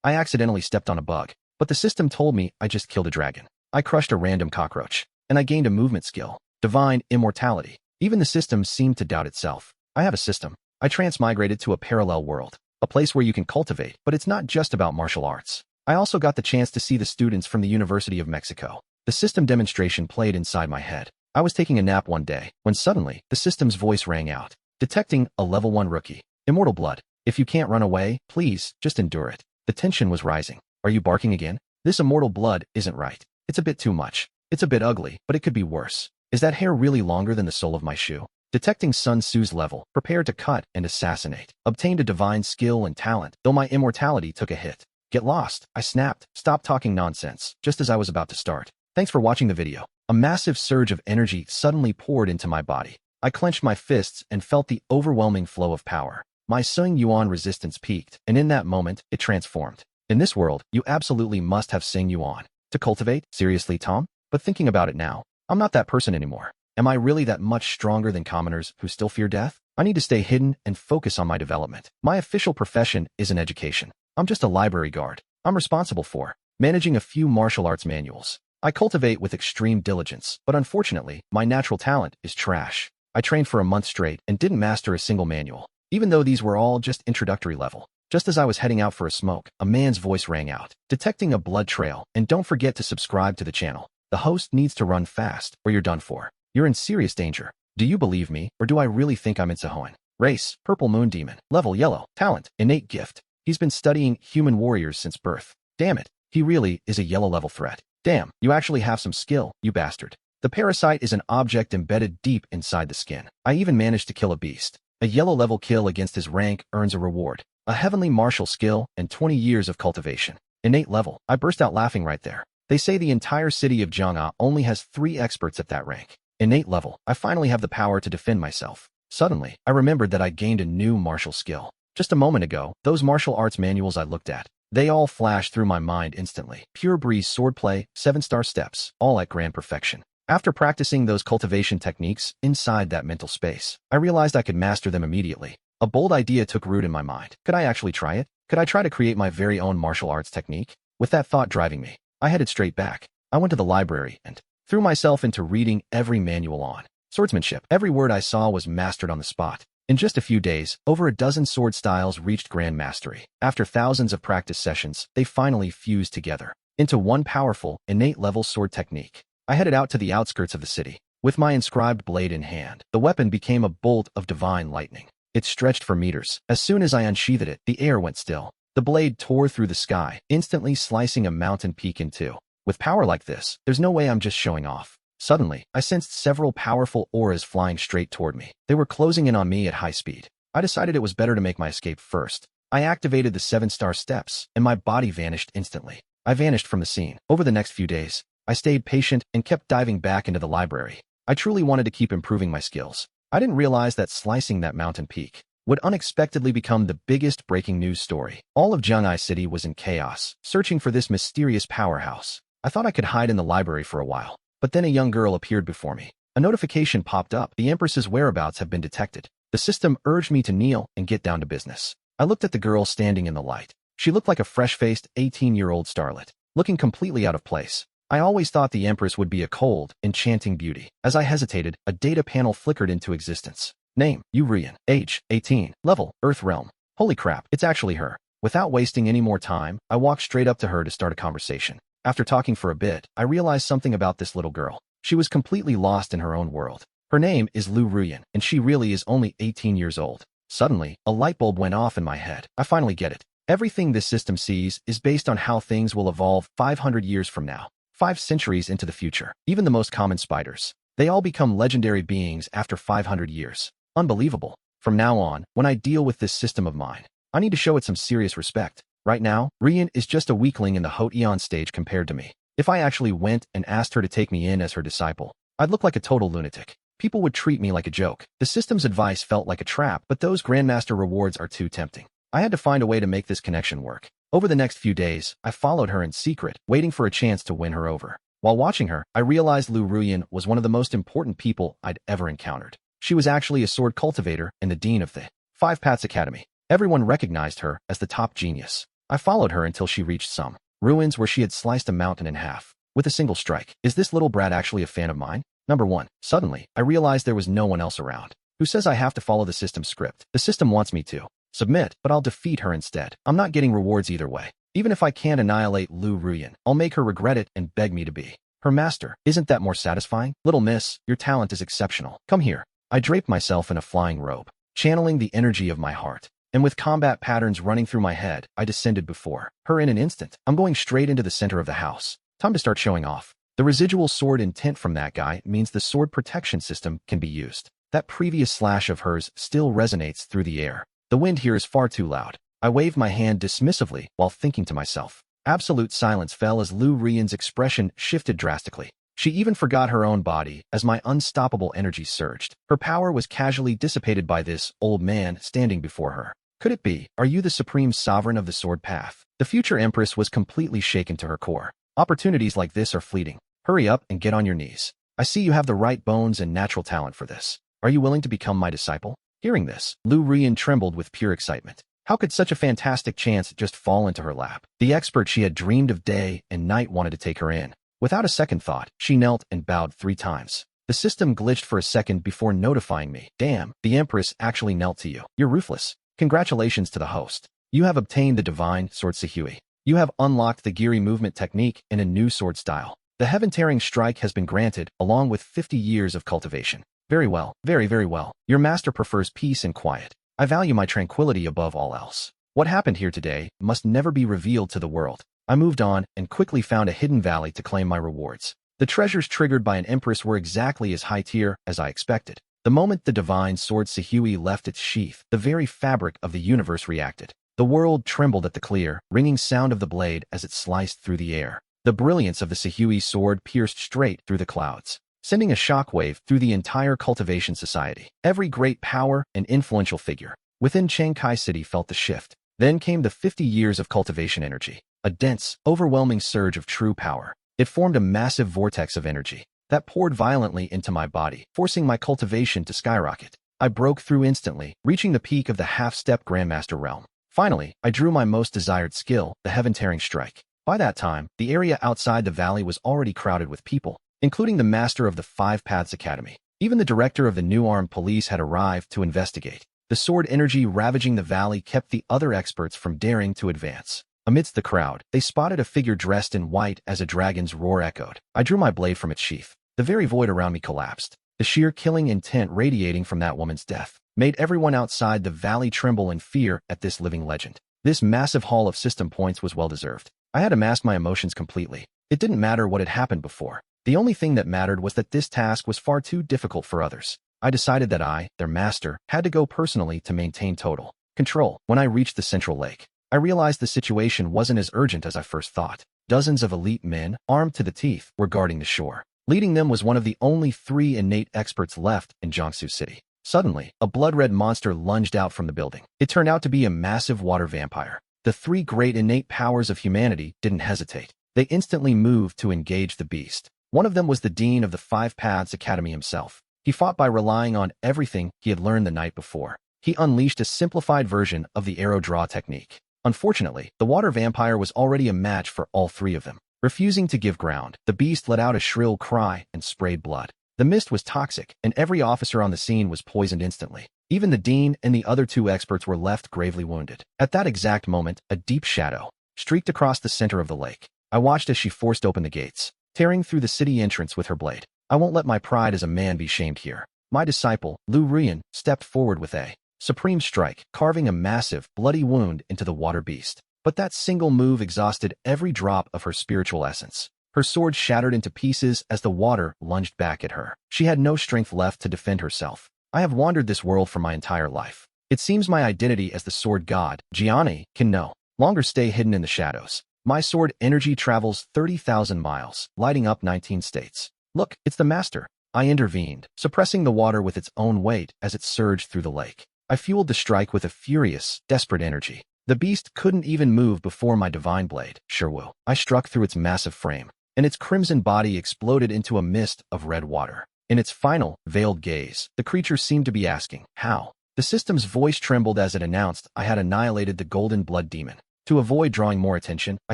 I accidentally stepped on a bug, but the system told me I just killed a dragon. I crushed a random cockroach, and I gained a movement skill, divine immortality. Even the system seemed to doubt itself. I have a system. I transmigrated to a parallel world, a place where you can cultivate, but it's not just about martial arts. I also got the chance to see the students from the University of Mexico. The system demonstration played inside my head. I was taking a nap one day, when suddenly, the system's voice rang out, detecting a level 1 rookie. Immortal blood. If you can't run away, please, just endure it. The tension was rising. Are you barking again? This immortal blood isn't right. It's a bit too much. It's a bit ugly, but it could be worse. Is that hair really longer than the sole of my shoe? Detecting Sun Tzu's level, prepared to cut and assassinate. Obtained a divine skill and talent, though my immortality took a hit. Get lost, I snapped. Stop talking nonsense, just as I was about to start. Thanks for watching the video. A massive surge of energy suddenly poured into my body. I clenched my fists and felt the overwhelming flow of power. My Sung Yuan resistance peaked, and in that moment, it transformed. In this world, you absolutely must have Sung Yuan. To cultivate? Seriously, Tom? But thinking about it now, I'm not that person anymore. Am I really that much stronger than commoners who still fear death? I need to stay hidden and focus on my development. My official profession is in education. I'm just a library guard. I'm responsible for managing a few martial arts manuals. I cultivate with extreme diligence, but unfortunately, my natural talent is trash. I trained for a month straight and didn't master a single manual, even though these were all just introductory level. Just as I was heading out for a smoke, a man's voice rang out, detecting a blood trail, and don't forget to subscribe to the channel. The host needs to run fast, or you're done for. You're in serious danger. Do you believe me, or do I really think I'm in Sahoin? Race, Purple Moon Demon. Level, Yellow. Talent, Innate Gift. He's been studying human warriors since birth. Damn it, he really is a yellow level threat. Damn, you actually have some skill, you bastard. The parasite is an object embedded deep inside the skin. I even managed to kill a beast. A yellow level kill against his rank earns a reward. A heavenly martial skill and 20 years of cultivation. Innate level. I burst out laughing right there. They say the entire city of Jiang'a only has 3 experts at that rank. Innate level. I finally have the power to defend myself. Suddenly, I remembered that I gained a new martial skill. Just a moment ago, those martial arts manuals I looked at, they all flashed through my mind instantly. Pure breeze swordplay, 7-star steps, all at grand perfection. After practicing those cultivation techniques inside that mental space, I realized I could master them immediately. A bold idea took root in my mind. Could I actually try it? Could I try to create my very own martial arts technique? With that thought driving me, I headed straight back. I went to the library and threw myself into reading every manual on swordsmanship. Every word I saw was mastered on the spot. In just a few days, over a dozen sword styles reached grand mastery. After thousands of practice sessions, they finally fused together into one powerful, innate level sword technique. I headed out to the outskirts of the city. With my inscribed blade in hand, the weapon became a bolt of divine lightning. It stretched for meters. As soon as I unsheathed it, the air went still. The blade tore through the sky, instantly slicing a mountain peak in two. With power like this, there's no way I'm just showing off. Suddenly, I sensed several powerful auras flying straight toward me. They were closing in on me at high speed. I decided it was better to make my escape first. I activated the 7-star steps, and my body vanished instantly. I vanished from the scene. Over the next few days, I stayed patient and kept diving back into the library. I truly wanted to keep improving my skills. I didn't realize that slicing that mountain peak would unexpectedly become the biggest breaking news story. All of Jiang'ai City was in chaos, searching for this mysterious powerhouse. I thought I could hide in the library for a while, but then a young girl appeared before me. A notification popped up. The Empress's whereabouts have been detected. The system urged me to kneel and get down to business. I looked at the girl standing in the light. She looked like a fresh-faced 18-year-old starlet, looking completely out of place. I always thought the Empress would be a cold, enchanting beauty. As I hesitated, a data panel flickered into existence. Name, Yu Rian. Age, 18. Level, Earth Realm. Holy crap, it's actually her. Without wasting any more time, I walked straight up to her to start a conversation. After talking for a bit, I realized something about this little girl. She was completely lost in her own world. Her name is Lu Ruyan, and she really is only 18 years old. Suddenly, a light bulb went off in my head. I finally get it. Everything this system sees is based on how things will evolve 500 years from now. 5 centuries into the future. Even the most common spiders, they all become legendary beings after 500 years. Unbelievable. From now on, when I deal with this system of mine, I need to show it some serious respect. Right now, Rian is just a weakling in the Haute Eon stage compared to me. If I actually went and asked her to take me in as her disciple, I'd look like a total lunatic. People would treat me like a joke. The system's advice felt like a trap, but those Grandmaster rewards are too tempting. I had to find a way to make this connection work. Over the next few days, I followed her in secret, waiting for a chance to win her over. While watching her, I realized Lu Ruyan was one of the most important people I'd ever encountered. She was actually a sword cultivator and the dean of the 5 Paths Academy. Everyone recognized her as the top genius. I followed her until she reached some ruins where she had sliced a mountain in half with a single strike. Is this little brat actually a fan of mine? Number 1. Suddenly, I realized there was no one else around. Who says I have to follow the system script? The system wants me to submit, but I'll defeat her instead. I'm not getting rewards either way. Even if I can't annihilate Lu Ruyan, I'll make her regret it and beg me to be her master. Isn't that more satisfying? Little miss, your talent is exceptional. Come here. I draped myself in a flying robe, channeling the energy of my heart. And with combat patterns running through my head, I descended before her in an instant. I'm going straight into the center of the house. Time to start showing off. The residual sword intent from that guy means the sword protection system can be used. That previous slash of hers still resonates through the air. The wind here is far too loud. I waved my hand dismissively while thinking to myself. Absolute silence fell as Lu Ruyan's expression shifted drastically. She even forgot her own body as my unstoppable energy surged. Her power was casually dissipated by this old man standing before her. Could it be? Are you the supreme sovereign of the sword path? The future empress was completely shaken to her core. Opportunities like this are fleeting. Hurry up and get on your knees. I see you have the right bones and natural talent for this. Are you willing to become my disciple? Hearing this, Lu Ruyan trembled with pure excitement. How could such a fantastic chance just fall into her lap? The expert she had dreamed of day and night wanted to take her in. Without a second thought, she knelt and bowed 3 times. The system glitched for a second before notifying me. Damn, the empress actually knelt to you. You're ruthless. Congratulations to the host. You have obtained the divine sword Sihui. You have unlocked the Giri movement technique in a new sword style. The heaven-tearing strike has been granted, along with 50 years of cultivation. Very well, very, very well. Your master prefers peace and quiet. I value my tranquility above all else. What happened here today must never be revealed to the world. I moved on and quickly found a hidden valley to claim my rewards. The treasures triggered by an empress were exactly as high tier as I expected. The moment the divine sword Sihui left its sheath, the very fabric of the universe reacted. The world trembled at the clear, ringing sound of the blade as it sliced through the air. The brilliance of the Sihui sword pierced straight through the clouds, sending a shockwave through the entire cultivation society. Every great power and influential figure within Chiangkai City felt the shift. Then came the 50 years of cultivation energy, a dense, overwhelming surge of true power. It formed a massive vortex of energy that poured violently into my body, forcing my cultivation to skyrocket. I broke through instantly, reaching the peak of the half-step Grandmaster realm. Finally, I drew my most desired skill, the heaven-tearing strike. By that time, the area outside the valley was already crowded with people, including the master of the Five Paths Academy. Even the director of the new armed police had arrived to investigate. The sword energy ravaging the valley kept the other experts from daring to advance. Amidst the crowd, they spotted a figure dressed in white as a dragon's roar echoed. I drew my blade from its sheath. The very void around me collapsed. The sheer killing intent radiating from that woman's death made everyone outside the valley tremble in fear at this living legend. This massive haul of system points was well-deserved. I had amassed my emotions completely. It didn't matter what had happened before. The only thing that mattered was that this task was far too difficult for others. I decided that I, their master, had to go personally to maintain total control. When I reached the central lake, I realized the situation wasn't as urgent as I first thought. Dozens of elite men, armed to the teeth, were guarding the shore. Leading them was one of the only 3 innate experts left in Jiangsu City. Suddenly, a blood-red monster lunged out from the building. It turned out to be a massive water vampire. The 3 great innate powers of humanity didn't hesitate. They instantly moved to engage the beast. One of them was the dean of the Five Paths Academy himself. He fought by relying on everything he had learned the night before. He unleashed a simplified version of the arrow draw technique. Unfortunately, the water vampire was already a match for all 3 of them. Refusing to give ground, the beast let out a shrill cry and sprayed blood. The mist was toxic, and every officer on the scene was poisoned instantly. Even the dean and the other 2 experts were left gravely wounded. At that exact moment, a deep shadow streaked across the center of the lake. I watched as she forced open the gates, tearing through the city entrance with her blade. I won't let my pride as a man be shamed here. My disciple, Lu Ruyan, stepped forward with a supreme strike, carving a massive, bloody wound into the water beast. But that single move exhausted every drop of her spiritual essence. Her sword shattered into pieces as the water lunged back at her. She had no strength left to defend herself. I have wandered this world for my entire life. It seems my identity as the sword god, Gianni, can no longer stay hidden in the shadows. My sword energy travels 30,000 miles, lighting up 19 states. Look, it's the master. I intervened, suppressing the water with its own weight as it surged through the lake. I fueled the strike with a furious, desperate energy. The beast couldn't even move before my divine blade, Sherwu. I struck through its massive frame, and its crimson body exploded into a mist of red water. In its final, veiled gaze, the creature seemed to be asking, how? The system's voice trembled as it announced I had annihilated the golden blood demon. To avoid drawing more attention, I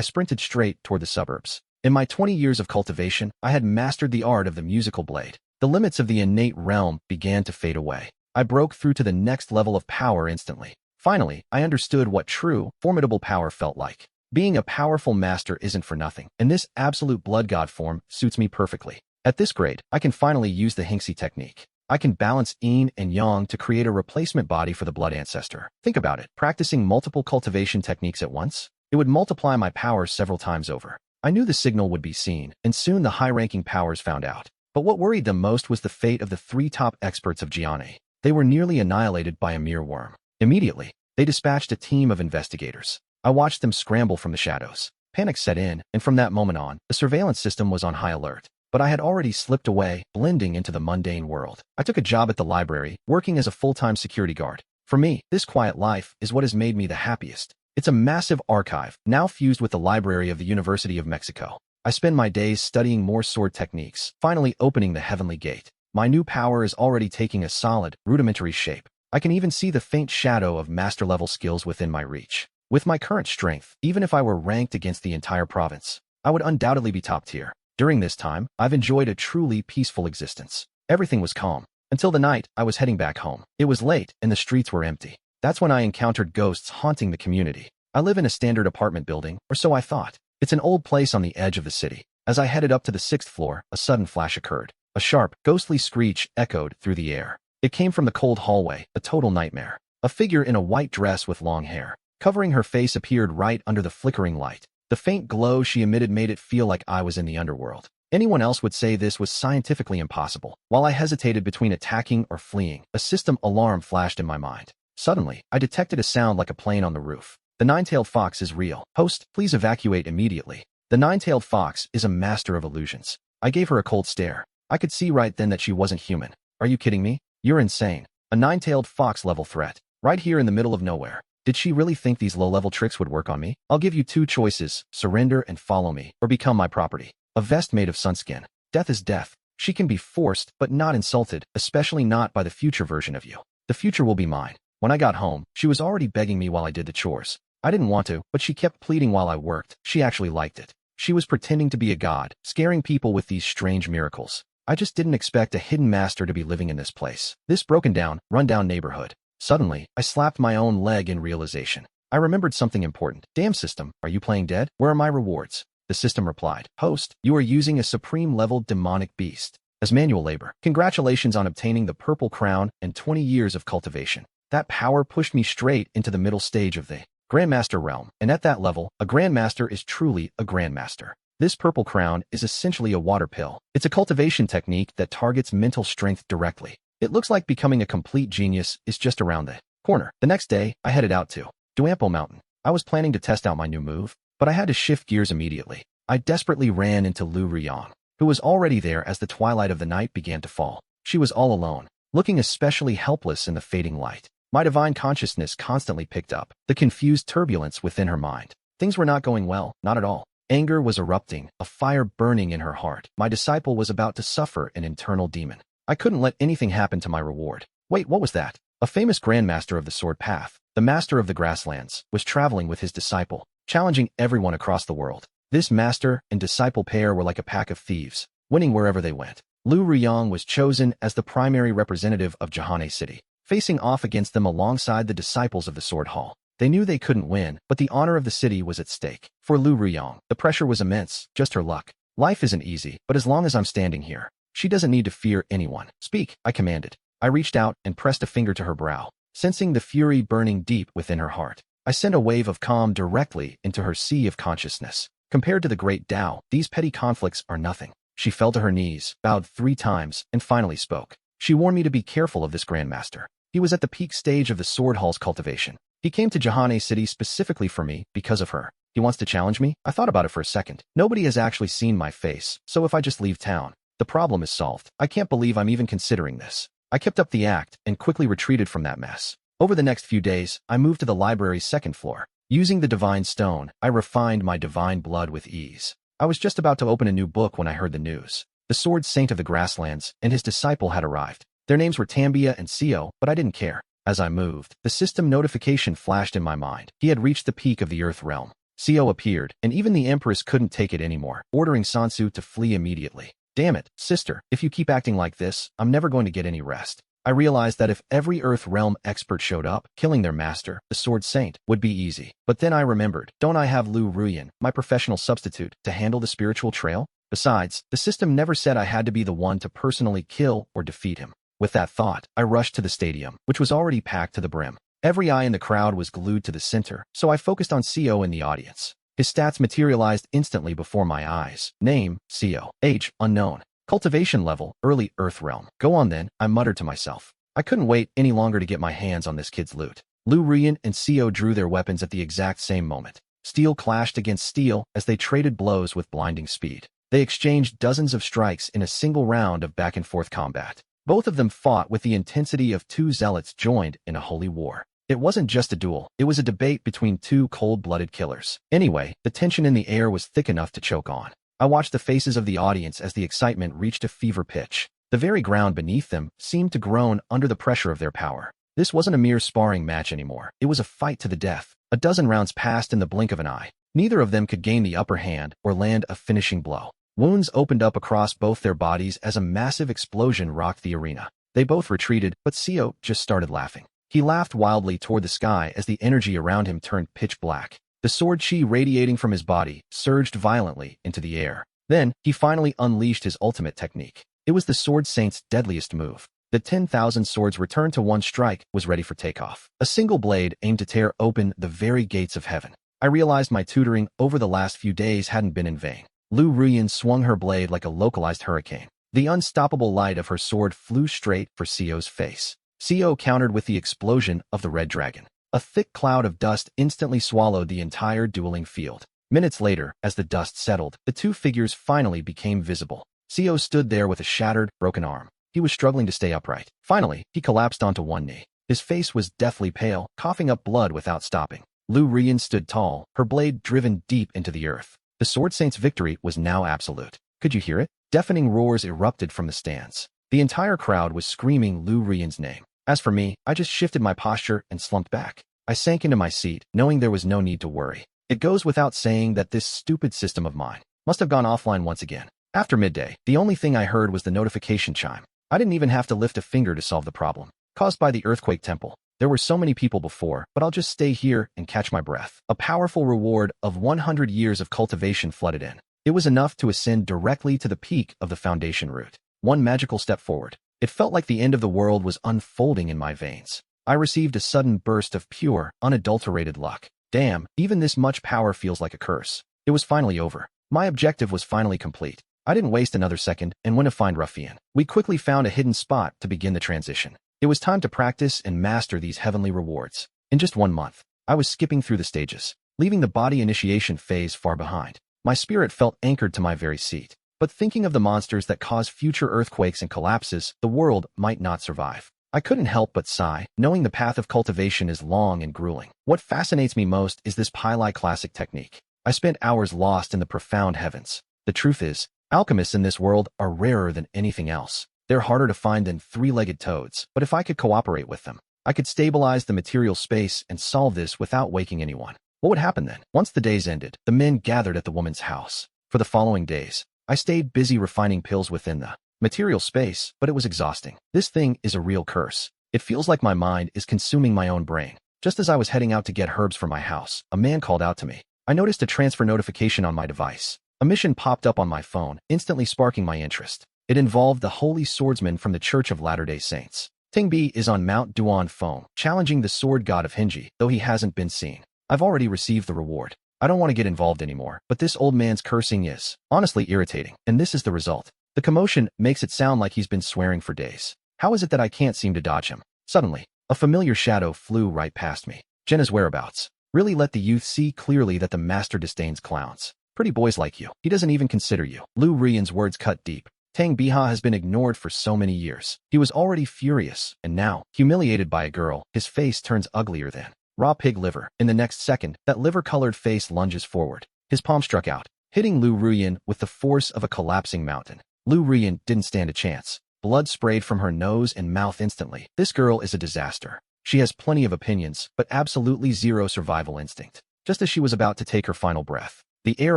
sprinted straight toward the suburbs. In my 20 years of cultivation, I had mastered the art of the musical blade. The limits of the innate realm began to fade away. I broke through to the next level of power instantly. Finally, I understood what true, formidable power felt like. Being a powerful master isn't for nothing, and this absolute blood god form suits me perfectly. At this grade, I can finally use the Hinxi technique. I can balance yin and yang to create a replacement body for the blood ancestor. Think about it, practicing multiple cultivation techniques at once? It would multiply my power several times over. I knew the signal would be seen, and soon the high-ranking powers found out. But what worried them most was the fate of the 3 top experts of Gianni. They were nearly annihilated by a mere worm. Immediately, they dispatched a team of investigators. I watched them scramble from the shadows. Panic set in, and from that moment on, the surveillance system was on high alert. But I had already slipped away, blending into the mundane world. I took a job at the library, working as a full-time security guard. For me, this quiet life is what has made me the happiest. It's a massive archive, now fused with the library of the University of Mexico. I spend my days studying more sword techniques, finally opening the heavenly gate. My new power is already taking a solid, rudimentary shape. I can even see the faint shadow of master-level skills within my reach. With my current strength, even if I were ranked against the entire province, I would undoubtedly be top tier. During this time, I've enjoyed a truly peaceful existence. Everything was calm. Until the night I was heading back home. It was late, and the streets were empty. That's when I encountered ghosts haunting the community. I live in a standard apartment building, or so I thought. It's an old place on the edge of the city. As I headed up to the 6th floor, a sudden flash occurred. A sharp, ghostly screech echoed through the air. It came from the cold hallway, a total nightmare. A figure in a white dress with long hair, covering her face, appeared right under the flickering light. The faint glow she emitted made it feel like I was in the underworld. Anyone else would say this was scientifically impossible. While I hesitated between attacking or fleeing, a system alarm flashed in my mind. Suddenly, I detected a sound like a plane on the roof. The nine-tailed fox is real. Host, please evacuate immediately. The nine-tailed fox is a master of illusions. I gave her a cold stare. I could see right then that she wasn't human. Are you kidding me? You're insane. A nine-tailed fox level threat. Right here in the middle of nowhere. Did she really think these low-level tricks would work on me? I'll give you 2 choices, surrender and follow me, or become my property. A vest made of sunskin. Death is death. She can be forced, but not insulted, especially not by the future version of you. The future will be mine. When I got home, she was already begging me while I did the chores. I didn't want to, but she kept pleading while I worked. She actually liked it. She was pretending to be a god, scaring people with these strange miracles. I just didn't expect a hidden master to be living in this place. This broken down, run-down neighborhood. Suddenly, I slapped my own leg in realization. I remembered something important. Damn system, are you playing dead? Where are my rewards? The system replied, Host, you are using a supreme-level demonic beast. As manual labor, congratulations on obtaining the purple crown and 20 years of cultivation. That power pushed me straight into the middle stage of the Grandmaster realm, and at that level, a Grandmaster is truly a Grandmaster. This purple crown is essentially a water pill. It's a cultivation technique that targets mental strength directly. It looks like becoming a complete genius is just around the corner. The next day, I headed out to Duampo Mountain. I was planning to test out my new move, but I had to shift gears immediately. I desperately ran into Lu Riyang, who was already there as the twilight of the night began to fall. She was all alone, looking especially helpless in the fading light. My divine consciousness constantly picked up the confused turbulence within her mind. Things were not going well, not at all. Anger was erupting, a fire burning in her heart. My disciple was about to suffer an internal demon. I couldn't let anything happen to my reward. Wait, what was that? A famous grandmaster of the sword path, the master of the grasslands, was traveling with his disciple, challenging everyone across the world. This master and disciple pair were like a pack of thieves, winning wherever they went. Lu Riyang was chosen as the primary representative of Jahane City, facing off against them alongside the disciples of the Sword Hall. They knew they couldn't win, but the honor of the city was at stake. For Lu Riyang, the pressure was immense, just her luck. Life isn't easy, but as long as I'm standing here, she doesn't need to fear anyone. Speak, I commanded. I reached out and pressed a finger to her brow, sensing the fury burning deep within her heart. I sent a wave of calm directly into her sea of consciousness. Compared to the great Tao, these petty conflicts are nothing. She fell to her knees, bowed 3 times, and finally spoke. She warned me to be careful of this grandmaster. He was at the peak stage of the Sword Hall's cultivation. He came to Jahane City specifically for me because of her. He wants to challenge me? I thought about it for a second. Nobody has actually seen my face, so if I just leave town, the problem is solved. I can't believe I'm even considering this. I kept up the act and quickly retreated from that mess. Over the next few days, I moved to the library's 2nd floor. Using the divine stone, I refined my divine blood with ease. I was just about to open a new book when I heard the news. The sword saint of the grasslands and his disciple had arrived. Their names were Tambia and Sio, but I didn't care. As I moved, the system notification flashed in my mind. He had reached the peak of the Earth realm. Co appeared, and even the Empress couldn't take it anymore, ordering Sansu to flee immediately. Damn it, sister, if you keep acting like this, I'm never going to get any rest. I realized that if every Earth realm expert showed up, killing their master, the Sword Saint, would be easy. But then I remembered, don't I have Lu Ruyan, my professional substitute, to handle the spiritual trail? Besides, the system never said I had to be the one to personally kill or defeat him. With that thought, I rushed to the stadium, which was already packed to the brim. Every eye in the crowd was glued to the center, so I focused on Co in the audience. His stats materialized instantly before my eyes. Name, Co. Age, unknown. Cultivation level, early Earth realm. Go on then, I muttered to myself. I couldn't wait any longer to get my hands on this kid's loot. Lu Ruyan and Co drew their weapons at the exact same moment. Steel clashed against steel as they traded blows with blinding speed. They exchanged dozens of strikes in a single round of back-and-forth combat. Both of them fought with the intensity of two zealots joined in a holy war. It wasn't just a duel, it was a debate between two cold-blooded killers. Anyway, the tension in the air was thick enough to choke on. I watched the faces of the audience as the excitement reached a fever pitch. The very ground beneath them seemed to groan under the pressure of their power. This wasn't a mere sparring match anymore. It was a fight to the death. A dozen rounds passed in the blink of an eye. Neither of them could gain the upper hand or land a finishing blow. Wounds opened up across both their bodies as a massive explosion rocked the arena. They both retreated, but Co just started laughing. He laughed wildly toward the sky as the energy around him turned pitch black. The sword chi radiating from his body surged violently into the air. Then, he finally unleashed his ultimate technique. It was the Sword Saint's deadliest move. The 10,000 swords returned to one strike was ready for takeoff. A single blade aimed to tear open the very gates of heaven. I realized my tutoring over the last few days hadn't been in vain. Lu Ruyan swung her blade like a localized hurricane. The unstoppable light of her sword flew straight for Co's face. Co countered with the explosion of the red dragon. A thick cloud of dust instantly swallowed the entire dueling field. Minutes later, as the dust settled, the two figures finally became visible. Co stood there with a shattered, broken arm. He was struggling to stay upright. Finally, he collapsed onto one knee. His face was deathly pale, coughing up blood without stopping. Lu Ruyan stood tall, her blade driven deep into the earth. The Sword Saint's victory was now absolute. Could you hear it? Deafening roars erupted from the stands. The entire crowd was screaming Lu Ruyan's name. As for me, I just shifted my posture and slumped back. I sank into my seat, knowing there was no need to worry. It goes without saying that this stupid system of mine must have gone offline once again. After midday, the only thing I heard was the notification chime. I didn't even have to lift a finger to solve the problem caused by the earthquake temple. There were so many people before, but I'll just stay here and catch my breath. A powerful reward of 100 years of cultivation flooded in. It was enough to ascend directly to the peak of the foundation route. One magical step forward. It felt like the end of the world was unfolding in my veins. I received a sudden burst of pure, unadulterated luck. Damn, even this much power feels like a curse. It was finally over. My objective was finally complete. I didn't waste another second and went to find Ruffian. We quickly found a hidden spot to begin the transition. It was time to practice and master these heavenly rewards. In just 1 month, I was skipping through the stages, leaving the body initiation phase far behind. My spirit felt anchored to my very seat. But thinking of the monsters that cause future earthquakes and collapses, the world might not survive. I couldn't help but sigh, knowing the path of cultivation is long and grueling. What fascinates me most is this Pili classic technique. I spent hours lost in the profound heavens. The truth is, alchemists in this world are rarer than anything else. They're harder to find than three-legged toads, but if I could cooperate with them, I could stabilize the material space and solve this without waking anyone. What would happen then? Once the days ended, the men gathered at the woman's house. For the following days, I stayed busy refining pills within the material space, but it was exhausting. This thing is a real curse. It feels like my mind is consuming my own brain. Just as I was heading out to get herbs for my house, a man called out to me. I noticed a transfer notification on my device. A mission popped up on my phone, instantly sparking my interest. It involved the holy swordsman from the Church of Latter-day Saints. Tingbi is on Mount Duan Phone, challenging the sword god of Hinji, though he hasn't been seen. I've already received the reward. I don't want to get involved anymore, but this old man's cursing is honestly irritating, and this is the result. The commotion makes it sound like he's been swearing for days. How is it that I can't seem to dodge him? Suddenly, a familiar shadow flew right past me. Jenna's whereabouts really let the youth see clearly that the master disdains clowns. Pretty boys like you. He doesn't even consider you. Lu Ruyan's words cut deep. Tang Biha has been ignored for so many years. He was already furious, and now, humiliated by a girl, his face turns uglier than raw pig liver. In the next second, that liver-colored face lunges forward. His palm struck out, hitting Lu Ruyan with the force of a collapsing mountain. Lu Ruyan didn't stand a chance. Blood sprayed from her nose and mouth instantly. This girl is a disaster. She has plenty of opinions, but absolutely zero survival instinct. Just as she was about to take her final breath, the air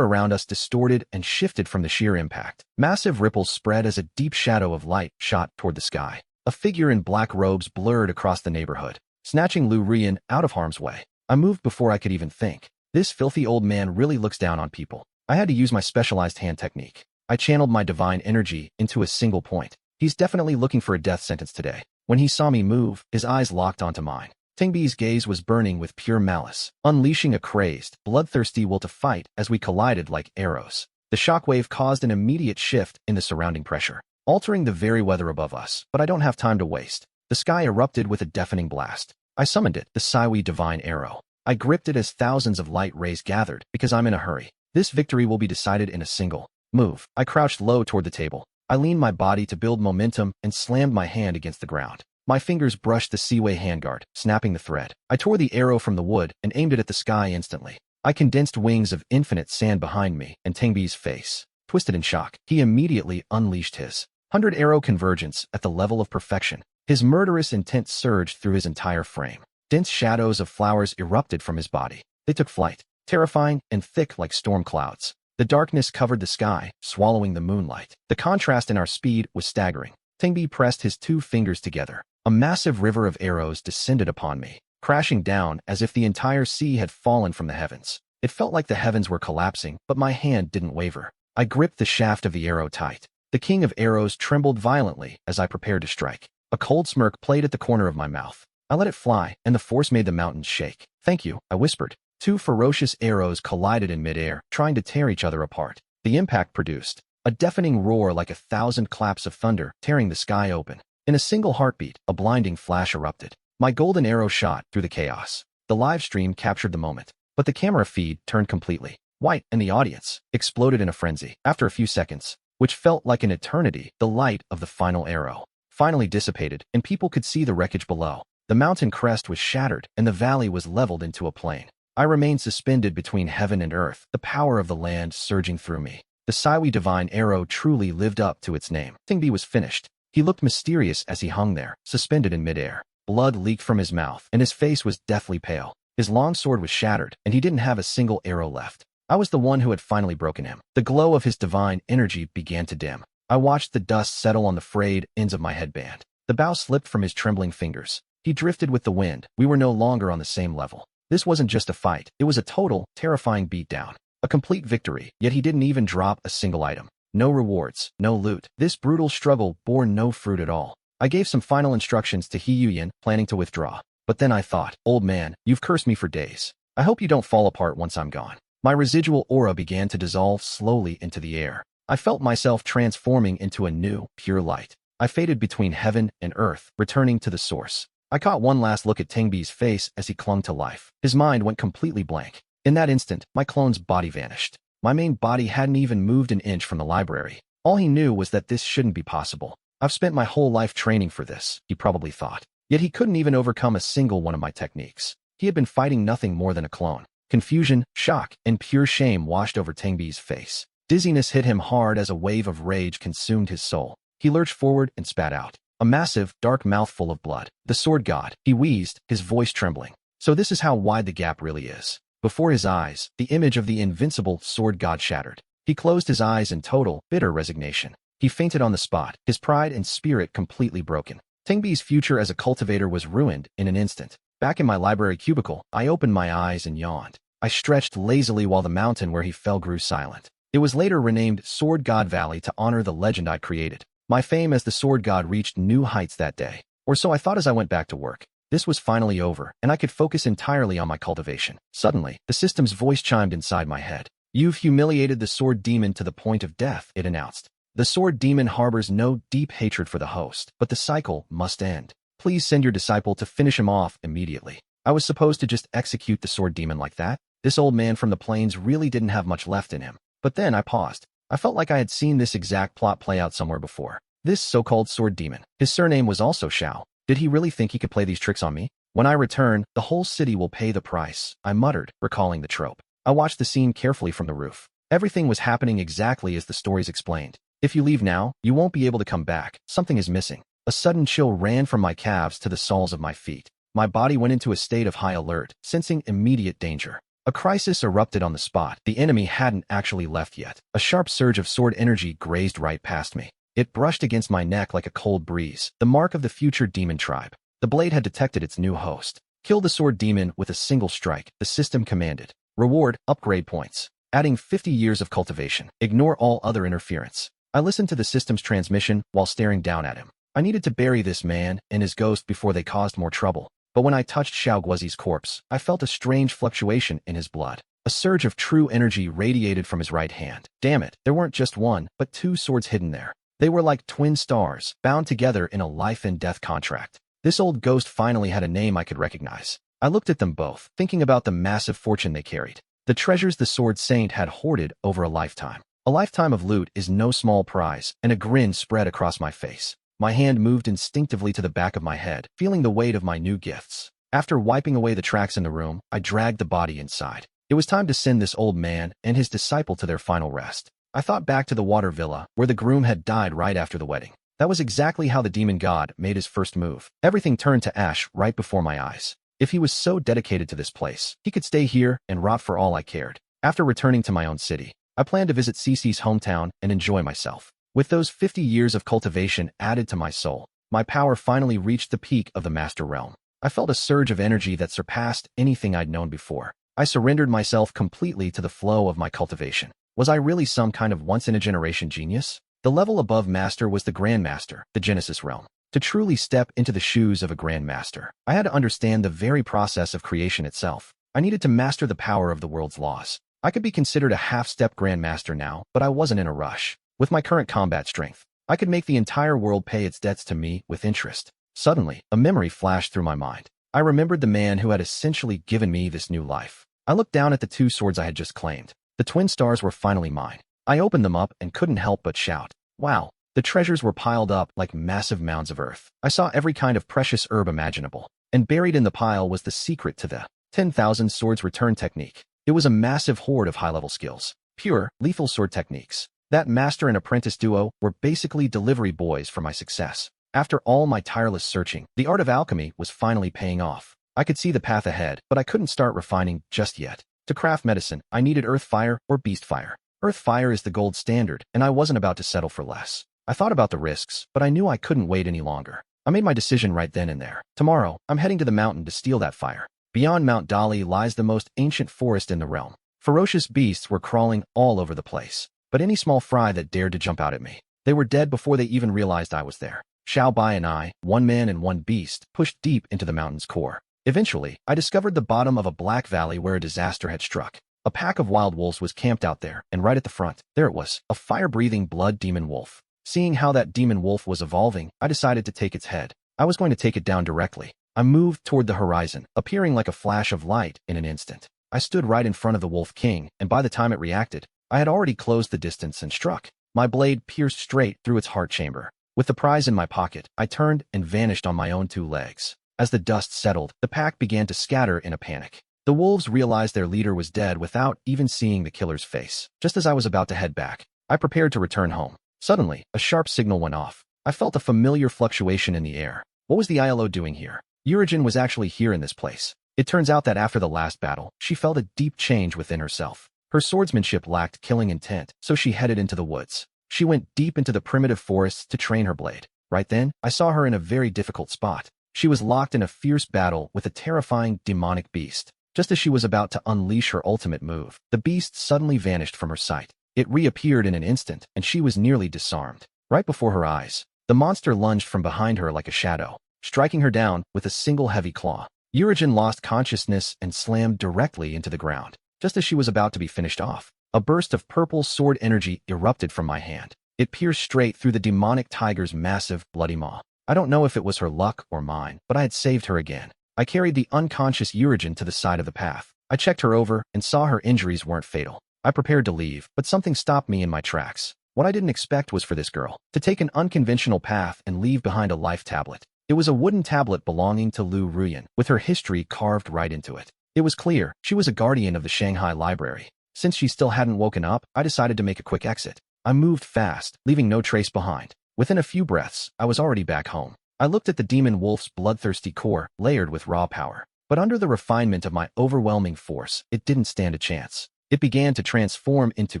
around us distorted and shifted from the sheer impact. Massive ripples spread as a deep shadow of light shot toward the sky. A figure in black robes blurred across the neighborhood, snatching Lu Rian out of harm's way. I moved before I could even think. This filthy old man really looks down on people. I had to use my specialized hand technique. I channeled my divine energy into a single point. He's definitely looking for a death sentence today. When he saw me move, his eyes locked onto mine. Tingbi's gaze was burning with pure malice, unleashing a crazed, bloodthirsty will to fight as we collided like arrows. The shockwave caused an immediate shift in the surrounding pressure, altering the very weather above us, but I don't have time to waste. The sky erupted with a deafening blast. I summoned it, the Siwi divine arrow. I gripped it as thousands of light rays gathered, because I'm in a hurry. This victory will be decided in a single move. I crouched low toward the table. I leaned my body to build momentum and slammed my hand against the ground. My fingers brushed the Siwei handguard, snapping the thread. I tore the arrow from the wood and aimed it at the sky instantly. I condensed wings of infinite sand behind me, and Tingbi's face twisted in shock. He immediately unleashed his 100-arrow convergence at the level of perfection. His murderous intent surged through his entire frame. Dense shadows of flowers erupted from his body. They took flight, terrifying and thick like storm clouds. The darkness covered the sky, swallowing the moonlight. The contrast in our speed was staggering. Tingbi pressed his two fingers together. A massive river of arrows descended upon me, crashing down as if the entire sea had fallen from the heavens. It felt like the heavens were collapsing, but my hand didn't waver. I gripped the shaft of the arrow tight. The king of arrows trembled violently as I prepared to strike. A cold smirk played at the corner of my mouth. I let it fly, and the force made the mountains shake. "Thank you," I whispered. Two ferocious arrows collided in midair, trying to tear each other apart. The impact produced a deafening roar like 1,000 claps of thunder, tearing the sky open. In a single heartbeat, a blinding flash erupted. My golden arrow shot through the chaos. The live stream captured the moment, but the camera feed turned completely white, and the audience exploded in a frenzy. After a few seconds, which felt like an eternity, the light of the final arrow finally dissipated, and people could see the wreckage below. The mountain crest was shattered, and the valley was leveled into a plain. I remained suspended between heaven and earth, the power of the land surging through me. The Siwi divine arrow truly lived up to its name. Tingbi was finished. He looked mysterious as he hung there, suspended in midair. Blood leaked from his mouth, and his face was deathly pale. His long sword was shattered, and he didn't have a single arrow left. I was the one who had finally broken him. The glow of his divine energy began to dim. I watched the dust settle on the frayed ends of my headband. The bow slipped from his trembling fingers. He drifted with the wind. We were no longer on the same level. This wasn't just a fight. It was a total, terrifying beatdown. A complete victory, yet he didn't even drop a single item. No rewards, no loot. This brutal struggle bore no fruit at all. I gave some final instructions to He Yuyan, planning to withdraw. But then I thought, old man, you've cursed me for days. I hope you don't fall apart once I'm gone. My residual aura began to dissolve slowly into the air. I felt myself transforming into a new, pure light. I faded between heaven and earth, returning to the source. I caught one last look at Tingbi's face as he clung to life. His mind went completely blank. In that instant, my clone's body vanished. My main body hadn't even moved an inch from the library. All he knew was that this shouldn't be possible. I've spent my whole life training for this, he probably thought. Yet he couldn't even overcome a single one of my techniques. He had been fighting nothing more than a clone. Confusion, shock, and pure shame washed over Tingbi's face. Dizziness hit him hard as a wave of rage consumed his soul. He lurched forward and spat out a massive, dark mouthful of blood. The sword god, he wheezed, his voice trembling. So this is how wide the gap really is. Before his eyes, the image of the invincible sword god shattered. He closed his eyes in total, bitter resignation. He fainted on the spot, his pride and spirit completely broken. Tingbi's future as a cultivator was ruined in an instant. Back in my library cubicle, I opened my eyes and yawned. I stretched lazily while the mountain where he fell grew silent. It was later renamed Sword God Valley to honor the legend I created. My fame as the sword god reached new heights that day. Or so I thought as I went back to work. This was finally over, and I could focus entirely on my cultivation. Suddenly, the system's voice chimed inside my head. You've humiliated the sword demon to the point of death, it announced. The sword demon harbors no deep hatred for the host, but the cycle must end. Please send your disciple to finish him off immediately. I was supposed to just execute the sword demon like that? This old man from the plains really didn't have much left in him. But then I paused. I felt like I had seen this exact plot play out somewhere before. This so-called sword demon. His surname was also Xiao. Did he really think he could play these tricks on me? When I return, the whole city will pay the price, I muttered, recalling the trope. I watched the scene carefully from the roof. Everything was happening exactly as the stories explained. If you leave now, you won't be able to come back. Something is missing. A sudden chill ran from my calves to the soles of my feet. My body went into a state of high alert, sensing immediate danger. A crisis erupted on the spot. The enemy hadn't actually left yet. A sharp surge of sword energy grazed right past me. It brushed against my neck like a cold breeze, the mark of the future demon tribe. The blade had detected its new host. Kill the sword demon with a single strike, the system commanded. Reward, upgrade points. Adding 50 years of cultivation. Ignore all other interference. I listened to the system's transmission while staring down at him. I needed to bury this man and his ghost before they caused more trouble. But when I touched Xiao Guozi's corpse, I felt a strange fluctuation in his blood. A surge of true energy radiated from his right hand. Damn it, there weren't just one, but two swords hidden there. They were like twin stars, bound together in a life and death contract. This old ghost finally had a name I could recognize. I looked at them both, thinking about the massive fortune they carried. The treasures the Sword Saint had hoarded over a lifetime. A lifetime of loot is no small prize, and a grin spread across my face. My hand moved instinctively to the back of my head, feeling the weight of my new gifts. After wiping away the tracks in the room, I dragged the body inside. It was time to send this old man and his disciple to their final rest. I thought back to the water villa, where the groom had died right after the wedding. That was exactly how the demon god made his first move. Everything turned to ash right before my eyes. If he was so dedicated to this place, he could stay here and rot for all I cared. After returning to my own city, I planned to visit Cece's hometown and enjoy myself. With those 50 years of cultivation added to my soul, my power finally reached the peak of the Master Realm. I felt a surge of energy that surpassed anything I'd known before. I surrendered myself completely to the flow of my cultivation. Was I really some kind of once-in-a-generation genius? The level above Master was the Grandmaster, the Genesis Realm. To truly step into the shoes of a Grandmaster, I had to understand the very process of creation itself. I needed to master the power of the world's laws. I could be considered a half-step Grandmaster now, but I wasn't in a rush. With my current combat strength, I could make the entire world pay its debts to me with interest. Suddenly, a memory flashed through my mind. I remembered the man who had essentially given me this new life. I looked down at the two swords I had just claimed. The twin stars were finally mine. I opened them up and couldn't help but shout, "Wow!" The treasures were piled up like massive mounds of earth. I saw every kind of precious herb imaginable, and buried in the pile was the secret to the 10,000 swords return technique. It was a massive hoard of high-level skills, pure, lethal sword techniques. That master and apprentice duo were basically delivery boys for my success. After all my tireless searching, the art of alchemy was finally paying off. I could see the path ahead, but I couldn't start refining just yet. To craft medicine, I needed earth fire or beast fire. Earth fire is the gold standard, and I wasn't about to settle for less. I thought about the risks, but I knew I couldn't wait any longer. I made my decision right then and there. Tomorrow, I'm heading to the mountain to steal that fire. Beyond Mount Dali lies the most ancient forest in the realm. Ferocious beasts were crawling all over the place, but any small fry that dared to jump out at me, they were dead before they even realized I was there. Xiao Bai and I, one man and one beast, pushed deep into the mountain's core. Eventually, I discovered the bottom of a black valley where a disaster had struck. A pack of wild wolves was camped out there, and right at the front, there it was, a fire-breathing blood demon wolf. Seeing how that demon wolf was evolving, I decided to take its head. I was going to take it down directly. I moved toward the horizon, appearing like a flash of light in an instant. I stood right in front of the Wolf King, and by the time it reacted, I had already closed the distance and struck. My blade pierced straight through its heart chamber. With the prize in my pocket, I turned and vanished on my own two legs. As the dust settled, the pack began to scatter in a panic. The wolves realized their leader was dead without even seeing the killer's face. Just as I was about to head back, I prepared to return home. Suddenly, a sharp signal went off. I felt a familiar fluctuation in the air. What was the ILO doing here? Urigen was actually here in this place. It turns out that after the last battle, she felt a deep change within herself. Her swordsmanship lacked killing intent, so she headed into the woods. She went deep into the primitive forests to train her blade. Right then, I saw her in a very difficult spot. She was locked in a fierce battle with a terrifying demonic beast. Just as she was about to unleash her ultimate move, the beast suddenly vanished from her sight. It reappeared in an instant, and she was nearly disarmed. Right before her eyes, the monster lunged from behind her like a shadow, striking her down with a single heavy claw. Urigen lost consciousness and slammed directly into the ground. Just as she was about to be finished off, a burst of purple sword energy erupted from my hand. It pierced straight through the demonic tiger's massive, bloody maw. I don't know if it was her luck or mine, but I had saved her again. I carried the unconscious Urigen to the side of the path. I checked her over and saw her injuries weren't fatal. I prepared to leave, but something stopped me in my tracks. What I didn't expect was for this girl to take an unconventional path and leave behind a life tablet. It was a wooden tablet belonging to Lu Ruyan, with her history carved right into it. It was clear she was a guardian of the Shanghai Library. Since she still hadn't woken up, I decided to make a quick exit. I moved fast, leaving no trace behind. Within a few breaths, I was already back home. I looked at the demon wolf's bloodthirsty core, layered with raw power. But under the refinement of my overwhelming force, it didn't stand a chance. It began to transform into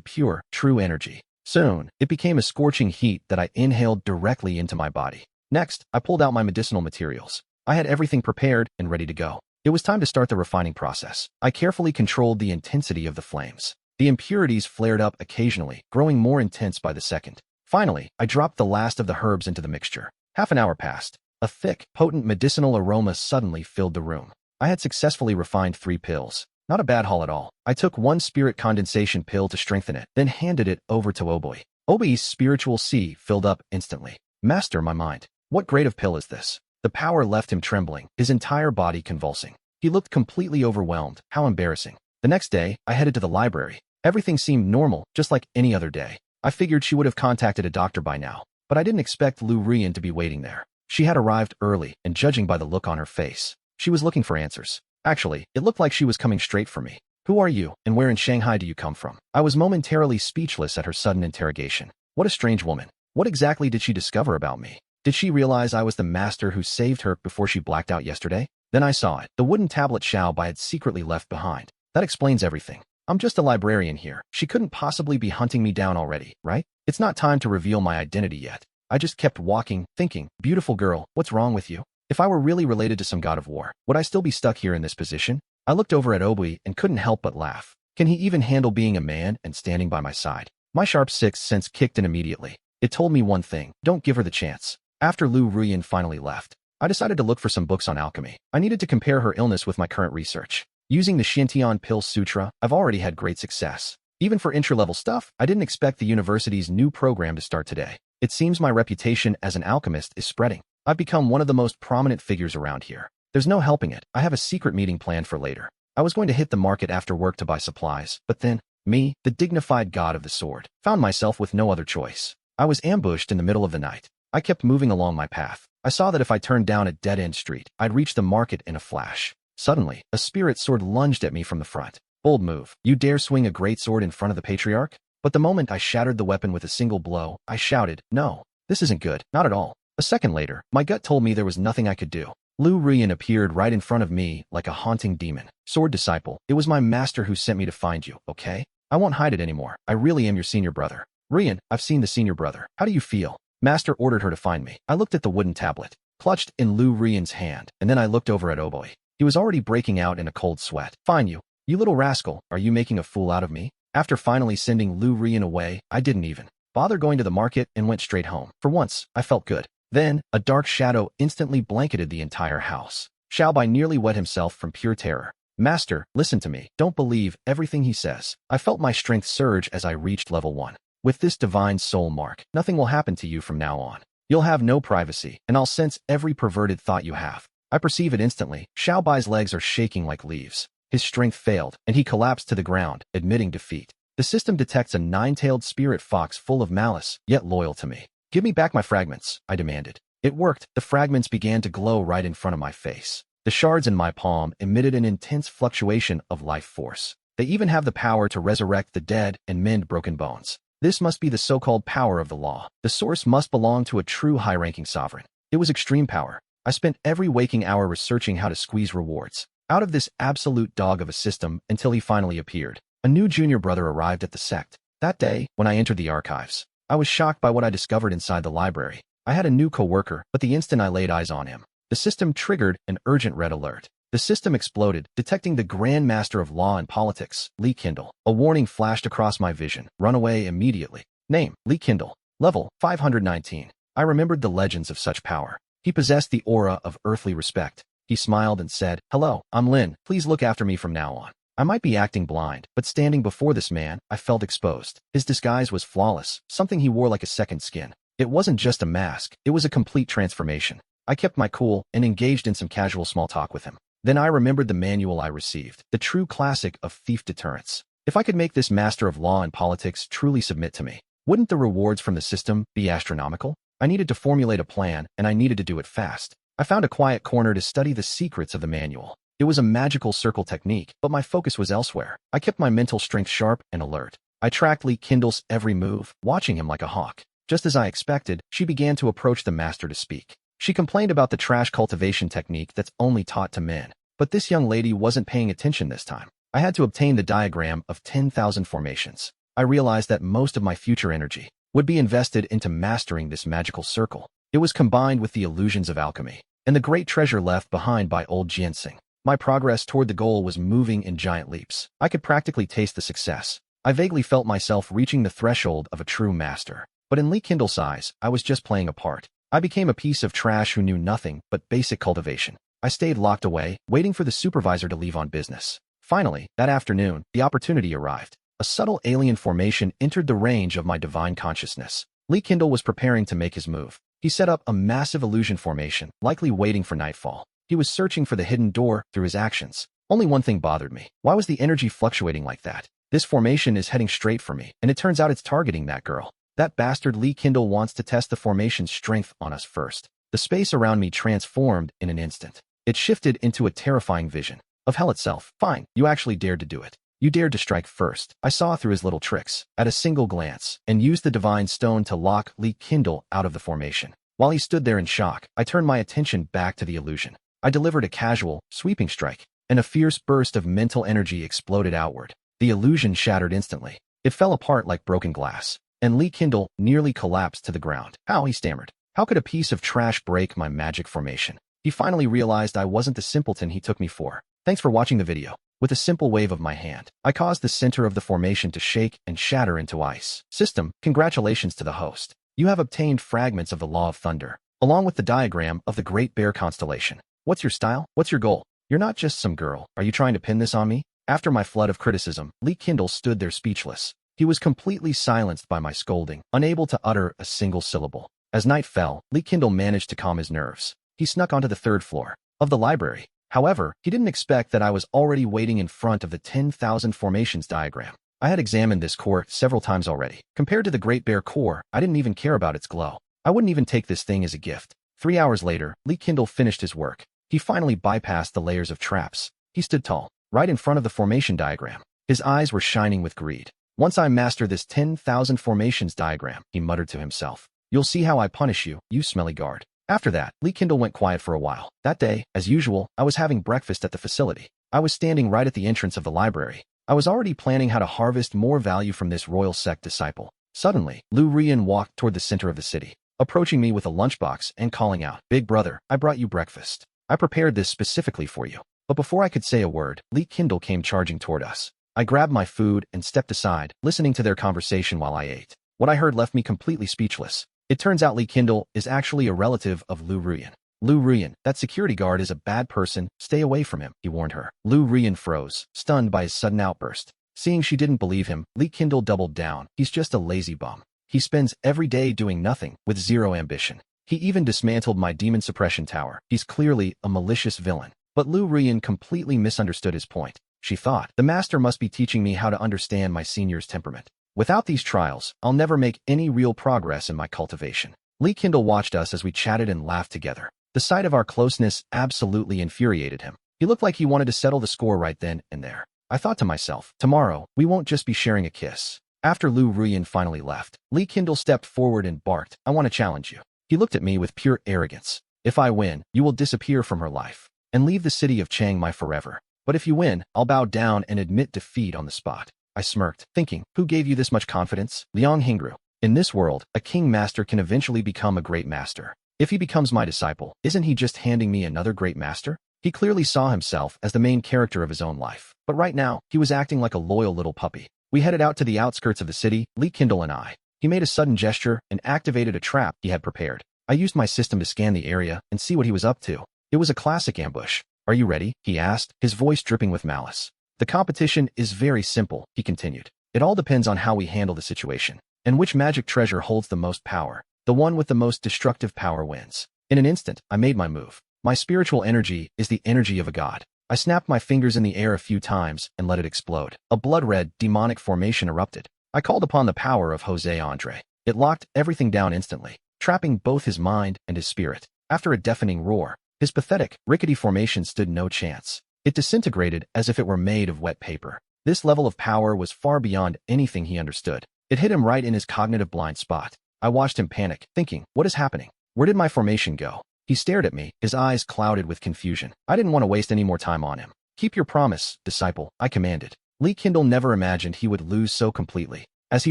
pure, true energy. Soon, it became a scorching heat that I inhaled directly into my body. Next, I pulled out my medicinal materials. I had everything prepared and ready to go. It was time to start the refining process. I carefully controlled the intensity of the flames. The impurities flared up occasionally, growing more intense by the second. Finally, I dropped the last of the herbs into the mixture. Half an hour passed. A thick, potent medicinal aroma suddenly filled the room. I had successfully refined 3 pills. Not a bad haul at all. I took 1 spirit condensation pill to strengthen it, then handed it over to Oboi. Oboi's spiritual sea filled up instantly. Master, my mind. What grade of pill is this? The power left him trembling, his entire body convulsing. He looked completely overwhelmed. How embarrassing. The next day, I headed to the library. Everything seemed normal, just like any other day. I figured she would have contacted a doctor by now, but I didn't expect Lu Rian to be waiting there. She had arrived early, and judging by the look on her face, she was looking for answers. Actually, it looked like she was coming straight for me. Who are you, and where in Shanghai do you come from? I was momentarily speechless at her sudden interrogation. What a strange woman. What exactly did she discover about me? Did she realize I was the master who saved her before she blacked out yesterday? Then I saw it. The wooden tablet Xiao Bai had secretly left behind. That explains everything. I'm just a librarian here. She couldn't possibly be hunting me down already, right? It's not time to reveal my identity yet. I just kept walking, thinking, beautiful girl, what's wrong with you? If I were really related to some god of war, would I still be stuck here in this position? I looked over at Obui and couldn't help but laugh. Can he even handle being a man and standing by my side? My sharp sixth sense kicked in immediately. It told me one thing: don't give her the chance. After Lu Ruyan finally left, I decided to look for some books on alchemy. I needed to compare her illness with my current research. Using the Shintian Pill Sutra, I've already had great success. Even for entry-level stuff, I didn't expect the university's new program to start today. It seems my reputation as an alchemist is spreading. I've become one of the most prominent figures around here. There's no helping it. I have a secret meeting planned for later. I was going to hit the market after work to buy supplies, but then, me, the dignified god of the sword, found myself with no other choice. I was ambushed in the middle of the night. I kept moving along my path. I saw that if I turned down a dead-end street, I'd reach the market in a flash. Suddenly, a spirit sword lunged at me from the front. Bold move. You dare swing a great sword in front of the patriarch? But the moment I shattered the weapon with a single blow, I shouted, no, this isn't good, not at all. A second later, my gut told me there was nothing I could do. Lu Rian appeared right in front of me like a haunting demon. Sword disciple, it was my master who sent me to find you, okay? I won't hide it anymore. I really am your senior brother. Rian, I've seen the senior brother. How do you feel? Master ordered her to find me. I looked at the wooden tablet, clutched in Lu Rian's hand, and then I looked over at Oboi. He was already breaking out in a cold sweat. Fine you. You little rascal, are you making a fool out of me? After finally sending Lu Rian away, I didn't even bother going to the market and went straight home. For once, I felt good. Then, a dark shadow instantly blanketed the entire house. Xiaobai nearly wet himself from pure terror. Master, listen to me. Don't believe everything he says. I felt my strength surge as I reached level 1. With this divine soul mark, nothing will happen to you from now on. You'll have no privacy, and I'll sense every perverted thought you have. I perceive it instantly. Xiaobai's legs are shaking like leaves. His strength failed, and he collapsed to the ground, admitting defeat. The system detects a 9-tailed spirit fox full of malice, yet loyal to me. Give me back my fragments, I demanded. It worked. The fragments began to glow right in front of my face. The shards in my palm emitted an intense fluctuation of life force. They even have the power to resurrect the dead and mend broken bones. This must be the so-called power of the law. The source must belong to a true high-ranking sovereign. It was extreme power. I spent every waking hour researching how to squeeze rewards out of this absolute dog of a system until he finally appeared. A new junior brother arrived at the sect. That day, when I entered the archives, I was shocked by what I discovered inside the library. I had a new coworker, but the instant I laid eyes on him, the system triggered an urgent red alert. The system exploded, detecting the Grand Master of Law and Politics, Lee Kindle. A warning flashed across my vision. Run away immediately. Name, Lee Kindle. Level, 519. I remembered the legends of such power. He possessed the aura of earthly respect. He smiled and said, hello, I'm Lin. Please look after me from now on. I might be acting blind, but standing before this man, I felt exposed. His disguise was flawless, something he wore like a second skin. It wasn't just a mask, it was a complete transformation. I kept my cool and engaged in some casual small talk with him. Then I remembered the manual I received, the true classic of thief deterrence. If I could make this master of law and politics truly submit to me, wouldn't the rewards from the system be astronomical? I needed to formulate a plan, and I needed to do it fast. I found a quiet corner to study the secrets of the manual. It was a magical circle technique, but my focus was elsewhere. I kept my mental strength sharp and alert. I tracked Lee Kindle's every move, watching him like a hawk. Just as I expected, she began to approach the master to speak. She complained about the trash cultivation technique that's only taught to men. But this young lady wasn't paying attention this time. I had to obtain the diagram of 10,000 formations. I realized that most of my future energy would be invested into mastering this magical circle. It was combined with the illusions of alchemy and the great treasure left behind by old ginseng. My progress toward the goal was moving in giant leaps. I could practically taste the success. I vaguely felt myself reaching the threshold of a true master. But in Lee Kindle's eyes, I was just playing a part. I became a piece of trash who knew nothing but basic cultivation. I stayed locked away, waiting for the supervisor to leave on business. Finally, that afternoon, the opportunity arrived. A subtle alien formation entered the range of my divine consciousness. Lee Kindle was preparing to make his move. He set up a massive illusion formation, likely waiting for nightfall. He was searching for the hidden door through his actions. Only one thing bothered me. Why was the energy fluctuating like that? This formation is heading straight for me, and it turns out it's targeting that girl. That bastard Lee Kindle wants to test the formation's strength on us first. The space around me transformed in an instant. It shifted into a terrifying vision of hell itself. Fine, you actually dared to do it. You dared to strike first. I saw through his little tricks at a single glance and used the divine stone to lock Lee Kindle out of the formation. While he stood there in shock, I turned my attention back to the illusion. I delivered a casual, sweeping strike, and a fierce burst of mental energy exploded outward. The illusion shattered instantly. It fell apart like broken glass, and Lee Kindle nearly collapsed to the ground. How? He stammered. How could a piece of trash break my magic formation? He finally realized I wasn't the simpleton he took me for. Thanks for watching the video. With a simple wave of my hand, I caused the center of the formation to shake and shatter into ice. System, congratulations to the host. You have obtained fragments of the Law of Thunder, along with the diagram of the Great Bear constellation. What's your style? What's your goal? You're not just some girl. Are you trying to pin this on me? After my flood of criticism, Lee Kindle stood there speechless. He was completely silenced by my scolding, unable to utter a single syllable. As night fell, Lee Kindle managed to calm his nerves. He snuck onto the third floor of the library. However, he didn't expect that I was already waiting in front of the 10,000 formations diagram. I had examined this core several times already. Compared to the Great Bear core, I didn't even care about its glow. I wouldn't even take this thing as a gift. 3 hours later, Lee Kindle finished his work. He finally bypassed the layers of traps. He stood tall, right in front of the formation diagram. His eyes were shining with greed. Once I master this 10,000 formations diagram, he muttered to himself, you'll see how I punish you, you smelly guard. After that, Lee Kindle went quiet for a while. That day, as usual, I was having breakfast at the facility. I was standing right at the entrance of the library. I was already planning how to harvest more value from this royal sect disciple. Suddenly, Lu Rian walked toward the center of the city, approaching me with a lunchbox and calling out, Big brother, I brought you breakfast. I prepared this specifically for you. But before I could say a word, Lee Kindle came charging toward us. I grabbed my food and stepped aside, listening to their conversation while I ate. What I heard left me completely speechless. It turns out Lee Kindle is actually a relative of Lu Rian. Lu Rian, that security guard is a bad person, stay away from him, he warned her. Lu Rian froze, stunned by his sudden outburst. Seeing she didn't believe him, Lee Kindle doubled down. He's just a lazy bum. He spends every day doing nothing, with zero ambition. He even dismantled my demon suppression tower. He's clearly a malicious villain. But Lu Rian completely misunderstood his point. She thought, the master must be teaching me how to understand my senior's temperament. Without these trials, I'll never make any real progress in my cultivation. Lee Kindle watched us as we chatted and laughed together. The sight of our closeness absolutely infuriated him. He looked like he wanted to settle the score right then and there. I thought to myself, tomorrow, we won't just be sharing a kiss. After Lu Rian finally left, Lee Kindle stepped forward and barked, I want to challenge you. He looked at me with pure arrogance. If I win, you will disappear from her life and leave the city of Chiang Mai forever. But if you win, I'll bow down and admit defeat on the spot. I smirked, thinking, who gave you this much confidence? Liang Hingru. In this world, a king master can eventually become a great master. If he becomes my disciple, isn't he just handing me another great master? He clearly saw himself as the main character of his own life. But right now, he was acting like a loyal little puppy. We headed out to the outskirts of the city, Lee Kindle and I. He made a sudden gesture and activated a trap he had prepared. I used my system to scan the area and see what he was up to. It was a classic ambush. Are you ready? He asked, his voice dripping with malice. The competition is very simple, he continued. It all depends on how we handle the situation, and which magic treasure holds the most power. The one with the most destructive power wins. In an instant, I made my move. My spiritual energy is the energy of a god. I snapped my fingers in the air a few times and let it explode. A blood-red, demonic formation erupted. I called upon the power of Jose Andre. It locked everything down instantly, trapping both his mind and his spirit. After a deafening roar, his pathetic, rickety formation stood no chance. It disintegrated as if it were made of wet paper. This level of power was far beyond anything he understood. It hit him right in his cognitive blind spot. I watched him panic, thinking, what is happening? Where did my formation go? He stared at me, his eyes clouded with confusion. I didn't want to waste any more time on him. Keep your promise, disciple, I commanded. Lee Kindle never imagined he would lose so completely. As he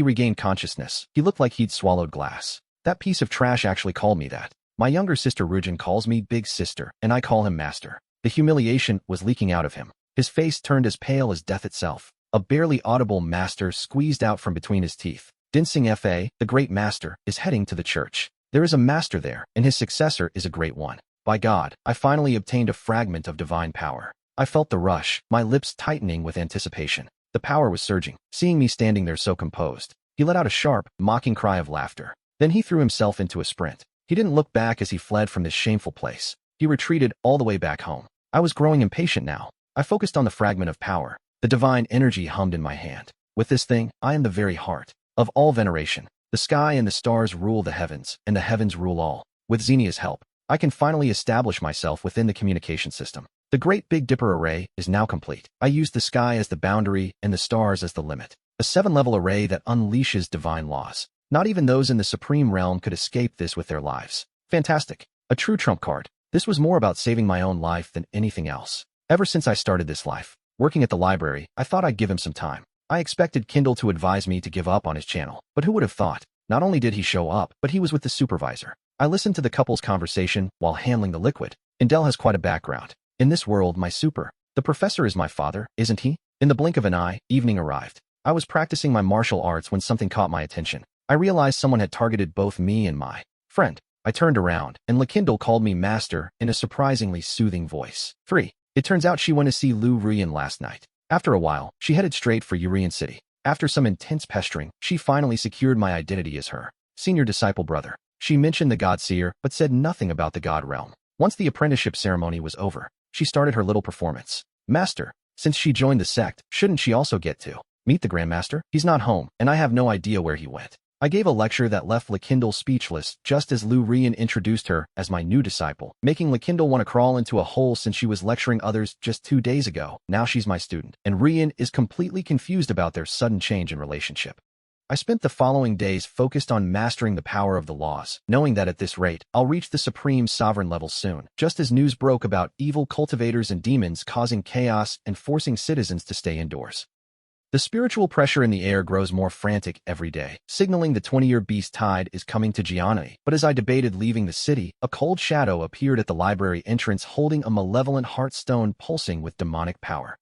regained consciousness, he looked like he'd swallowed glass. That piece of trash actually called me that. My younger sister Rujin calls me Big Sister, and I call him Master. The humiliation was leaking out of him. His face turned as pale as death itself. A barely audible master squeezed out from between his teeth. Dinsing Fa, the great master, is heading to the church. There is a master there, and his successor is a great one. By God, I finally obtained a fragment of divine power. I felt the rush, my lips tightening with anticipation. The power was surging. Seeing me standing there so composed, he let out a sharp, mocking cry of laughter. Then he threw himself into a sprint. He didn't look back as he fled from this shameful place. He retreated all the way back home. I was growing impatient now. I focused on the fragment of power. The divine energy hummed in my hand. With this thing, I am the very heart of all veneration. The sky and the stars rule the heavens, and the heavens rule all. With Xenia's help, I can finally establish myself within the communication system. The Great Big Dipper array is now complete. I used the sky as the boundary and the stars as the limit. A 7-level array that unleashes divine laws. Not even those in the supreme realm could escape this with their lives. Fantastic. A true trump card. This was more about saving my own life than anything else. Ever since I started this life, working at the library, I thought I'd give him some time. I expected Kindle to advise me to give up on his channel, but who would have thought? Not only did he show up, but he was with the supervisor. I listened to the couple's conversation while handling the liquid. Indel has quite a background. In this world, the professor is my father, isn't he? In the blink of an eye, evening arrived. I was practicing my martial arts when something caught my attention. I realized someone had targeted both me and my friend. I turned around, and Lakindle called me master in a surprisingly soothing voice. 3. It turns out she went to see Lu Rian last night. After a while, she headed straight for Urian City. After some intense pestering, she finally secured my identity as her senior disciple brother. She mentioned the God Seer, but said nothing about the God Realm. Once the apprenticeship ceremony was over, she started her little performance. Master, since she joined the sect, shouldn't she also get to meet the Grandmaster? He's not home, and I have no idea where he went. I gave a lecture that left Lakindle speechless just as Lu Rian introduced her as my new disciple, making Lakindle want to crawl into a hole since she was lecturing others just 2 days ago. Now she's my student, and Rian is completely confused about their sudden change in relationship. I spent the following days focused on mastering the power of the laws, knowing that at this rate, I'll reach the supreme sovereign level soon, just as news broke about evil cultivators and demons causing chaos and forcing citizens to stay indoors. The spiritual pressure in the air grows more frantic every day, signaling the 20-year beast tide is coming to Gianni. But as I debated leaving the city, a cold shadow appeared at the library entrance holding a malevolent heartstone pulsing with demonic power.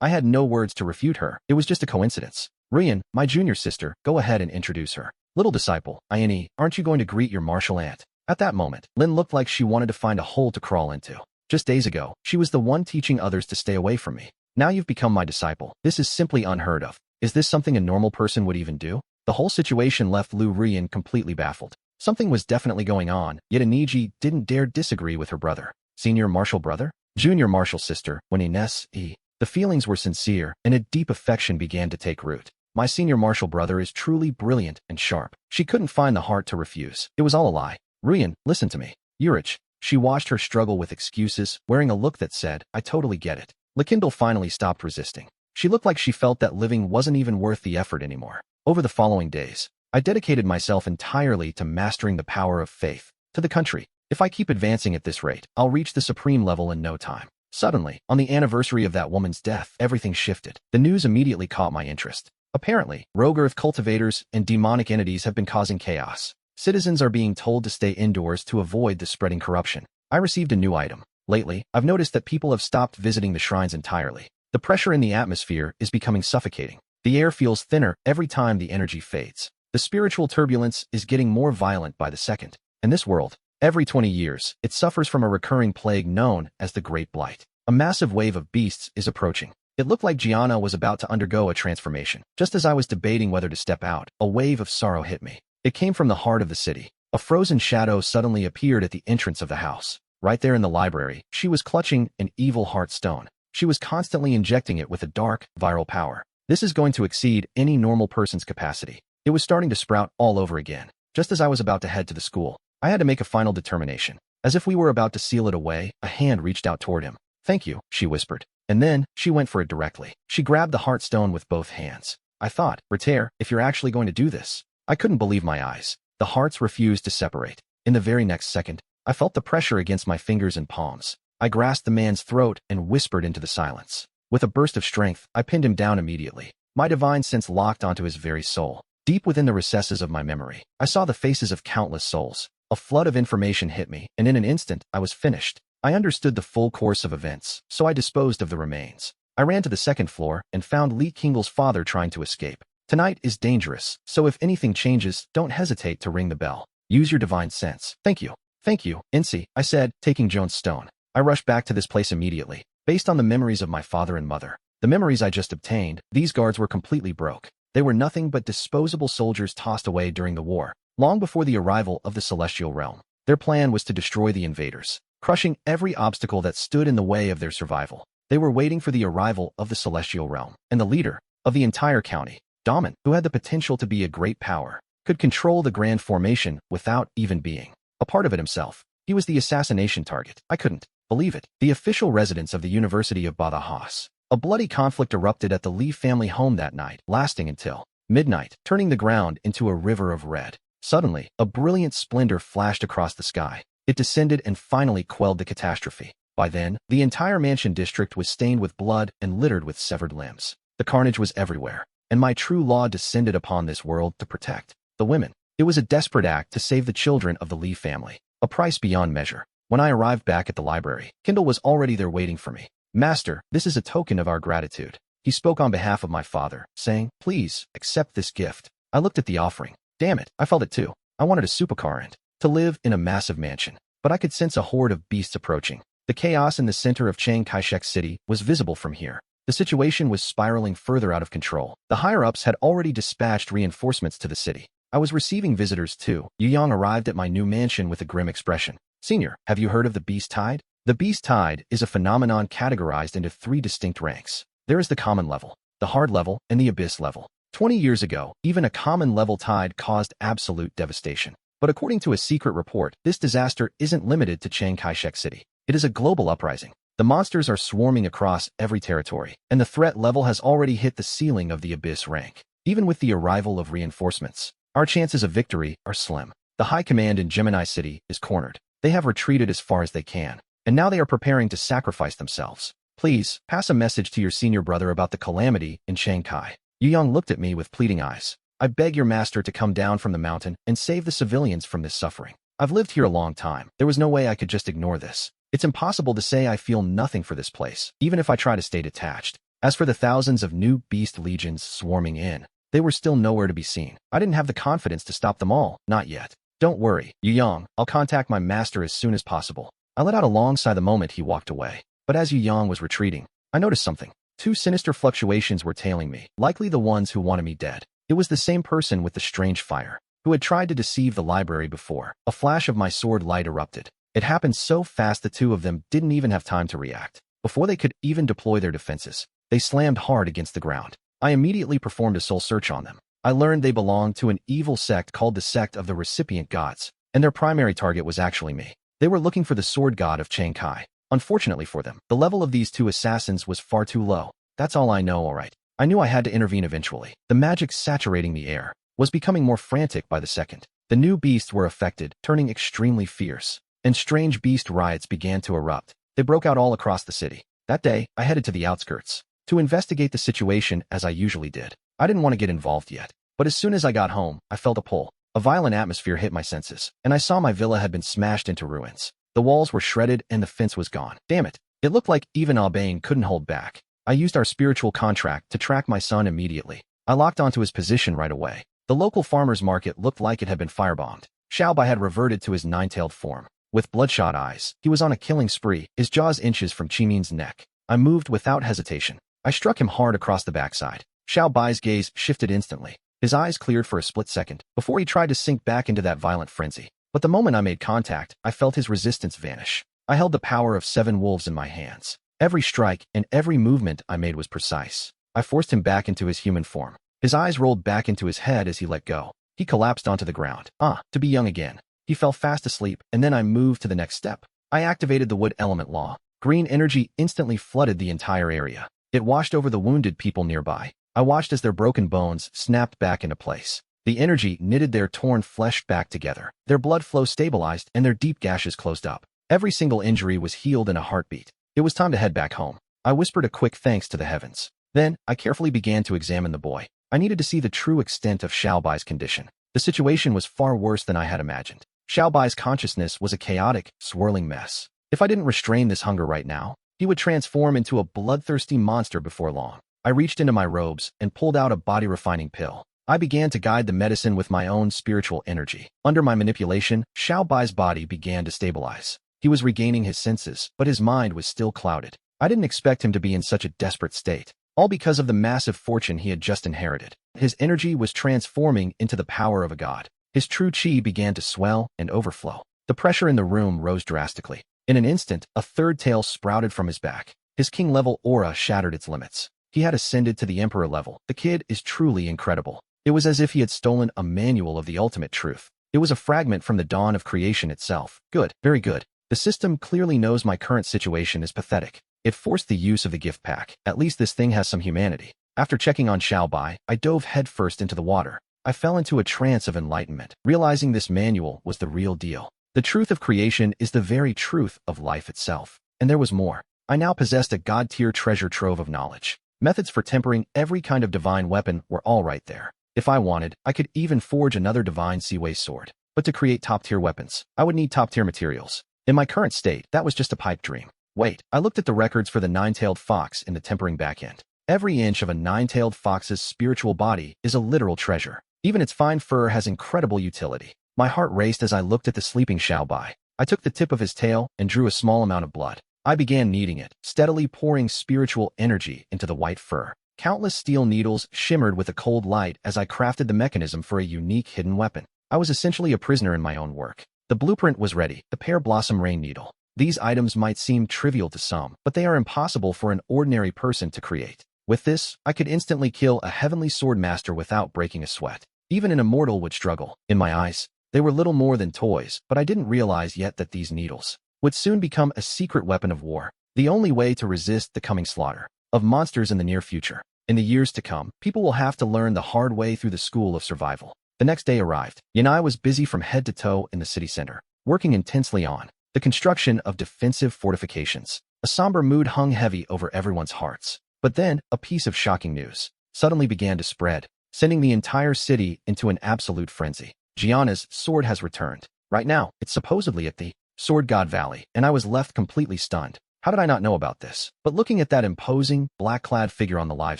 I had no words to refute her. It was just a coincidence. Rian, my junior sister, go ahead and introduce her. Little disciple, Ione, aren't you going to greet your martial aunt? At that moment, Lin looked like she wanted to find a hole to crawl into. Just days ago, she was the one teaching others to stay away from me. Now you've become my disciple. This is simply unheard of. Is this something a normal person would even do? The whole situation left Lu Rian completely baffled. Something was definitely going on, yet Aniji didn't dare disagree with her brother. Senior martial brother? Junior martial sister, when Ines, The feelings were sincere, and a deep affection began to take root. My senior martial brother is truly brilliant and sharp. She couldn't find the heart to refuse. It was all a lie. Rian, listen to me. Urich. She watched her struggle with excuses, wearing a look that said, I totally get it. Lakindle finally stopped resisting. She looked like she felt that living wasn't even worth the effort anymore. Over the following days, I dedicated myself entirely to mastering the power of faith. To the country. If I keep advancing at this rate, I'll reach the supreme level in no time. Suddenly, on the anniversary of that woman's death, everything shifted. The news immediately caught my interest. Apparently, rogue earth cultivators and demonic entities have been causing chaos. Citizens are being told to stay indoors to avoid the spreading corruption. I received a new item. Lately, I've noticed that people have stopped visiting the shrines entirely. The pressure in the atmosphere is becoming suffocating. The air feels thinner every time the energy fades. The spiritual turbulence is getting more violent by the second. In this world, every 20 years, it suffers from a recurring plague known as the Great Blight. A massive wave of beasts is approaching. It looked like Gianna was about to undergo a transformation. Just as I was debating whether to step out, a wave of sorrow hit me. It came from the heart of the city. A frozen shadow suddenly appeared at the entrance of the house. Right there in the library, she was clutching an evil heartstone. She was constantly injecting it with a dark, viral power. This is going to exceed any normal person's capacity. It was starting to sprout all over again. Just as I was about to head to the school, I had to make a final determination. As if we were about to seal it away, a hand reached out toward him. Thank you, she whispered. And then, she went for it directly. She grabbed the heartstone with both hands. I thought, Retere, if you're actually going to do this. I couldn't believe my eyes. The hearts refused to separate. In the very next second, I felt the pressure against my fingers and palms. I grasped the man's throat and whispered into the silence. With a burst of strength, I pinned him down immediately. My divine sense locked onto his very soul. Deep within the recesses of my memory, I saw the faces of countless souls. A flood of information hit me, and in an instant, I was finished. I understood the full course of events, so I disposed of the remains. I ran to the second floor and found Lee Kingle's father trying to escape. Tonight is dangerous, so if anything changes, don't hesitate to ring the bell. Use your divine sense. Thank you. Thank you, Incy, I said, taking Joan's stone. I rushed back to this place immediately. Based on the memories of my father and mother, the memories I just obtained, these guards were completely broke. They were nothing but disposable soldiers tossed away during the war, long before the arrival of the celestial realm. Their plan was to destroy the invaders, crushing every obstacle that stood in the way of their survival. They were waiting for the arrival of the celestial realm, and the leader of the entire county, Daman, who had the potential to be a great power, could control the grand formation without even being a part of it himself. He was the assassination target. I couldn't believe it. The official residence of the University of Badajoz. A bloody conflict erupted at the Lee family home that night, lasting until midnight, turning the ground into a river of red. Suddenly, a brilliant splendor flashed across the sky. It descended and finally quelled the catastrophe. By then, the entire mansion district was stained with blood and littered with severed limbs. The carnage was everywhere, and my true law descended upon this world to protect the women. It was a desperate act to save the children of the Lee family, a price beyond measure. When I arrived back at the library, Kindle was already there waiting for me. Master, this is a token of our gratitude. He spoke on behalf of my father, saying, please, accept this gift. I looked at the offering. Damn it, I felt it too. I wanted a supercar and to live in a massive mansion, but I could sense a horde of beasts approaching. The chaos in the center of Chiang Kai-shek City was visible from here. The situation was spiraling further out of control. The higher-ups had already dispatched reinforcements to the city. I was receiving visitors too. Yu Yang arrived at my new mansion with a grim expression. Senior, have you heard of the Beast Tide? The Beast Tide is a phenomenon categorized into 3 distinct ranks. There is the common level, the hard level, and the abyss level. 20 years ago, even a common level tide caused absolute devastation. But according to a secret report, this disaster isn't limited to Chiang Kai-shek City. It is a global uprising. The monsters are swarming across every territory, and the threat level has already hit the ceiling of the abyss rank. Even with the arrival of reinforcements, our chances of victory are slim. The high command in Gemini City is cornered. They have retreated as far as they can, and now they are preparing to sacrifice themselves. Please, pass a message to your senior brother about the calamity in Chiang Kai. Yu Yang looked at me with pleading eyes. I beg your master to come down from the mountain and save the civilians from this suffering. I've lived here a long time. There was no way I could just ignore this. It's impossible to say I feel nothing for this place, even if I try to stay detached. As for the thousands of new beast legions swarming in, they were still nowhere to be seen. I didn't have the confidence to stop them all, not yet. Don't worry, Yu Yang, I'll contact my master as soon as possible. I let out a long sigh the moment he walked away. But as Yu Yang was retreating, I noticed something. 2 sinister fluctuations were tailing me, likely the ones who wanted me dead. It was the same person with the strange fire, who had tried to deceive the library before. A flash of my sword light erupted. It happened so fast the 2 of them didn't even have time to react. Before they could even deploy their defenses, they slammed hard against the ground. I immediately performed a soul search on them. I learned they belonged to an evil sect called the Sect of the Recipient Gods, and their primary target was actually me. They were looking for the sword god of Chiang Kai. Unfortunately for them, the level of these 2 assassins was far too low. That's all I know, alright. I knew I had to intervene eventually. The magic saturating the air was becoming more frantic by the second. The new beasts were affected, turning extremely fierce, and strange beast riots began to erupt. They broke out all across the city. That day, I headed to the outskirts to investigate the situation as I usually did. I didn't want to get involved yet, but as soon as I got home, I felt a pull. A violent atmosphere hit my senses, and I saw my villa had been smashed into ruins. The walls were shredded and the fence was gone. Damn it. It looked like even Albane couldn't hold back. I used our spiritual contract to track my son immediately. I locked onto his position right away. The local farmer's market looked like it had been firebombed. Xiaobai had reverted to his 9-tailed form. With bloodshot eyes, he was on a killing spree, his jaws inches from Qimin's neck. I moved without hesitation. I struck him hard across the backside. Xiaobai's gaze shifted instantly. His eyes cleared for a split second before he tried to sink back into that violent frenzy. But the moment I made contact, I felt his resistance vanish. I held the power of 7 wolves in my hands. Every strike and every movement I made was precise. I forced him back into his human form. His eyes rolled back into his head as he let go. He collapsed onto the ground. To be young again. He fell fast asleep, and then I moved to the next step. I activated the wood element law. Green energy instantly flooded the entire area. It washed over the wounded people nearby. I watched as their broken bones snapped back into place. The energy knitted their torn flesh back together. Their blood flow stabilized and their deep gashes closed up. Every single injury was healed in a heartbeat. It was time to head back home. I whispered a quick thanks to the heavens. Then, I carefully began to examine the boy. I needed to see the true extent of Xiaobai's condition. The situation was far worse than I had imagined. Xiaobai's consciousness was a chaotic, swirling mess. If I didn't restrain this hunger right now, he would transform into a bloodthirsty monster before long. I reached into my robes and pulled out a body-refining pill. I began to guide the medicine with my own spiritual energy. Under my manipulation, Xiaobai's body began to stabilize. He was regaining his senses, but his mind was still clouded. I didn't expect him to be in such a desperate state, all because of the massive fortune he had just inherited. His energy was transforming into the power of a god. His true chi began to swell and overflow. The pressure in the room rose drastically. In an instant, a third tail sprouted from his back. His king-level aura shattered its limits. He had ascended to the emperor level. The kid is truly incredible. It was as if he had stolen a manual of the ultimate truth. It was a fragment from the dawn of creation itself. Good, very good. The system clearly knows my current situation is pathetic. It forced the use of the gift pack. At least this thing has some humanity. After checking on Xiaobai, I dove headfirst into the water. I fell into a trance of enlightenment, realizing this manual was the real deal. The truth of creation is the very truth of life itself. And there was more. I now possessed a god-tier treasure trove of knowledge. Methods for tempering every kind of divine weapon were all right there. If I wanted, I could even forge another divine Seaway sword. But to create top-tier weapons, I would need top-tier materials. In my current state, that was just a pipe dream. Wait, I looked at the records for the nine-tailed fox in the tempering backend. Every inch of a nine-tailed fox's spiritual body is a literal treasure. Even its fine fur has incredible utility. My heart raced as I looked at the sleeping Xiaobai. I took the tip of his tail and drew a small amount of blood. I began kneading it, steadily pouring spiritual energy into the white fur. Countless steel needles shimmered with a cold light as I crafted the mechanism for a unique hidden weapon. I was essentially a prisoner in my own work. The blueprint was ready, the pear blossom rain needle. These items might seem trivial to some, but they are impossible for an ordinary person to create. With this, I could instantly kill a heavenly sword master without breaking a sweat. Even an immortal would struggle. In my eyes, they were little more than toys, but I didn't realize yet that these needles would soon become a secret weapon of war, the only way to resist the coming slaughter of monsters in the near future. In the years to come, people will have to learn the hard way through the school of survival. The next day arrived. Yanai was busy from head to toe in the city center, working intensely on the construction of defensive fortifications. A somber mood hung heavy over everyone's hearts. But then, a piece of shocking news suddenly began to spread, sending the entire city into an absolute frenzy. Gianna's sword has returned. Right now, it's supposedly at the Sword God Valley, and I was left completely stunned. How did I not know about this? But looking at that imposing, black-clad figure on the live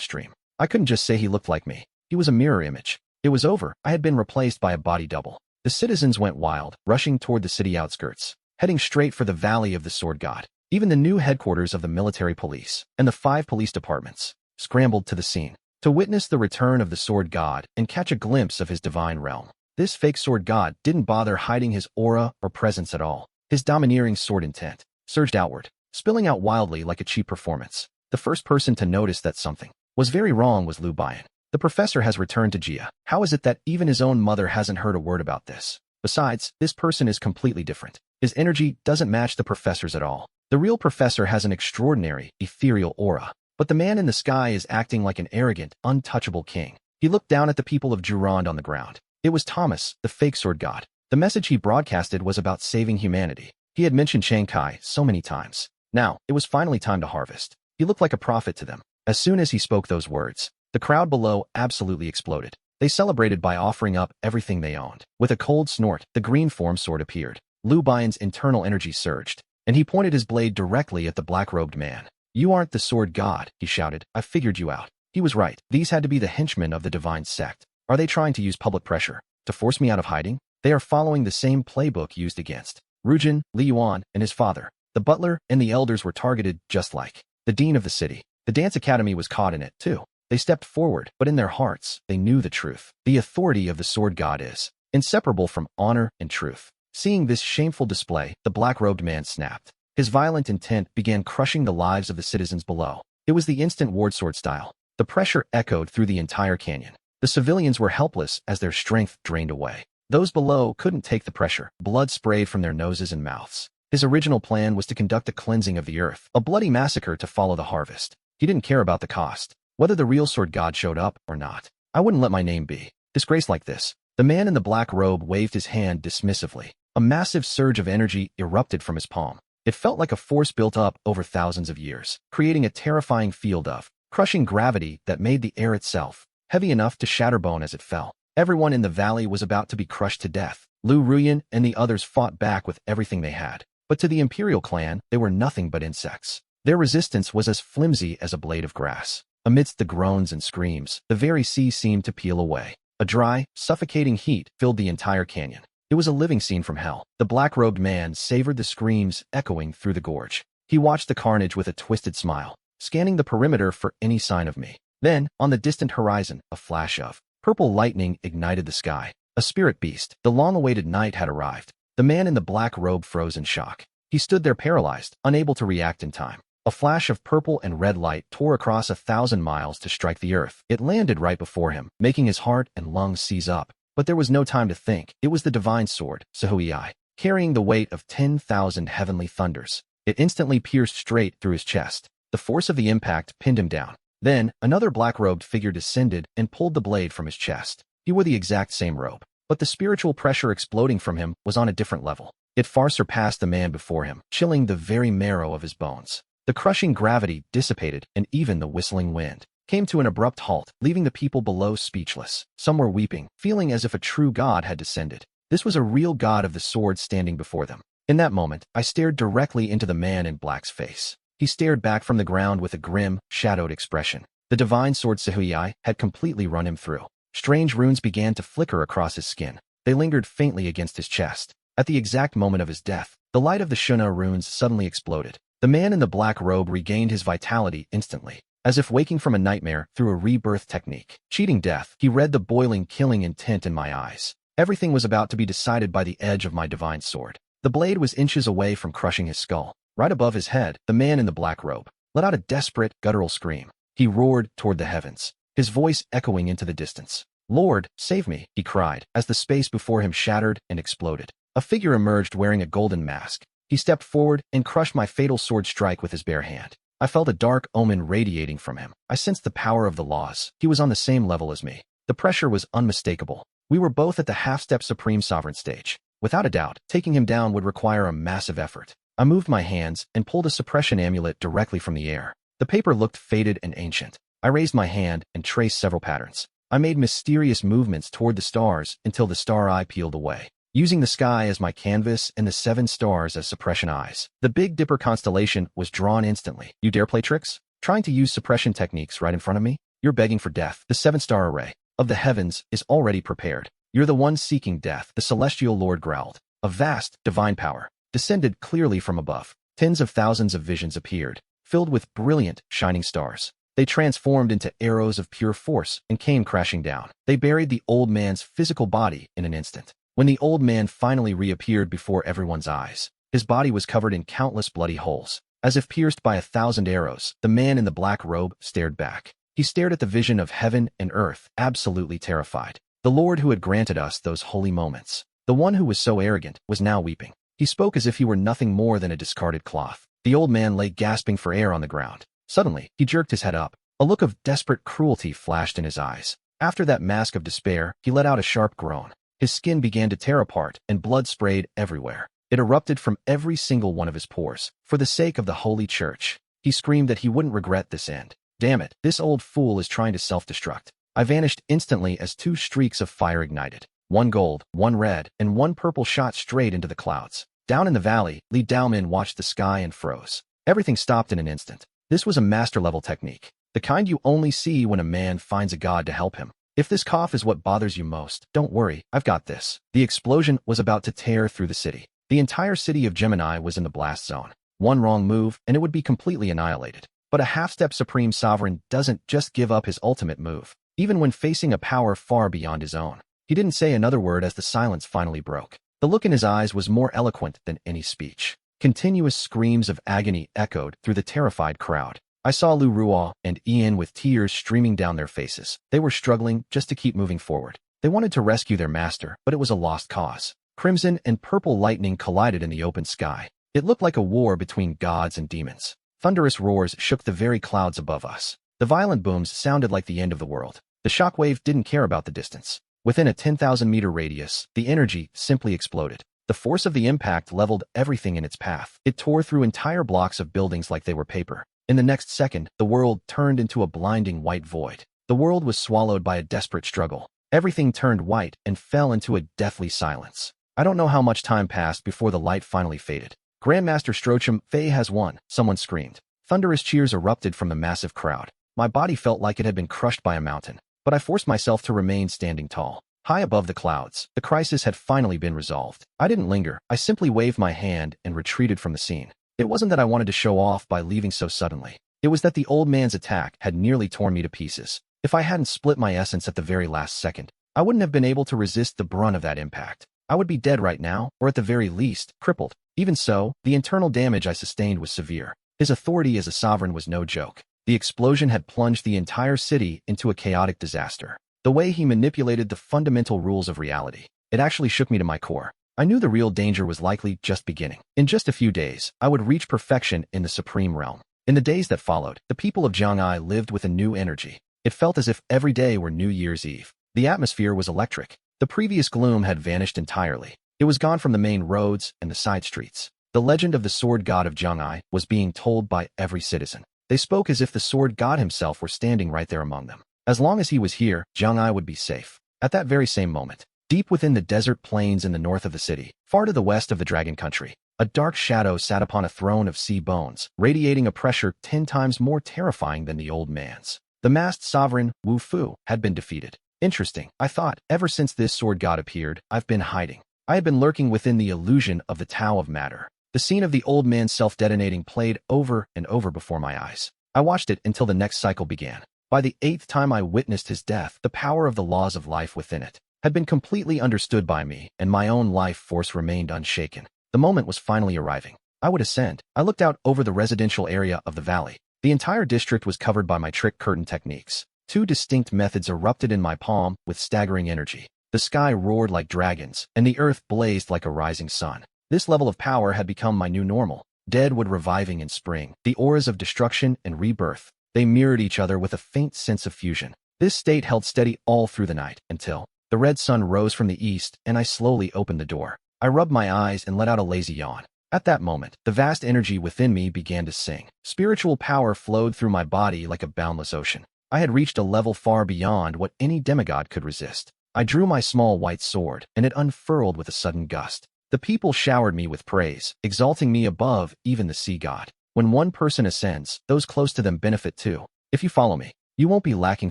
stream, I couldn't just say he looked like me. He was a mirror image. It was over. I had been replaced by a body double. The citizens went wild, rushing toward the city outskirts, heading straight for the Valley of the Sword God. Even the new headquarters of the military police and the 5 police departments scrambled to the scene to witness the return of the Sword God and catch a glimpse of his divine realm. This fake Sword God didn't bother hiding his aura or presence at all. His domineering sword intent surged outward, spilling out wildly like a cheap performance. The first person to notice that something was very wrong was Liu Bian. The professor has returned to Jia. How is it that even his own mother hasn't heard a word about this? Besides, this person is completely different. His energy doesn't match the professor's at all. The real professor has an extraordinary, ethereal aura, but the man in the sky is acting like an arrogant, untouchable king. He looked down at the people of Jurand on the ground. It was Thomas, the fake sword god. The message he broadcasted was about saving humanity. He had mentioned Shanghai so many times. Now, it was finally time to harvest. He looked like a prophet to them. As soon as he spoke those words, the crowd below absolutely exploded. They celebrated by offering up everything they owned. With a cold snort, the green form sword appeared. Liu Bian's internal energy surged, and he pointed his blade directly at the black-robed man. "You aren't the sword god," he shouted. "I figured you out." He was right. These had to be the henchmen of the divine sect. Are they trying to use public pressure to force me out of hiding? They are following the same playbook used against Rujin, Li Yuan, and his father. The butler and the elders were targeted just like the dean of the city. The dance academy was caught in it, too. They stepped forward, but in their hearts, they knew the truth. The authority of the sword god is inseparable from honor and truth. Seeing this shameful display, the black-robed man snapped. His violent intent began crushing the lives of the citizens below. It was the instant ward sword style. The pressure echoed through the entire canyon. The civilians were helpless as their strength drained away. Those below couldn't take the pressure. Blood sprayed from their noses and mouths. His original plan was to conduct a cleansing of the earth, a bloody massacre to follow the harvest. He didn't care about the cost, whether the real sword god showed up or not. I wouldn't let my name be Disgrace like this. The man in the black robe waved his hand dismissively. A massive surge of energy erupted from his palm. It felt like a force built up over thousands of years, creating a terrifying field of crushing gravity that made the air itself heavy enough to shatter bone as it fell. Everyone in the valley was about to be crushed to death. Lu Ruyan and the others fought back with everything they had. But to the Imperial clan, they were nothing but insects. Their resistance was as flimsy as a blade of grass. Amidst the groans and screams, the very sea seemed to peel away. A dry, suffocating heat filled the entire canyon. It was a living scene from hell. The black-robed man savored the screams echoing through the gorge. He watched the carnage with a twisted smile, scanning the perimeter for any sign of me. Then, on the distant horizon, a flash of purple lightning ignited the sky. A spirit beast. The long-awaited night had arrived. The man in the black robe froze in shock. He stood there paralyzed, unable to react in time. A flash of purple and red light tore across 1,000 miles to strike the earth. It landed right before him, making his heart and lungs seize up. But there was no time to think. It was the divine sword, Sahuiai, carrying the weight of 10,000 heavenly thunders. It instantly pierced straight through his chest. The force of the impact pinned him down. Then, another black-robed figure descended and pulled the blade from his chest. He wore the exact same robe, but the spiritual pressure exploding from him was on a different level. It far surpassed the man before him, chilling the very marrow of his bones. The crushing gravity dissipated, and even the whistling wind came to an abrupt halt, leaving the people below speechless. Some were weeping, feeling as if a true god had descended. This was a real god of the sword standing before them. In that moment, I stared directly into the man in black's face. He stared back from the ground with a grim, shadowed expression. The divine sword Sahuiai had completely run him through. Strange runes began to flicker across his skin. They lingered faintly against his chest. At the exact moment of his death, the light of the Shuna runes suddenly exploded. The man in the black robe regained his vitality instantly, as if waking from a nightmare through a rebirth technique. Cheating death, he read the boiling, killing intent in my eyes. Everything was about to be decided by the edge of my divine sword. The blade was inches away from crushing his skull. Right above his head, the man in the black robe let out a desperate, guttural scream. He roared toward the heavens, his voice echoing into the distance. "Lord, save me," he cried, as the space before him shattered and exploded. A figure emerged wearing a golden mask. He stepped forward and crushed my fatal sword strike with his bare hand. I felt a dark omen radiating from him. I sensed the power of the laws. He was on the same level as me. The pressure was unmistakable. We were both at the half-step Supreme Sovereign stage. Without a doubt, taking him down would require a massive effort. I moved my hands and pulled a suppression amulet directly from the air. The paper looked faded and ancient. I raised my hand and traced several patterns. I made mysterious movements toward the stars until the star eye peeled away, using the sky as my canvas and the 7 stars as suppression eyes. The Big Dipper constellation was drawn instantly. "You dare play tricks? Trying to use suppression techniques right in front of me? You're begging for death. The 7-star array of the heavens is already prepared. You're the one seeking death," the celestial lord growled. A vast, divine power descended clearly from above. Tens of thousands of visions appeared, filled with brilliant, shining stars. They transformed into arrows of pure force and came crashing down. They buried the old man's physical body in an instant. When the old man finally reappeared before everyone's eyes, his body was covered in countless bloody holes. As if pierced by 1,000 arrows, the man in the black robe stared back. He stared at the vision of heaven and earth, absolutely terrified. The Lord who had granted us those holy moments, the one who was so arrogant, was now weeping. He spoke as if he were nothing more than a discarded cloth. The old man lay gasping for air on the ground. Suddenly, he jerked his head up. A look of desperate cruelty flashed in his eyes. After that mask of despair, he let out a sharp groan. His skin began to tear apart, and blood sprayed everywhere. It erupted from every single one of his pores. For the sake of the Holy Church, he screamed that he wouldn't regret this end. Damn it, this old fool is trying to self-destruct. I vanished instantly as 2 streaks of fire ignited. 1 gold, 1 red, and 1 purple shot straight into the clouds. Down in the valley, Li Daomin watched the sky and froze. Everything stopped in an instant. This was a master-level technique, the kind you only see when a man finds a god to help him. If this cough is what bothers you most, don't worry, I've got this. The explosion was about to tear through the city. The entire city of Gemini was in the blast zone. One wrong move, and it would be completely annihilated. But a half-step Supreme Sovereign doesn't just give up his ultimate move, even when facing a power far beyond his own. He didn't say another word as the silence finally broke. The look in his eyes was more eloquent than any speech. Continuous screams of agony echoed through the terrified crowd. I saw Lu Ruo and Ian with tears streaming down their faces. They were struggling just to keep moving forward. They wanted to rescue their master, but it was a lost cause. Crimson and purple lightning collided in the open sky. It looked like a war between gods and demons. Thunderous roars shook the very clouds above us. The violent booms sounded like the end of the world. The shockwave didn't care about the distance. Within a 10,000-meter radius, the energy simply exploded. The force of the impact leveled everything in its path. It tore through entire blocks of buildings like they were paper. In the next second, the world turned into a blinding white void. The world was swallowed by a desperate struggle. Everything turned white and fell into a deathly silence. I don't know how much time passed before the light finally faded. Grandmaster Strochum, Faye has won, someone screamed. Thunderous cheers erupted from the massive crowd. My body felt like it had been crushed by a mountain, but I forced myself to remain standing tall. High above the clouds, the crisis had finally been resolved. I didn't linger. I simply waved my hand and retreated from the scene. It wasn't that I wanted to show off by leaving so suddenly. It was that the old man's attack had nearly torn me to pieces. If I hadn't split my essence at the very last second, I wouldn't have been able to resist the brunt of that impact. I would be dead right now, or at the very least, crippled. Even so, the internal damage I sustained was severe. His authority as a sovereign was no joke. The explosion had plunged the entire city into a chaotic disaster. The way he manipulated the fundamental rules of reality, it actually shook me to my core. I knew the real danger was likely just beginning. In just a few days, I would reach perfection in the supreme realm. In the days that followed, the people of Jiang'ai lived with a new energy. It felt as if every day were New Year's Eve. The atmosphere was electric. The previous gloom had vanished entirely. It was gone from the main roads and the side streets. The legend of the sword god of Jiang'ai was being told by every citizen. They spoke as if the sword god himself were standing right there among them. As long as he was here, Jiang'ai would be safe. At that very same moment, deep within the desert plains in the north of the city, far to the west of the Dragon Country, a dark shadow sat upon a throne of sea bones, radiating a pressure 10 times more terrifying than the old man's. The masked sovereign, Wu Fu, had been defeated. Interesting, I thought. Ever since this sword god appeared, I've been hiding. I had been lurking within the illusion of the Tao of Matter. The scene of the old man self-detonating played over and over before my eyes. I watched it until the next cycle began. By the 8th time I witnessed his death, the power of the laws of life within it had been completely understood by me, and my own life force remained unshaken. The moment was finally arriving. I would ascend. I looked out over the residential area of the valley. The entire district was covered by my trick curtain techniques. 2 distinct methods erupted in my palm with staggering energy. The sky roared like dragons, and the earth blazed like a rising sun. This level of power had become my new normal. Deadwood reviving in spring, the auras of destruction and rebirth. They mirrored each other with a faint sense of fusion. This state held steady all through the night, until the red sun rose from the east, and I slowly opened the door. I rubbed my eyes and let out a lazy yawn. At that moment, the vast energy within me began to sing. Spiritual power flowed through my body like a boundless ocean. I had reached a level far beyond what any demigod could resist. I drew my small white sword, and it unfurled with a sudden gust. The people showered me with praise, exalting me above even the sea god. When one person ascends, those close to them benefit too. If you follow me, you won't be lacking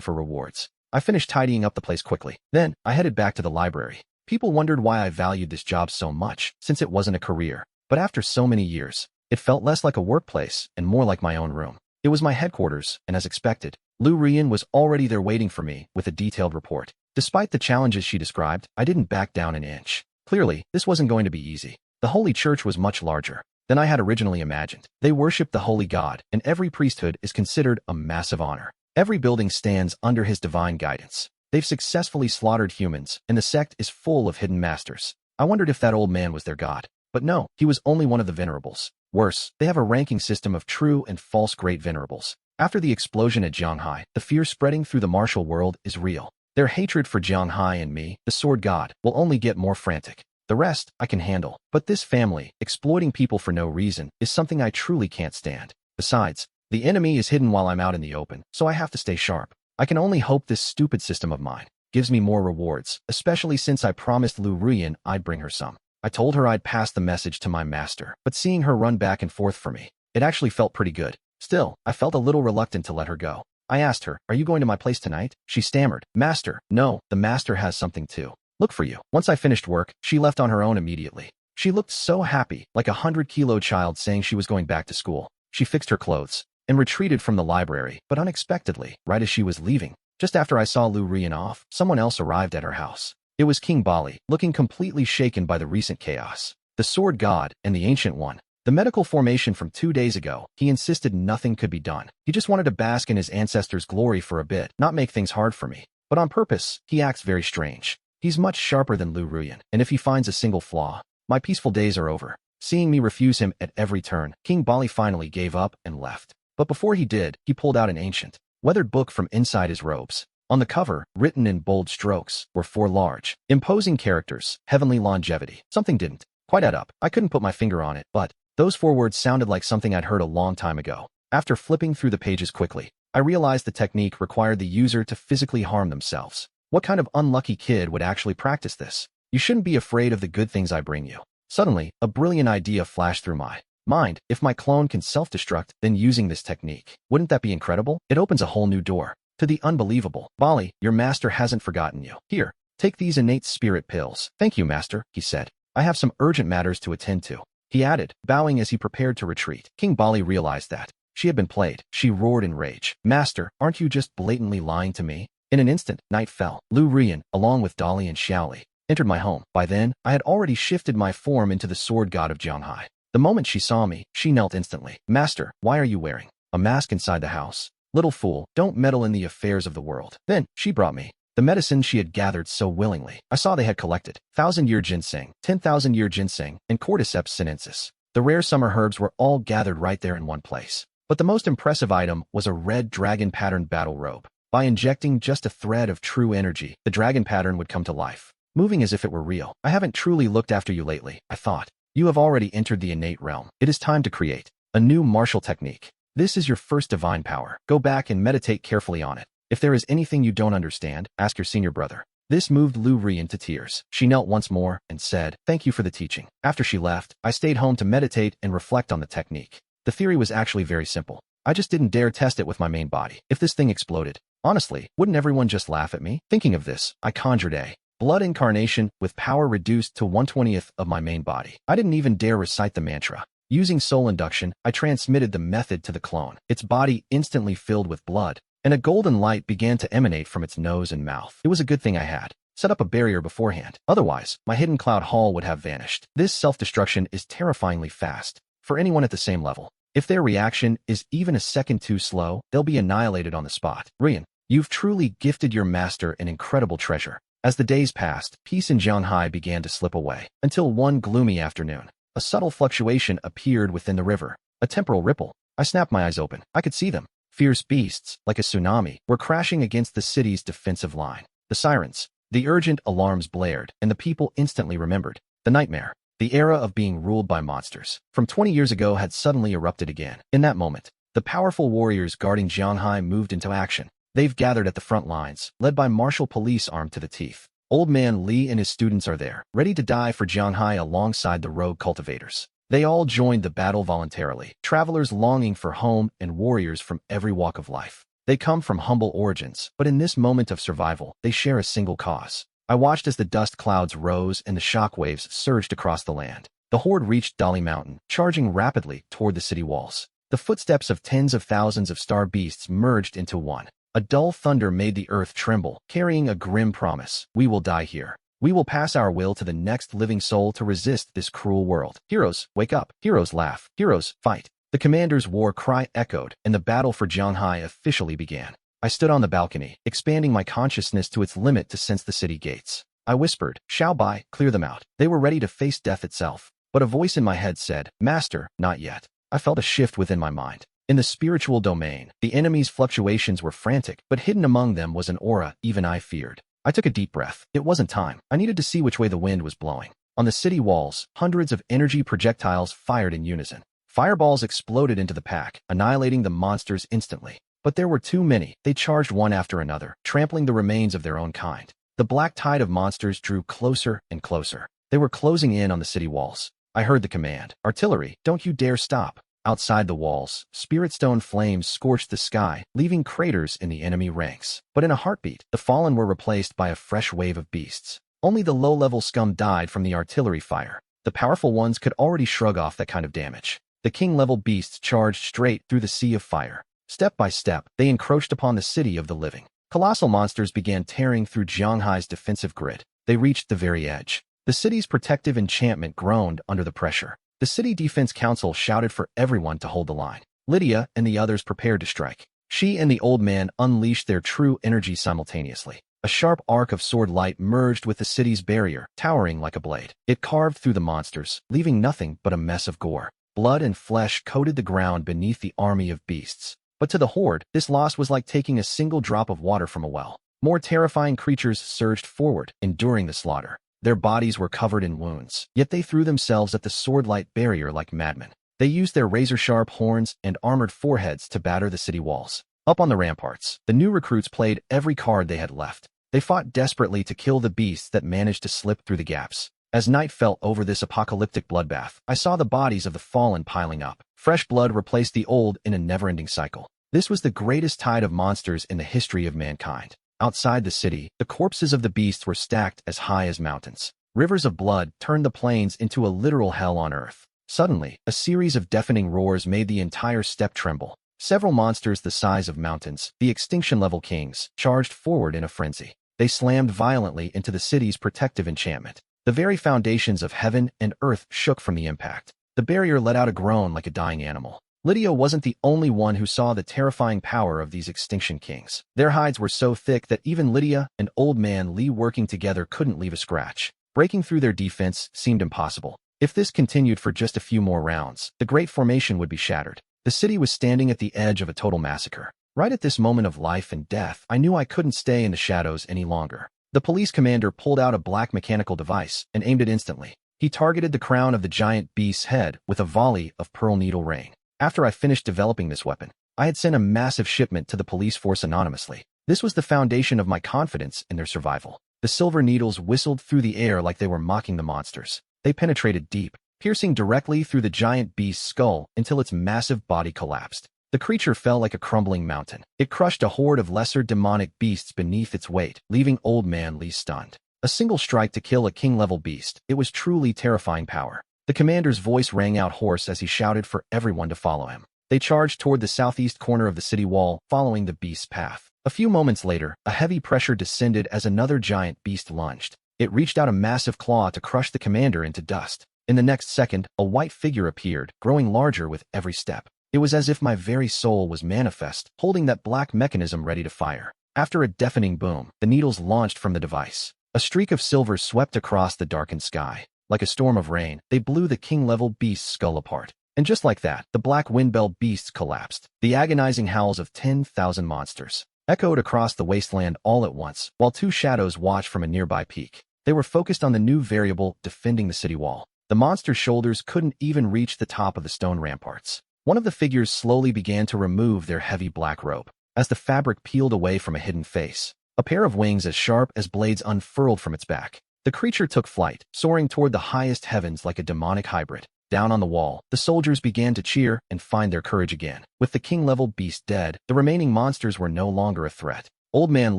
for rewards. I finished tidying up the place quickly. Then, I headed back to the library. People wondered why I valued this job so much, since it wasn't a career. But after so many years, it felt less like a workplace and more like my own room. It was my headquarters, and as expected, Lu Rian was already there waiting for me with a detailed report. Despite the challenges she described, I didn't back down an inch. Clearly, this wasn't going to be easy. The Holy Church was much larger than I had originally imagined. They worship the Holy God, and every priesthood is considered a massive honor. Every building stands under his divine guidance. They've successfully slaughtered humans, and the sect is full of hidden masters. I wondered if that old man was their god. But no, he was only one of the venerables. Worse, they have a ranking system of true and false great venerables. After the explosion at Jianghai, the fear spreading through the martial world is real. Their hatred for Jianghai and me, the sword god, will only get more frantic. The rest, I can handle. But this family, exploiting people for no reason, is something I truly can't stand. Besides, the enemy is hidden while I'm out in the open, so I have to stay sharp. I can only hope this stupid system of mine gives me more rewards, especially since I promised Lu Ruyan I'd bring her some. I told her I'd pass the message to my master, but seeing her run back and forth for me, it actually felt pretty good. Still, I felt a little reluctant to let her go. I asked her, "Are you going to my place tonight?" She stammered, "Master, no, the master has something to look for you." Once I finished work, she left on her own immediately. She looked so happy, like a 100-kilo child saying she was going back to school. She fixed her clothes and retreated from the library, but unexpectedly, right as she was leaving, just after I saw Lu Rian off, someone else arrived at her house. It was King Bali, looking completely shaken by the recent chaos. The sword god and the ancient one. The medical formation from 2 days ago, he insisted nothing could be done. He just wanted to bask in his ancestors' glory for a bit, not make things hard for me. But on purpose, he acts very strange. He's much sharper than Lu Ruyan, and if he finds a single flaw, my peaceful days are over. Seeing me refuse him at every turn, King Bali finally gave up and left. But before he did, he pulled out an ancient, weathered book from inside his robes. On the cover, written in bold strokes, were 4 large, imposing characters: heavenly longevity. Something didn't quite add up. I couldn't put my finger on it, but those 4 words sounded like something I'd heard a long time ago. After flipping through the pages quickly, I realized the technique required the user to physically harm themselves. What kind of unlucky kid would actually practice this? You shouldn't be afraid of the good things I bring you. Suddenly, a brilliant idea flashed through my mind. If my clone can self-destruct, then using this technique, wouldn't that be incredible? It opens a whole new door to the unbelievable. Bali, your master hasn't forgotten you. Here, take these innate spirit pills. Thank you, master, he said. I have some urgent matters to attend to, he added, bowing as he prepared to retreat. King Bali realized that she had been played. She roared in rage. Master, aren't you just blatantly lying to me? In an instant, night fell. Lu Rian, along with Dali and Xiaoli, entered my home. By then, I had already shifted my form into the sword god of Jianghai. The moment she saw me, she knelt instantly. Master, why are you wearing a mask inside the house? Little fool, don't meddle in the affairs of the world. Then, she brought me the medicine she had gathered so willingly. I saw they had collected 1,000-year ginseng, 10,000-year ginseng, and Cordyceps sinensis. The rare summer herbs were all gathered right there in one place. But the most impressive item was a red dragon-patterned battle robe. By injecting just a thread of true energy, the dragon pattern would come to life, moving as if it were real. I haven't truly looked after you lately, I thought. You have already entered the innate realm. It is time to create a new martial technique. This is your first divine power. Go back and meditate carefully on it. If there is anything you don't understand, ask your senior brother. This moved Lu Rian to tears. She knelt once more and said, thank you for the teaching. After she left, I stayed home to meditate and reflect on the technique. The theory was actually very simple. I just didn't dare test it with my main body. If this thing exploded, honestly, wouldn't everyone just laugh at me? Thinking of this, I conjured a blood incarnation with power reduced to 1/20th of my main body. I didn't even dare recite the mantra. Using soul induction, I transmitted the method to the clone. Its body instantly filled with blood, and a golden light began to emanate from its nose and mouth. It was a good thing I had set up a barrier beforehand. Otherwise, my hidden cloud hall would have vanished. This self-destruction is terrifyingly fast for anyone at the same level. If their reaction is even a second too slow, they'll be annihilated on the spot. Rian, you've truly gifted your master an incredible treasure. As the days passed, peace in Jianghai began to slip away, until one gloomy afternoon, a subtle fluctuation appeared within the river, a temporal ripple. I snapped my eyes open. I could see them. Fierce beasts, like a tsunami, were crashing against the city's defensive line. The sirens, the urgent alarms blared, and the people instantly remembered the nightmare. The era of being ruled by monsters from 20 years ago had suddenly erupted again. In that moment, the powerful warriors guarding Jianghai moved into action. They've gathered at the front lines, led by martial police armed to the teeth. Old Man Li and his students are there, ready to die for Jianghai alongside the rogue cultivators. They all joined the battle voluntarily, travelers longing for home and warriors from every walk of life. They come from humble origins, but in this moment of survival, they share a single cause. I watched as the dust clouds rose and the shockwaves surged across the land. The horde reached Dali Mountain, charging rapidly toward the city walls. The footsteps of tens of thousands of star beasts merged into one. A dull thunder made the earth tremble, carrying a grim promise. We will die here. We will pass our will to the next living soul to resist this cruel world. Heroes, wake up. Heroes, laugh. Heroes, fight. The commander's war cry echoed, and the battle for Jianghai officially began. I stood on the balcony, expanding my consciousness to its limit to sense the city gates. I whispered, Xiaobai, clear them out. They were ready to face death itself. But a voice in my head said, Master, not yet. I felt a shift within my mind. In the spiritual domain, the enemy's fluctuations were frantic, but hidden among them was an aura even I feared. I took a deep breath. It wasn't time. I needed to see which way the wind was blowing. On the city walls, hundreds of energy projectiles fired in unison. Fireballs exploded into the pack, annihilating the monsters instantly. But there were too many. They charged one after another, trampling the remains of their own kind. The black tide of monsters drew closer and closer. They were closing in on the city walls. I heard the command, Artillery, don't you dare stop. Outside the walls, spirit stone flames scorched the sky, leaving craters in the enemy ranks. But in a heartbeat, the fallen were replaced by a fresh wave of beasts. Only the low-level scum died from the artillery fire. The powerful ones could already shrug off that kind of damage. The king-level beasts charged straight through the sea of fire. Step by step, they encroached upon the city of the living. Colossal monsters began tearing through Jianghai's defensive grid. They reached the very edge. The city's protective enchantment groaned under the pressure. The City Defense Council shouted for everyone to hold the line. Lydia and the others prepared to strike. She and the old man unleashed their true energy simultaneously. A sharp arc of sword light merged with the city's barrier, towering like a blade. It carved through the monsters, leaving nothing but a mess of gore. Blood and flesh coated the ground beneath the army of beasts. But to the horde, this loss was like taking a single drop of water from a well. More terrifying creatures surged forward, enduring the slaughter. Their bodies were covered in wounds, yet they threw themselves at the sword-light barrier like madmen. They used their razor-sharp horns and armored foreheads to batter the city walls. Up on the ramparts, the new recruits played every card they had left. They fought desperately to kill the beasts that managed to slip through the gaps. As night fell over this apocalyptic bloodbath, I saw the bodies of the fallen piling up. Fresh blood replaced the old in a never-ending cycle. This was the greatest tide of monsters in the history of mankind. Outside the city, the corpses of the beasts were stacked as high as mountains. Rivers of blood turned the plains into a literal hell on earth. Suddenly, a series of deafening roars made the entire steppe tremble. Several monsters the size of mountains, the extinction-level kings, charged forward in a frenzy. They slammed violently into the city's protective enchantment. The very foundations of heaven and earth shook from the impact. The barrier let out a groan like a dying animal. Lydia wasn't the only one who saw the terrifying power of these extinction kings. Their hides were so thick that even Lydia and Old Man Lee working together couldn't leave a scratch. Breaking through their defense seemed impossible. If this continued for just a few more rounds, the Great Formation would be shattered. The city was standing at the edge of a total massacre. Right at this moment of life and death, I knew I couldn't stay in the shadows any longer. The police commander pulled out a black mechanical device and aimed it instantly. He targeted the crown of the giant beast's head with a volley of pearl needle rain. After I finished developing this weapon, I had sent a massive shipment to the police force anonymously. This was the foundation of my confidence in their survival. The silver needles whistled through the air like they were mocking the monsters. They penetrated deep, piercing directly through the giant beast's skull until its massive body collapsed. The creature fell like a crumbling mountain. It crushed a horde of lesser demonic beasts beneath its weight, leaving Old Man Lee stunned. A single strike to kill a king-level beast. It was truly terrifying power. The commander's voice rang out hoarse as he shouted for everyone to follow him. They charged toward the southeast corner of the city wall, following the beast's path. A few moments later, a heavy pressure descended as another giant beast lunged. It reached out a massive claw to crush the commander into dust. In the next second, a white figure appeared, growing larger with every step. It was as if my very soul was manifest, holding that black mechanism ready to fire. After a deafening boom, the needles launched from the device. A streak of silver swept across the darkened sky. Like a storm of rain, they blew the king-level beast's skull apart. And just like that, the black windbell beasts collapsed. The agonizing howls of 10,000 monsters echoed across the wasteland all at once, while two shadows watched from a nearby peak. They were focused on the new variable defending the city wall. The monster's shoulders couldn't even reach the top of the stone ramparts. One of the figures slowly began to remove their heavy black robe. As the fabric peeled away from a hidden face, a pair of wings as sharp as blades unfurled from its back. The creature took flight, soaring toward the highest heavens like a demonic hybrid. Down on the wall, the soldiers began to cheer and find their courage again. With the king-level beast dead, the remaining monsters were no longer a threat. Old Man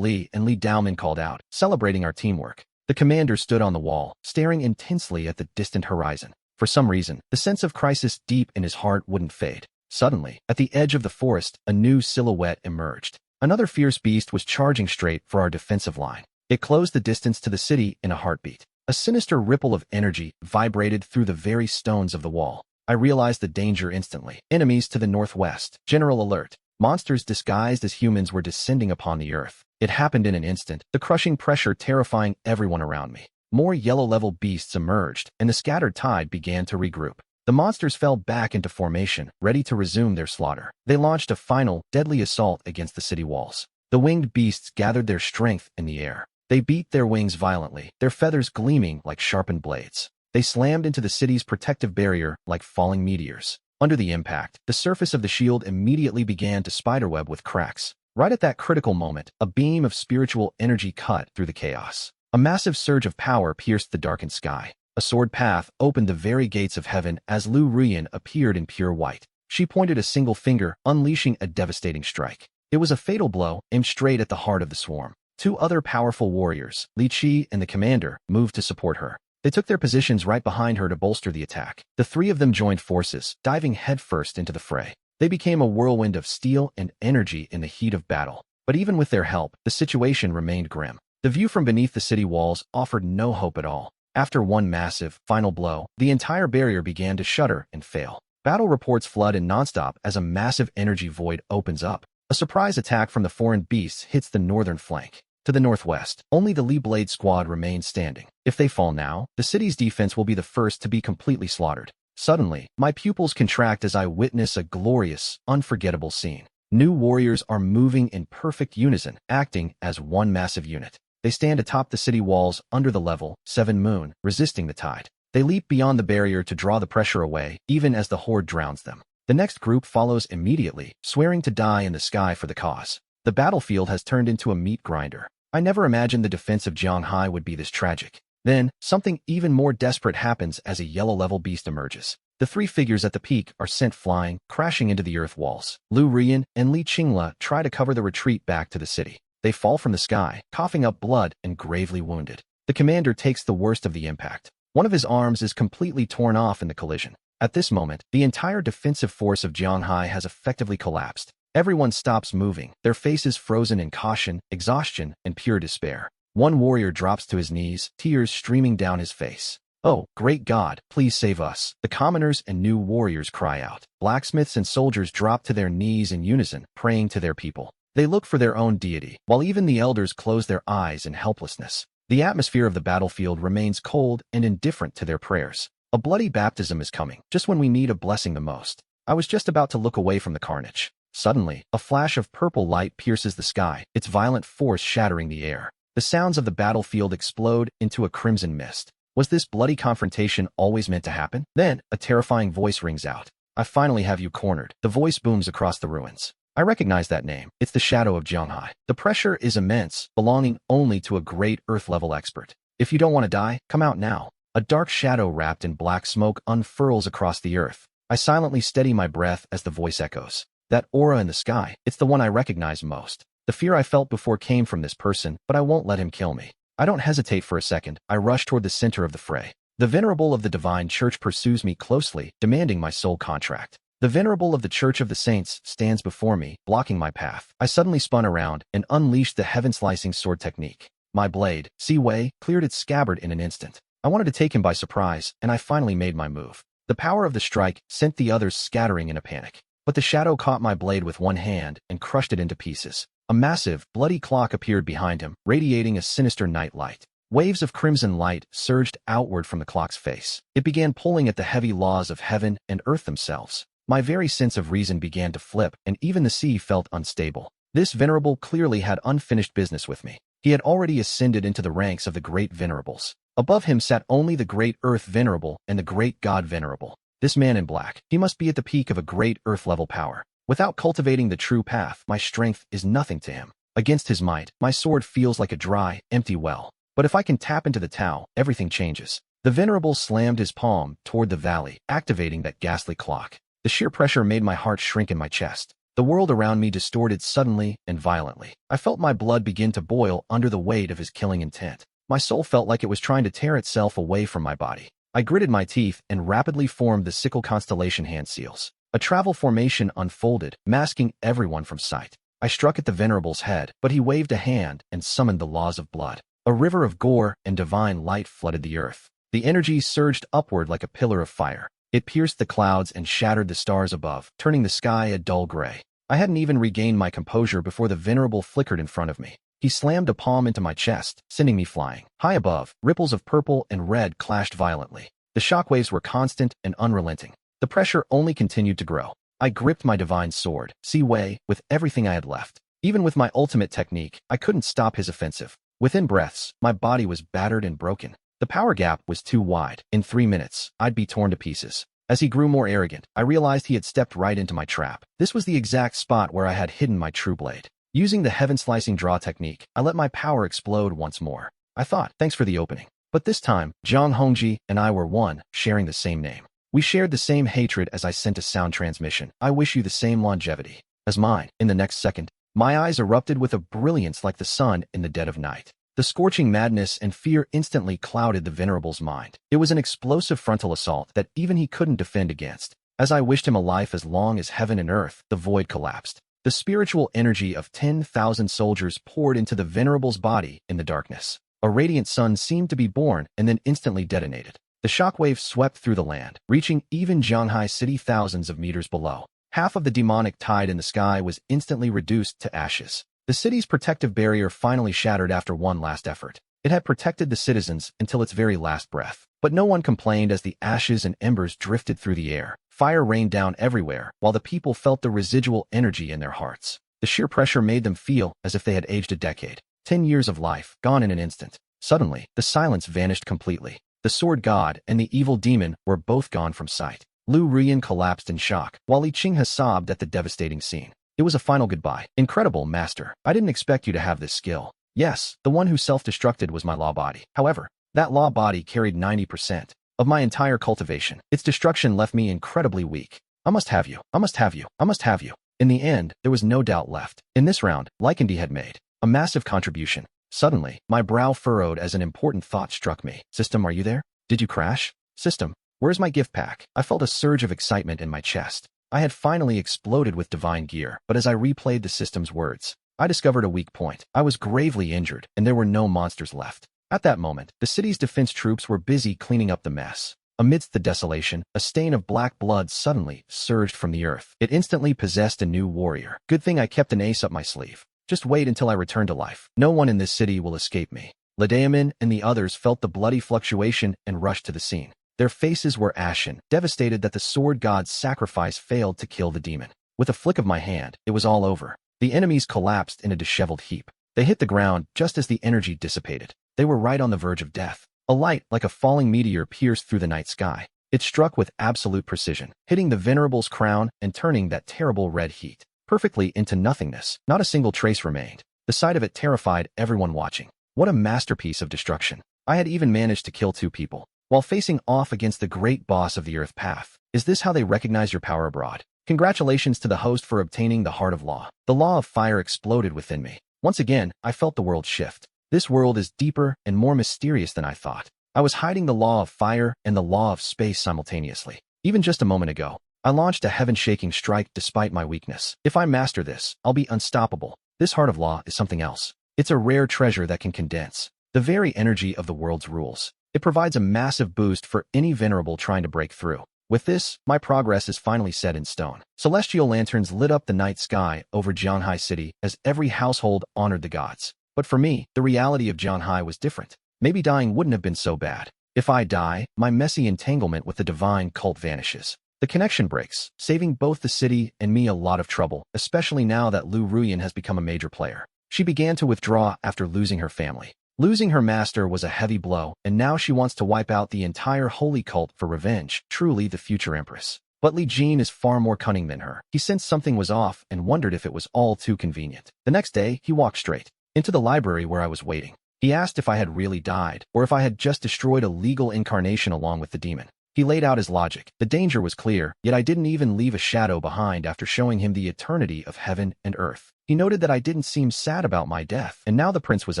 Lee and Lee Dowman called out, celebrating our teamwork. The commander stood on the wall, staring intensely at the distant horizon. For some reason, the sense of crisis deep in his heart wouldn't fade. Suddenly, at the edge of the forest, a new silhouette emerged. Another fierce beast was charging straight for our defensive line. It closed the distance to the city in a heartbeat. A sinister ripple of energy vibrated through the very stones of the wall. I realized the danger instantly. Enemies to the northwest. General alert. Monsters disguised as humans were descending upon the earth. It happened in an instant, the crushing pressure terrifying everyone around me. More yellow-level beasts emerged, and the scattered tide began to regroup. The monsters fell back into formation, ready to resume their slaughter. They launched a final, deadly assault against the city walls. The winged beasts gathered their strength in the air. They beat their wings violently, their feathers gleaming like sharpened blades. They slammed into the city's protective barrier like falling meteors. Under the impact, the surface of the shield immediately began to spiderweb with cracks. Right at that critical moment, a beam of spiritual energy cut through the chaos. A massive surge of power pierced the darkened sky. A sword path opened the very gates of heaven as Lu Ruyan appeared in pure white. She pointed a single finger, unleashing a devastating strike. It was a fatal blow, aimed straight at the heart of the swarm. Two other powerful warriors, Li Qi and the commander, moved to support her. They took their positions right behind her to bolster the attack. The three of them joined forces, diving headfirst into the fray. They became a whirlwind of steel and energy in the heat of battle. But even with their help, the situation remained grim. The view from beneath the city walls offered no hope at all. After one massive, final blow, the entire barrier began to shudder and fail. Battle reports flood in nonstop as a massive energy void opens up. A surprise attack from the foreign beasts hits the northern flank. To the northwest, only the Lee Blade squad remains standing. If they fall now, the city's defense will be the first to be completely slaughtered. Suddenly, my pupils contract as I witness a glorious, unforgettable scene. New warriors are moving in perfect unison, acting as one massive unit. They stand atop the city walls under the level 7 moon, resisting the tide. They leap beyond the barrier to draw the pressure away, even as the horde drowns them. The next group follows immediately, swearing to die in the sky for the cause. The battlefield has turned into a meat grinder. I never imagined the defense of Jianghai would be this tragic. Then, something even more desperate happens as a yellow-level beast emerges. The 3 figures at the peak are sent flying, crashing into the earth walls. Lu Rian and Li Qingla try to cover the retreat back to the city. They fall from the sky, coughing up blood and gravely wounded. The commander takes the worst of the impact. One of his arms is completely torn off in the collision. At this moment, the entire defensive force of Jianghai has effectively collapsed. Everyone stops moving, their faces frozen in caution, exhaustion, and pure despair. One warrior drops to his knees, tears streaming down his face. "Oh, great God, please save us!" The commoners and new warriors cry out. Blacksmiths and soldiers drop to their knees in unison, praying to their people. They look for their own deity, while even the elders close their eyes in helplessness. The atmosphere of the battlefield remains cold and indifferent to their prayers. A bloody baptism is coming, just when we need a blessing the most. I was just about to look away from the carnage. Suddenly, a flash of purple light pierces the sky, its violent force shattering the air. The sounds of the battlefield explode into a crimson mist. Was this bloody confrontation always meant to happen? Then, a terrifying voice rings out. "I finally have you cornered." The voice booms across the ruins. I recognize that name. It's the shadow of Jianghai. The pressure is immense, belonging only to a great Earth-level expert. "If you don't want to die, come out now." A dark shadow wrapped in black smoke unfurls across the earth. I silently steady my breath as the voice echoes. That aura in the sky, it's the one I recognize most. The fear I felt before came from this person, but I won't let him kill me. I don't hesitate for a second. I rush toward the center of the fray. The Venerable of the Divine Church pursues me closely, demanding my soul contract. The Venerable of the Church of the Saints stands before me, blocking my path. I suddenly spun around and unleashed the heaven-slicing sword technique. My blade, Si Wei, cleared its scabbard in an instant. I wanted to take him by surprise, and I finally made my move. The power of the strike sent the others scattering in a panic. But the shadow caught my blade with one hand and crushed it into pieces. A massive, bloody clock appeared behind him, radiating a sinister night light. Waves of crimson light surged outward from the clock's face. It began pulling at the heavy laws of heaven and earth themselves. My very sense of reason began to flip, and even the sea felt unstable. This Venerable clearly had unfinished business with me. He had already ascended into the ranks of the Great Venerables. Above him sat only the Great Earth Venerable and the Great God Venerable. This man in black, he must be at the peak of a great Earth-level power. Without cultivating the true path, my strength is nothing to him. Against his might, my sword feels like a dry, empty well. But if I can tap into the Tao, everything changes. The Venerable slammed his palm toward the valley, activating that ghastly clock. The sheer pressure made my heart shrink in my chest. The world around me distorted suddenly and violently. I felt my blood begin to boil under the weight of his killing intent. My soul felt like it was trying to tear itself away from my body. I gritted my teeth and rapidly formed the sickle constellation hand seals. A travel formation unfolded, masking everyone from sight. I struck at the Venerable's head, but he waved a hand and summoned the laws of blood. A river of gore and divine light flooded the earth. The energy surged upward like a pillar of fire. It pierced the clouds and shattered the stars above, turning the sky a dull gray. I hadn't even regained my composure before the Venerable flickered in front of me. He slammed a palm into my chest, sending me flying. High above, ripples of purple and red clashed violently. The shockwaves were constant and unrelenting. The pressure only continued to grow. I gripped my divine sword, Si Wei, with everything I had left. Even with my ultimate technique, I couldn't stop his offensive. Within breaths, my body was battered and broken. The power gap was too wide. In 3 minutes, I'd be torn to pieces. As he grew more arrogant, I realized he had stepped right into my trap. This was the exact spot where I had hidden my true blade. Using the heaven-slicing draw technique, I let my power explode once more. I thought, thanks for the opening. But this time, Zhang Hongji and I were one, sharing the same name. We shared the same hatred as I sent a sound transmission. I wish you the same longevity as mine. In the next second, my eyes erupted with a brilliance like the sun in the dead of night. The scorching madness and fear instantly clouded the Venerable's mind. It was an explosive frontal assault that even he couldn't defend against. As I wished him a life as long as heaven and earth, the void collapsed. The spiritual energy of 10,000 soldiers poured into the Venerable's body in the darkness. A radiant sun seemed to be born and then instantly detonated. The shockwave swept through the land, reaching even Jianghai City thousands of meters below. Half of the demonic tide in the sky was instantly reduced to ashes. The city's protective barrier finally shattered after one last effort. It had protected the citizens until its very last breath. But no one complained as the ashes and embers drifted through the air, Fire rained down everywhere, while the people felt the residual energy in their hearts. The sheer pressure made them feel as if they had aged a decade. 10 years of life, gone in an instant. Suddenly, the silence vanished completely. The sword god and the evil demon were both gone from sight. Lu Ruyan collapsed in shock, while Li Qinghe sobbed at the devastating scene. It was a final goodbye. Incredible, master. I didn't expect you to have this skill. Yes, the one who self-destructed was my law body. However, that law body carried 90% of my entire cultivation. Its destruction left me incredibly weak. I must have you. I must have you. I must have you. In the end, there was no doubt left. In this round, Lycandi had made a massive contribution. Suddenly, my brow furrowed as an important thought struck me. System, are you there? Did you crash? System, where's my gift pack? I felt a surge of excitement in my chest. I had finally exploded with divine gear, but as I replayed the system's words, I discovered a weak point. I was gravely injured, and there were no monsters left. At that moment, the city's defense troops were busy cleaning up the mess. Amidst the desolation, a stain of black blood suddenly surged from the earth. It instantly possessed a new warrior. Good thing I kept an ace up my sleeve. Just wait until I return to life. No one in this city will escape me. Ledaemin and the others felt the bloody fluctuation and rushed to the scene. Their faces were ashen, devastated that the sword god's sacrifice failed to kill the demon. With a flick of my hand, it was all over. The enemies collapsed in a disheveled heap. They hit the ground just as the energy dissipated. They were right on the verge of death. A light like a falling meteor pierced through the night sky. It struck with absolute precision, hitting the venerable's crown and turning that terrible red heat perfectly into nothingness. Not a single trace remained. The sight of it terrified everyone watching. What a masterpiece of destruction. I had even managed to kill 2 people while facing off against the great boss of the Earth Path. Is this how they recognize your power abroad? Congratulations to the host for obtaining the Heart of Law. The Law of Fire exploded within me. Once again, I felt the world shift. This world is deeper and more mysterious than I thought. I was hiding the Law of Fire and the Law of Space simultaneously. Even just a moment ago, I launched a heaven-shaking strike despite my weakness. If I master this, I'll be unstoppable. This Heart of Law is something else. It's a rare treasure that can condense the very energy of the world's rules. It provides a massive boost for any venerable trying to break through. With this, my progress is finally set in stone. Celestial lanterns lit up the night sky over Jianhai City as every household honored the gods. But for me, the reality of Jianhai was different. Maybe dying wouldn't have been so bad. If I die, my messy entanglement with the divine cult vanishes. The connection breaks, saving both the city and me a lot of trouble, especially now that Lu Ruyan has become a major player. She began to withdraw after losing her family. Losing her master was a heavy blow, and now she wants to wipe out the entire holy cult for revenge, truly the future empress. But Li Jin is far more cunning than her. He sensed something was off and wondered if it was all too convenient. The next day, he walked straight into the library where I was waiting. He asked if I had really died, or if I had just destroyed a legal incarnation along with the demon. He laid out his logic. The danger was clear, yet I didn't even leave a shadow behind after showing him the eternity of heaven and earth. He noted that I didn't seem sad about my death, and now the prince was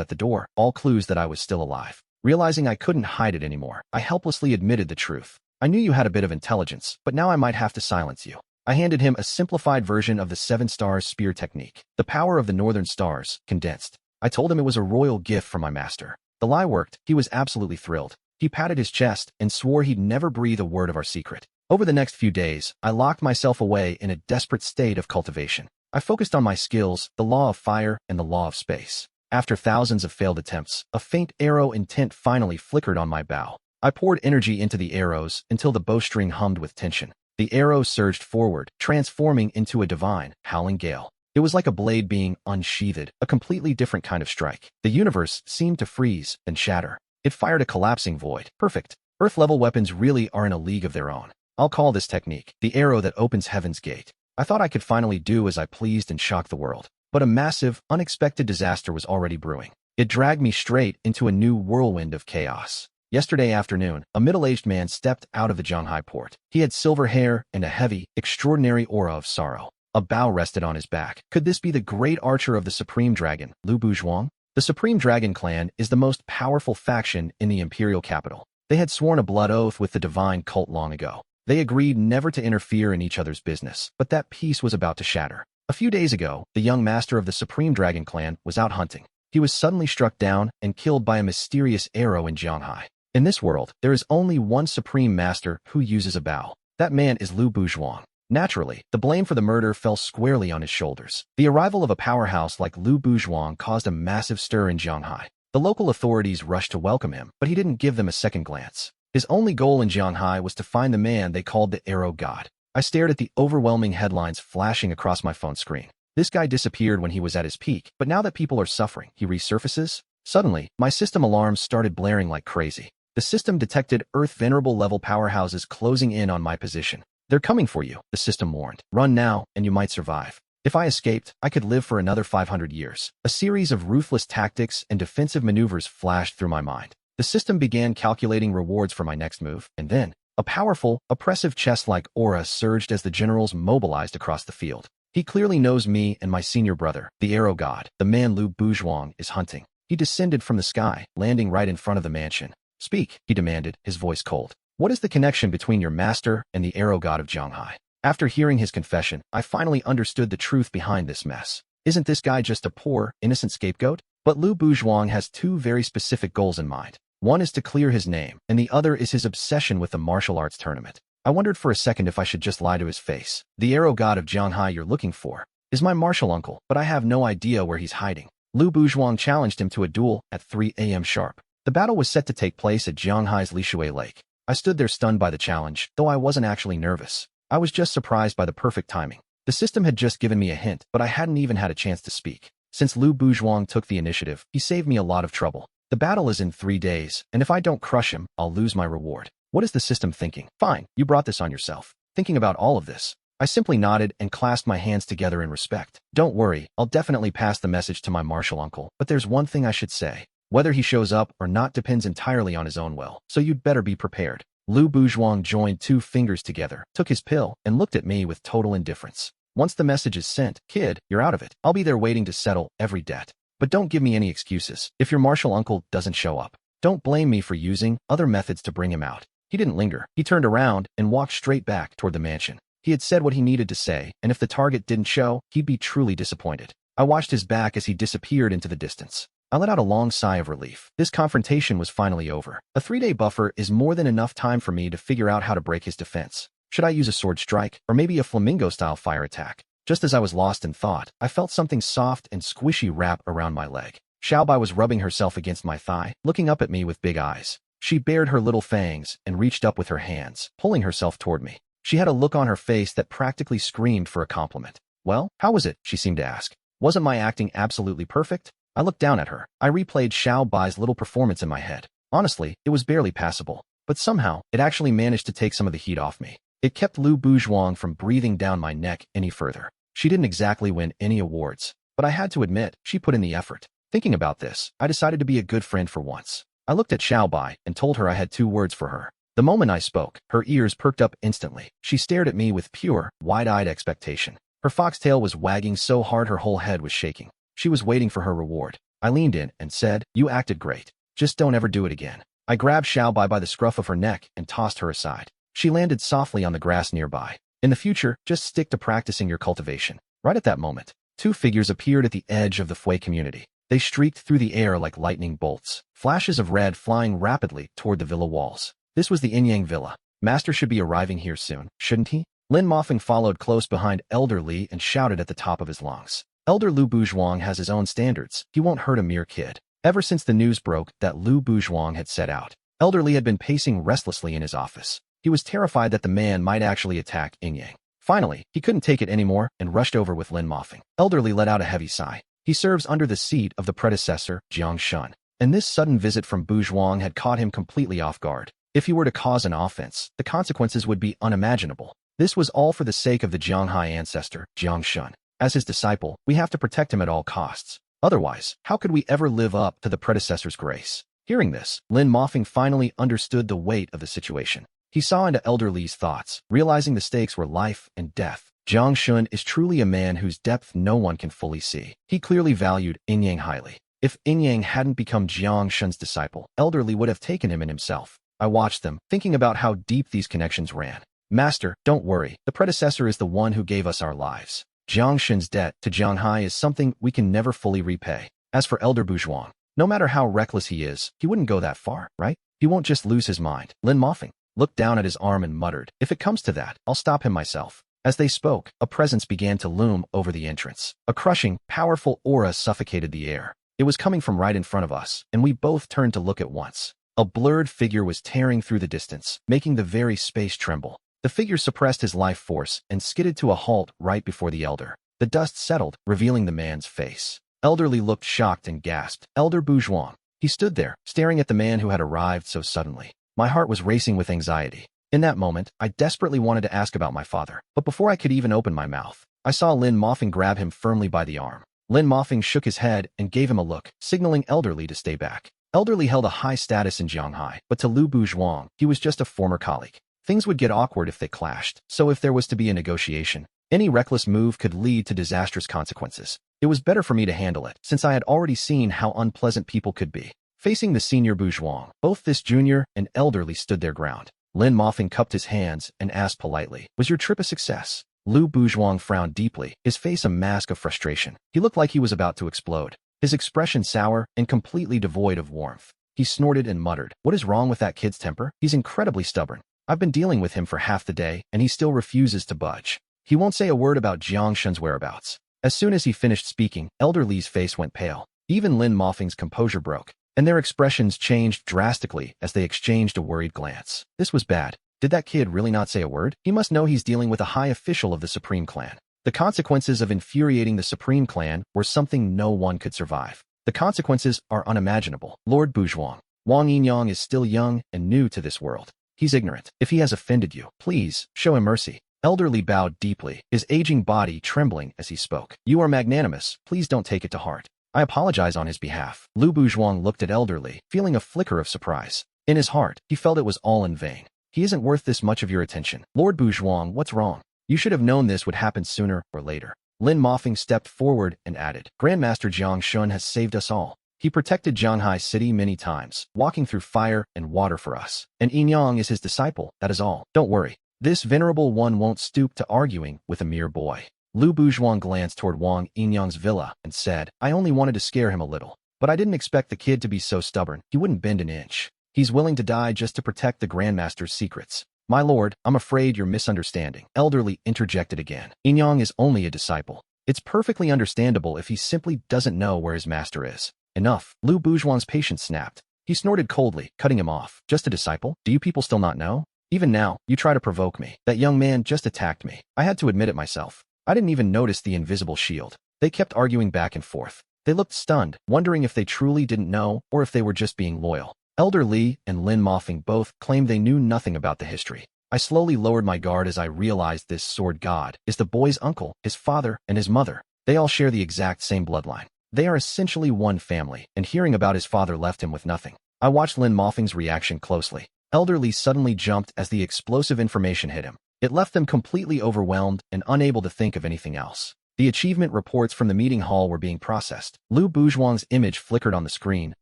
at the door, all clues that I was still alive. Realizing I couldn't hide it anymore, I helplessly admitted the truth. I knew you had a bit of intelligence, but now I might have to silence you. I handed him a simplified version of the 7 stars spear technique, the power of the northern stars, condensed. I told him it was a royal gift from my master. The lie worked. He was absolutely thrilled. He patted his chest and swore he'd never breathe a word of our secret. Over the next few days, I locked myself away in a desperate state of cultivation. I focused on my skills, the law of fire and the law of space. After thousands of failed attempts, a faint arrow intent finally flickered on my bow. I poured energy into the arrows until the bowstring hummed with tension. The arrow surged forward, transforming into a divine, howling gale. It was like a blade being unsheathed, a completely different kind of strike. The universe seemed to freeze, then shatter. It fired a collapsing void. Perfect. Earth-level weapons really are in a league of their own. I'll call this technique the arrow that opens heaven's gate. I thought I could finally do as I pleased and shock the world. But a massive, unexpected disaster was already brewing. It dragged me straight into a new whirlwind of chaos. Yesterday afternoon, a middle-aged man stepped out of the Jianhai port. He had silver hair and a heavy, extraordinary aura of sorrow. A bow rested on his back. Could this be the great archer of the Supreme Dragon, Lu Buzhuang? The Supreme Dragon clan is the most powerful faction in the imperial capital. They had sworn a blood oath with the divine cult long ago. They agreed never to interfere in each other's business, but that peace was about to shatter. A few days ago, the young master of the Supreme Dragon clan was out hunting. He was suddenly struck down and killed by a mysterious arrow in Jianhai. In this world, there is only one Supreme Master who uses a bow. That man is Lu Buzhuang. Naturally, the blame for the murder fell squarely on his shoulders. The arrival of a powerhouse like Lu Buzhuang caused a massive stir in Jianhai. The local authorities rushed to welcome him, but he didn't give them a second glance. His only goal in Jianhai was to find the man they called the Arrow God. I stared at the overwhelming headlines flashing across my phone screen. This guy disappeared when he was at his peak, but now that people are suffering, he resurfaces? Suddenly, my system alarms started blaring like crazy. The system detected Earth Venerable level powerhouses closing in on my position. They're coming for you, the system warned. Run now, and you might survive. If I escaped, I could live for another 500 years. A series of ruthless tactics and defensive maneuvers flashed through my mind. The system began calculating rewards for my next move, and then, a powerful, oppressive chest-like aura surged as the generals mobilized across the field. He clearly knows me and my senior brother, the arrow god, the man Lu Buzhuang, is hunting. He descended from the sky, landing right in front of the mansion. Speak, he demanded, his voice cold. What is the connection between your master and the arrow god of Zhanghai? After hearing his confession, I finally understood the truth behind this mess. Isn't this guy just a poor, innocent scapegoat? But Lu Buzhuang has two very specific goals in mind. One is to clear his name, and the other is his obsession with the martial arts tournament. I wondered for a second if I should just lie to his face. The arrow god of Zhanghai you're looking for is my martial uncle, but I have no idea where he's hiding. Lu Buzhuang challenged him to a duel at 3 a.m. sharp. The battle was set to take place at Zhanghai's Lishui Lake. I stood there stunned by the challenge, though I wasn't actually nervous. I was just surprised by the perfect timing. The system had just given me a hint, but I hadn't even had a chance to speak. Since Lu Buzhuang took the initiative, he saved me a lot of trouble. The battle is in 3 days, and if I don't crush him, I'll lose my reward. What is the system thinking? Fine, you brought this on yourself. Thinking about all of this, I simply nodded and clasped my hands together in respect. Don't worry, I'll definitely pass the message to my martial uncle, but there's one thing I should say. Whether he shows up or not depends entirely on his own will, so you'd better be prepared. Lu Buzhuang joined 2 fingers together, took his pill, and looked at me with total indifference. Once the message is sent, kid, you're out of it. I'll be there waiting to settle every debt. But don't give me any excuses. If your martial uncle doesn't show up, don't blame me for using other methods to bring him out. He didn't linger. He turned around and walked straight back toward the mansion. He had said what he needed to say, and if the target didn't show, he'd be truly disappointed. I watched his back as he disappeared into the distance. I let out a long sigh of relief. This confrontation was finally over. A 3-day buffer is more than enough time for me to figure out how to break his defense. Should I use a sword strike, or maybe a flamingo-style fire attack? Just as I was lost in thought, I felt something soft and squishy wrap around my leg. Xiaobai was rubbing herself against my thigh, looking up at me with big eyes. She bared her little fangs and reached up with her hands, pulling herself toward me. She had a look on her face that practically screamed for a compliment. Well, how was it? She seemed to ask. Wasn't my acting absolutely perfect? I looked down at her. I replayed Xiaobai's little performance in my head. Honestly, it was barely passable. But somehow, it actually managed to take some of the heat off me. It kept Lu Buzhuang from breathing down my neck any further. She didn't exactly win any awards, but I had to admit, she put in the effort. Thinking about this, I decided to be a good friend for once. I looked at Xiaobai and told her I had 2 words for her. The moment I spoke, her ears perked up instantly. She stared at me with pure, wide-eyed expectation. Her foxtail was wagging so hard her whole head was shaking. She was waiting for her reward. I leaned in and said, "You acted great. Just don't ever do it again." I grabbed Xiaobai by the scruff of her neck and tossed her aside. She landed softly on the grass nearby. In the future, just stick to practicing your cultivation. Right at that moment, 2 figures appeared at the edge of the Fui community. They streaked through the air like lightning bolts, flashes of red flying rapidly toward the villa walls. This was the Inyang Villa. Master should be arriving here soon, shouldn't he? Lin Mofeng followed close behind Elder Li and shouted at the top of his lungs. Elder Lu Buzhuang has his own standards. He won't hurt a mere kid. Ever since the news broke that Lu Buzhuang had set out, Elder Li had been pacing restlessly in his office. He was terrified that the man might actually attack Inyang. Finally, he couldn't take it anymore and rushed over with Lin Mofeng. Elder Li let out a heavy sigh. He serves under the seat of the predecessor, Jiang Shun, and this sudden visit from Buzhuang had caught him completely off guard. If he were to cause an offense, the consequences would be unimaginable. This was all for the sake of the Zhanghai ancestor, Jiang Shun. As his disciple, we have to protect him at all costs. Otherwise, how could we ever live up to the predecessor's grace? Hearing this, Lin Mofeng finally understood the weight of the situation. He saw into Elder Li's thoughts, realizing the stakes were life and death. Jiang Shun is truly a man whose depth no one can fully see. He clearly valued Inyang highly. If Inyang hadn't become Jiang Shun's disciple, Elder Li would have taken him in himself. I watched them, thinking about how deep these connections ran. Master, don't worry. The predecessor is the one who gave us our lives. Jiang Shun's debt to Zhanghai is something we can never fully repay. As for Elder Buzhuang, no matter how reckless he is, he wouldn't go that far, right? He won't just lose his mind. Lin Mofeng looked down at his arm and muttered, "If it comes to that, I'll stop him myself." As they spoke, a presence began to loom over the entrance. A crushing, powerful aura suffocated the air. It was coming from right in front of us, and we both turned to look at once. A blurred figure was tearing through the distance, making the very space tremble. The The figure suppressed his life force and skidded to a halt right before the elder. The dust settled, revealing the man's face. Elderly looked shocked and gasped, "Elder Bourgeois." He stood there, staring at the man who had arrived so suddenly. My heart was racing with anxiety. In that moment, I desperately wanted to ask about my father. But before I could even open my mouth, I saw Lin Moffing grab him firmly by the arm. Lin Moffing shook his head and gave him a look, signaling Elderly to stay back. Elderly held a high status in Jianghai, but to Lu Bourgeois, he was just a former colleague. Things would get awkward if they clashed, so if there was to be a negotiation, any reckless move could lead to disastrous consequences. It was better for me to handle it, since I had already seen how unpleasant people could be. Facing the senior bourgeois, both this junior and elderly stood their ground. Lin Moffing cupped his hands and asked politely, "Was your trip a success?" Lu Bourgeois frowned deeply, his face a mask of frustration. He looked like he was about to explode, his expression sour and completely devoid of warmth. He snorted and muttered, "What is wrong with that kid's temper? He's incredibly stubborn. I've been dealing with him for half the day, and he still refuses to budge. He won't say a word about Jiang Shun's whereabouts." As soon as he finished speaking, Elder Li's face went pale. Even Lin Moffing's composure broke, and their expressions changed drastically as they exchanged a worried glance. This was bad. Did that kid really not say a word? He must know he's dealing with a high official of the Supreme Clan. The consequences of infuriating the Supreme Clan were something no one could survive. The consequences are unimaginable. Lord Bourgeois, Wang Yinyang is still young and new to this world. He's ignorant. If he has offended you, please, show him mercy. Elderly bowed deeply, his aging body trembling as he spoke. "You are magnanimous. Please don't take it to heart. I apologize on his behalf." Lu Bourgeois looked at Elderly, feeling a flicker of surprise. In his heart, he felt it was all in vain. "He isn't worth this much of your attention." "Lord Bourgeois, what's wrong? You should have known this would happen sooner or later." Lin Moffing stepped forward and added, "Grandmaster Jiang Shun has saved us all. He protected Jianghai City many times, walking through fire and water for us. And Yinyang is his disciple, that is all. Don't worry. This venerable one won't stoop to arguing with a mere boy." Lu Bourgeois glanced toward Wang Yinyang's villa and said, "I only wanted to scare him a little, but I didn't expect the kid to be so stubborn. He wouldn't bend an inch. He's willing to die just to protect the Grandmaster's secrets." "My lord, I'm afraid you're misunderstanding." Elderly interjected again. "Yinyang is only a disciple. It's perfectly understandable if he simply doesn't know where his master is." "Enough." Lu Bourgeois' patience snapped. He snorted coldly, cutting him off. "Just a disciple? Do you people still not know? Even now, you try to provoke me. That young man just attacked me. I had to admit it myself. I didn't even notice the invisible shield." They kept arguing back and forth. They looked stunned, wondering if they truly didn't know or if they were just being loyal. Elder Li and Lin Moffing both claimed they knew nothing about the history. I slowly lowered my guard as I realized this sword god is the boy's uncle, his father, and his mother. They all share the exact same bloodline. They are essentially one family, and hearing about his father left him with nothing. I watched Lin Moffing's reaction closely. Elder Li suddenly jumped as the explosive information hit him. It left them completely overwhelmed and unable to think of anything else. The achievement reports from the meeting hall were being processed. Lu Bourgeois' image flickered on the screen,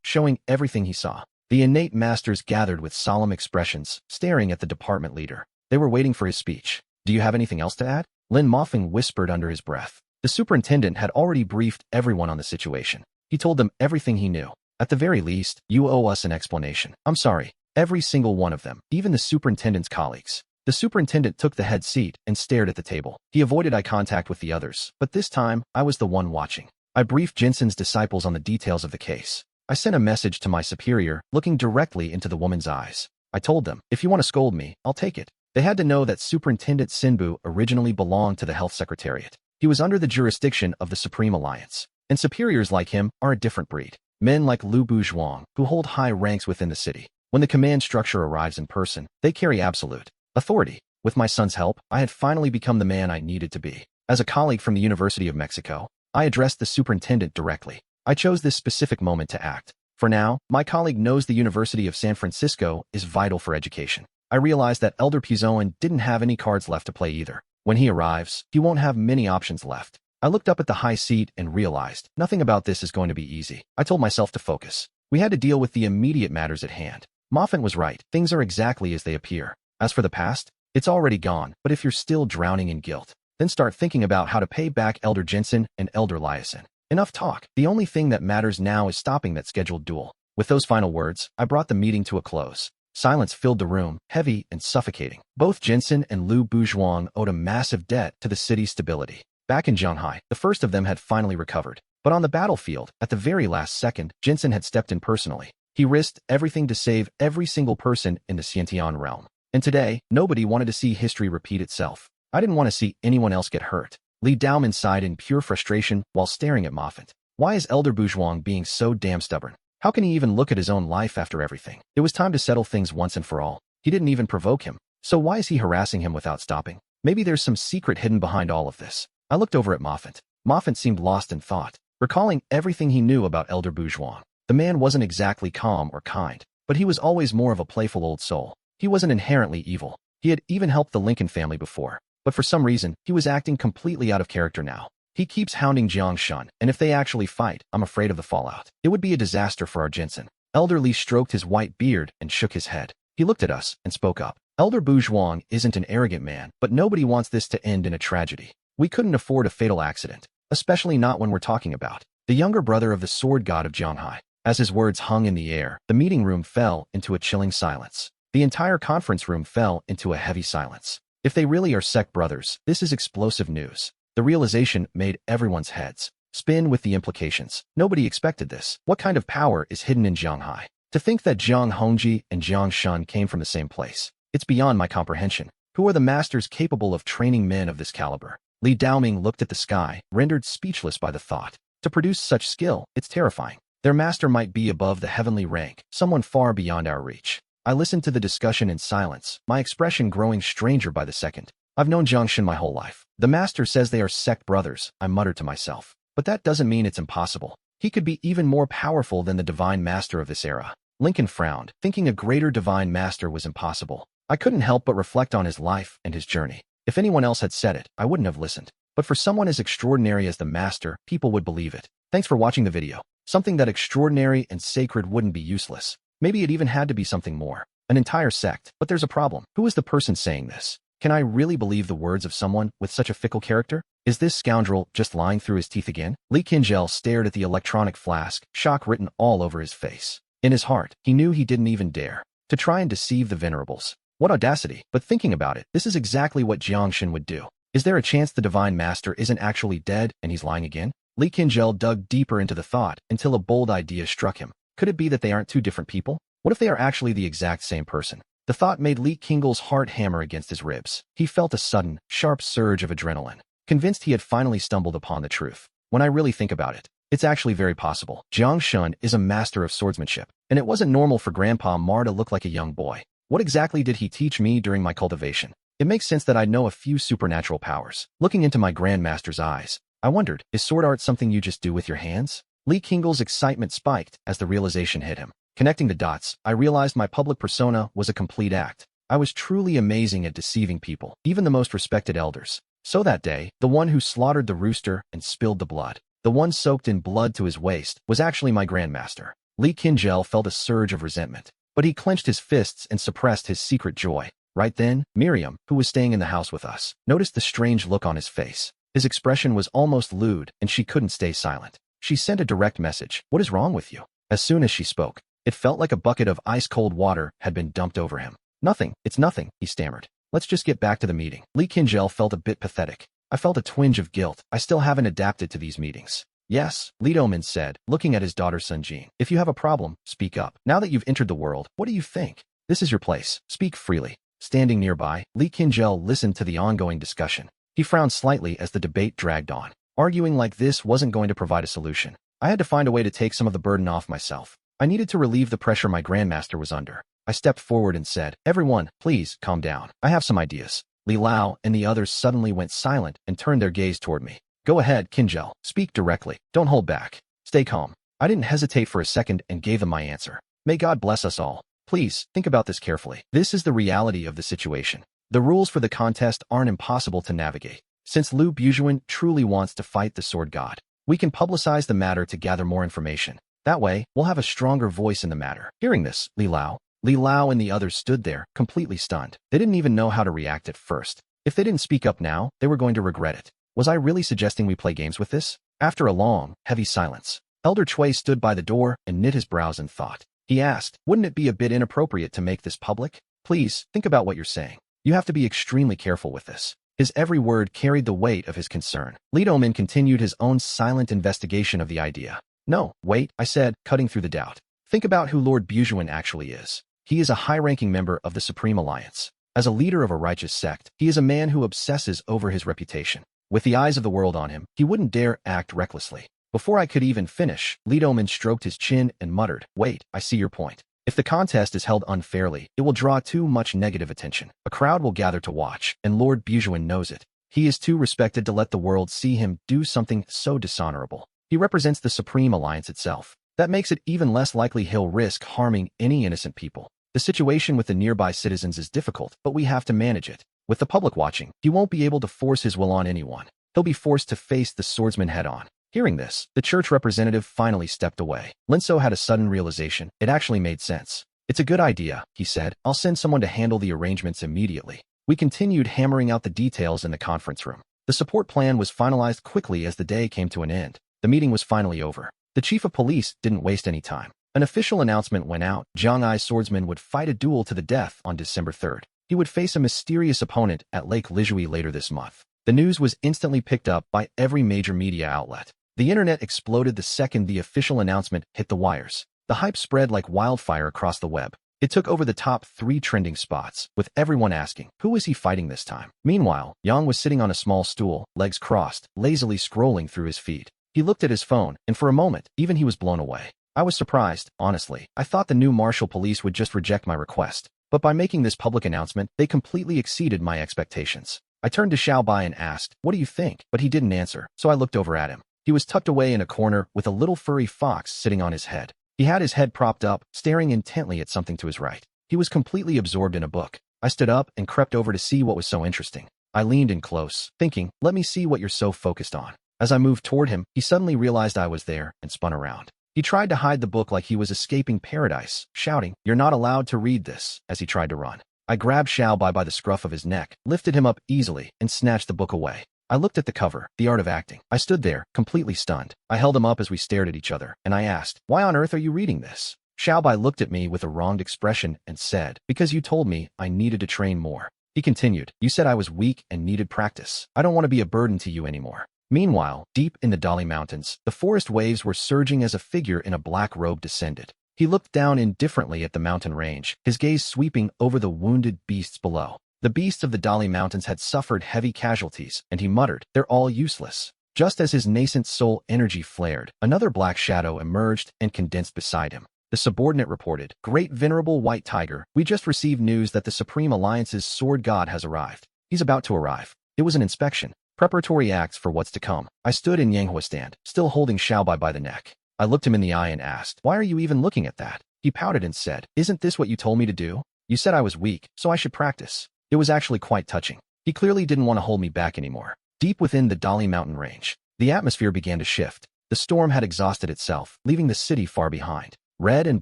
showing everything he saw. The innate masters gathered with solemn expressions, staring at the department leader. They were waiting for his speech. "Do you have anything else to add?" Lin Moffing whispered under his breath. The superintendent had already briefed everyone on the situation. He told them everything he knew. "At the very least, you owe us an explanation." "I'm sorry." Every single one of them, even the superintendent's colleagues. The superintendent took the head seat and stared at the table. He avoided eye contact with the others, but this time, I was the one watching. I briefed Jensen's disciples on the details of the case. I sent a message to my superior, looking directly into the woman's eyes. I told them, "If you want to scold me, I'll take it." They had to know that Superintendent Sinbu originally belonged to the Health Secretariat. He was under the jurisdiction of the Supreme Alliance, and superiors like him are a different breed. Men like Lu Bourgeois, who hold high ranks within the city. When the command structure arrives in person, they carry absolute authority. With my son's help, I had finally become the man I needed to be. As a colleague from the University of Mexico, I addressed the superintendent directly. I chose this specific moment to act. For now, my colleague knows the University of San Francisco is vital for education. I realized that Elder Pizoan didn't have any cards left to play either. When he arrives, he won't have many options left. I looked up at the high seat and realized nothing about this is going to be easy. I told myself to focus. We had to deal with the immediate matters at hand. Moffat was right. Things are exactly as they appear. As for the past, it's already gone, but if you're still drowning in guilt, then start thinking about how to pay back Elder Jensen and Elder Liason. Enough talk. The only thing that matters now is stopping that scheduled duel. With those final words, I brought the meeting to a close. Silence filled the room, heavy and suffocating. Both Jensen and Lu Bourgeois owed a massive debt to the city's stability. Back in Jianghai, the first of them had finally recovered. But on the battlefield, at the very last second, Jensen had stepped in personally. He risked everything to save every single person in the Xiantian realm. And today, nobody wanted to see history repeat itself. I didn't want to see anyone else get hurt. Li Daomin sighed in pure frustration while staring at Moffat. Why is Elder Bourgeois being so damn stubborn? How can he even look at his own life after everything? It was time to settle things once and for all. He didn't even provoke him. So why is he harassing him without stopping? Maybe there's some secret hidden behind all of this. I looked over at Moffat. Moffat seemed lost in thought, recalling everything he knew about Elder Bourgeois. The man wasn't exactly calm or kind, but he was always more of a playful old soul. He wasn't inherently evil. He had even helped the Lincoln family before. But for some reason, he was acting completely out of character now. He keeps hounding Jiang Shun, and if they actually fight, I'm afraid of the fallout. It would be a disaster for our Jensen. Elder Li stroked his white beard and shook his head. He looked at us and spoke up. Elder Bourgeois isn't an arrogant man, but nobody wants this to end in a tragedy. We couldn't afford a fatal accident, especially not when we're talking about the younger brother of the sword god of Zhanghai. As his words hung in the air, the meeting room fell into a chilling silence. The entire conference room fell into a heavy silence. If they really are sect brothers, this is explosive news. The realization made everyone's heads spin with the implications. Nobody expected this. What kind of power is hidden in Zhanghai? To think that Jiang Hongji and Jiang Shun came from the same place. It's beyond my comprehension. Who are the masters capable of training men of this caliber? Li Daoming looked at the sky, rendered speechless by the thought. To produce such skill, it's terrifying. Their master might be above the heavenly rank, someone far beyond our reach. I listened to the discussion in silence, my expression growing stranger by the second. I've known Jiang Shun my whole life. The master says they are sect brothers, I muttered to myself. But that doesn't mean it's impossible. He could be even more powerful than the divine master of this era. Lincoln frowned, thinking a greater divine master was impossible. I couldn't help but reflect on his life and his journey. If anyone else had said it, I wouldn't have listened. But for someone as extraordinary as the master, people would believe it. Thanks for watching the video. Something that extraordinary and sacred wouldn't be useless. Maybe it even had to be something more. An entire sect. But there's a problem. Who is the person saying this? Can I really believe the words of someone with such a fickle character? Is this scoundrel just lying through his teeth again? Li Qingzhou stared at the electronic flask, shock written all over his face. In his heart, he knew he didn't even dare to try and deceive the venerables. What audacity! But thinking about it, this is exactly what Jiang Shun would do. Is there a chance the divine master isn't actually dead and he's lying again? Li Qingzhou dug deeper into the thought until a bold idea struck him. Could it be that they aren't two different people? What if they are actually the exact same person? The thought made Li Qingzhou's heart hammer against his ribs. He felt a sudden, sharp surge of adrenaline, convinced he had finally stumbled upon the truth. When I really think about it, it's actually very possible. Jiang Shun is a master of swordsmanship, and it wasn't normal for Grandpa Mar to look like a young boy. What exactly did he teach me during my cultivation? It makes sense that I know a few supernatural powers. Looking into my Grandmaster's eyes, I wondered, is sword art something you just do with your hands? Li Qingzhou's excitement spiked as the realization hit him. Connecting the dots, I realized my public persona was a complete act. I was truly amazing at deceiving people, even the most respected elders. So that day, the one who slaughtered the rooster and spilled the blood, the one soaked in blood to his waist, was actually my Grandmaster. Li Qingzhou felt a surge of resentment, but he clenched his fists and suppressed his secret joy. Right then, Miriam, who was staying in the house with us, noticed the strange look on his face. His expression was almost lewd, and she couldn't stay silent. She sent a direct message. What is wrong with you? As soon as she spoke, it felt like a bucket of ice-cold water had been dumped over him. Nothing, it's nothing, he stammered. Let's just get back to the meeting. Li Qingzhou felt a bit pathetic. I felt a twinge of guilt. I still haven't adapted to these meetings. Yes, Li Daomin said, looking at his daughter Sunjin. If you have a problem, speak up. Now that you've entered the world, what do you think? This is your place. Speak freely. Standing nearby, Li Qingzhou listened to the ongoing discussion. He frowned slightly as the debate dragged on. Arguing like this wasn't going to provide a solution. I had to find a way to take some of the burden off myself. I needed to relieve the pressure my Grandmaster was under. I stepped forward and said, everyone, please, calm down. I have some ideas. Li Lao and the others suddenly went silent and turned their gaze toward me. Go ahead, Qingzhou. Speak directly. Don't hold back. Stay calm. I didn't hesitate for a second and gave them my answer. May God bless us all. Please, think about this carefully. This is the reality of the situation. The rules for the contest aren't impossible to navigate. Since Lu Bujuan truly wants to fight the sword god, we can publicize the matter to gather more information. That way, we'll have a stronger voice in the matter. Hearing this, Li Lao and the others stood there, completely stunned. They didn't even know how to react at first. If they didn't speak up now, they were going to regret it. Was I really suggesting we play games with this? After a long, heavy silence, Elder Chui stood by the door and knit his brows in thought. He asked, wouldn't it be a bit inappropriate to make this public? Please, think about what you're saying. You have to be extremely careful with this. His every word carried the weight of his concern. Li Daomin continued his own silent investigation of the idea. No, wait, I said, cutting through the doubt. Think about who Lord Bujuan actually is. He is a high-ranking member of the Supreme Alliance. As a leader of a righteous sect, he is a man who obsesses over his reputation. With the eyes of the world on him, he wouldn't dare act recklessly. Before I could even finish, Li Domin stroked his chin and muttered, "Wait, I see your point. If the contest is held unfairly, it will draw too much negative attention. A crowd will gather to watch, and Lord Bujuan knows it. He is too respected to let the world see him do something so dishonorable. He represents the Supreme Alliance itself. That makes it even less likely he'll risk harming any innocent people. The situation with the nearby citizens is difficult, but we have to manage it. With the public watching, he won't be able to force his will on anyone. He'll be forced to face the swordsman head-on." Hearing this, the church representative finally stepped away. Linso had a sudden realization. It actually made sense. "It's a good idea," he said. "I'll send someone to handle the arrangements immediately." We continued hammering out the details in the conference room. The support plan was finalized quickly as the day came to an end. The meeting was finally over. The chief of police didn't waste any time. An official announcement went out. Jiang Ai's swordsman would fight a duel to the death on December 3rd. He would face a mysterious opponent at Lake Lijui later this month. The news was instantly picked up by every major media outlet. The internet exploded the second the official announcement hit the wires. The hype spread like wildfire across the web. It took over the top 3 trending spots, with everyone asking, who is he fighting this time? Meanwhile, Yang was sitting on a small stool, legs crossed, lazily scrolling through his feed. He looked at his phone, and for a moment, even he was blown away. I was surprised, honestly. I thought the new martial police would just reject my request. But by making this public announcement, they completely exceeded my expectations. I turned to Xiao Bai and asked, "What do you think?" But he didn't answer, so I looked over at him. He was tucked away in a corner with a little furry fox sitting on his head. He had his head propped up, staring intently at something to his right. He was completely absorbed in a book. I stood up and crept over to see what was so interesting. I leaned in close, thinking, "Let me see what you're so focused on." As I moved toward him, he suddenly realized I was there and spun around. He tried to hide the book like he was escaping paradise, shouting, "You're not allowed to read this," as he tried to run. I grabbed Xiao Bai by the scruff of his neck, lifted him up easily, and snatched the book away. I looked at the cover, The Art of Acting. I stood there, completely stunned. I held him up as we stared at each other, and I asked, "Why on earth are you reading this?" Xiao Bai looked at me with a wronged expression and said, "Because you told me I needed to train more." He continued, "You said I was weak and needed practice. I don't want to be a burden to you anymore." Meanwhile, deep in the Dali Mountains, the forest waves were surging as a figure in a black robe descended. He looked down indifferently at the mountain range, his gaze sweeping over the wounded beasts below. The beasts of the Dali Mountains had suffered heavy casualties, and he muttered, "They're all useless." Just as his nascent soul energy flared, another black shadow emerged and condensed beside him. The subordinate reported, "Great Venerable White Tiger, we just received news that the Supreme Alliance's sword god has arrived. He's about to arrive." It was an inspection. Preparatory acts for what's to come. I stood in Yanghua stand, still holding Xiao Bai by the neck. I looked him in the eye and asked, "Why are you even looking at that?" He pouted and said, "Isn't this what you told me to do? You said I was weak, so I should practice." It was actually quite touching. He clearly didn't want to hold me back anymore. Deep within the Dali mountain range, the atmosphere began to shift. The storm had exhausted itself, leaving the city far behind. Red and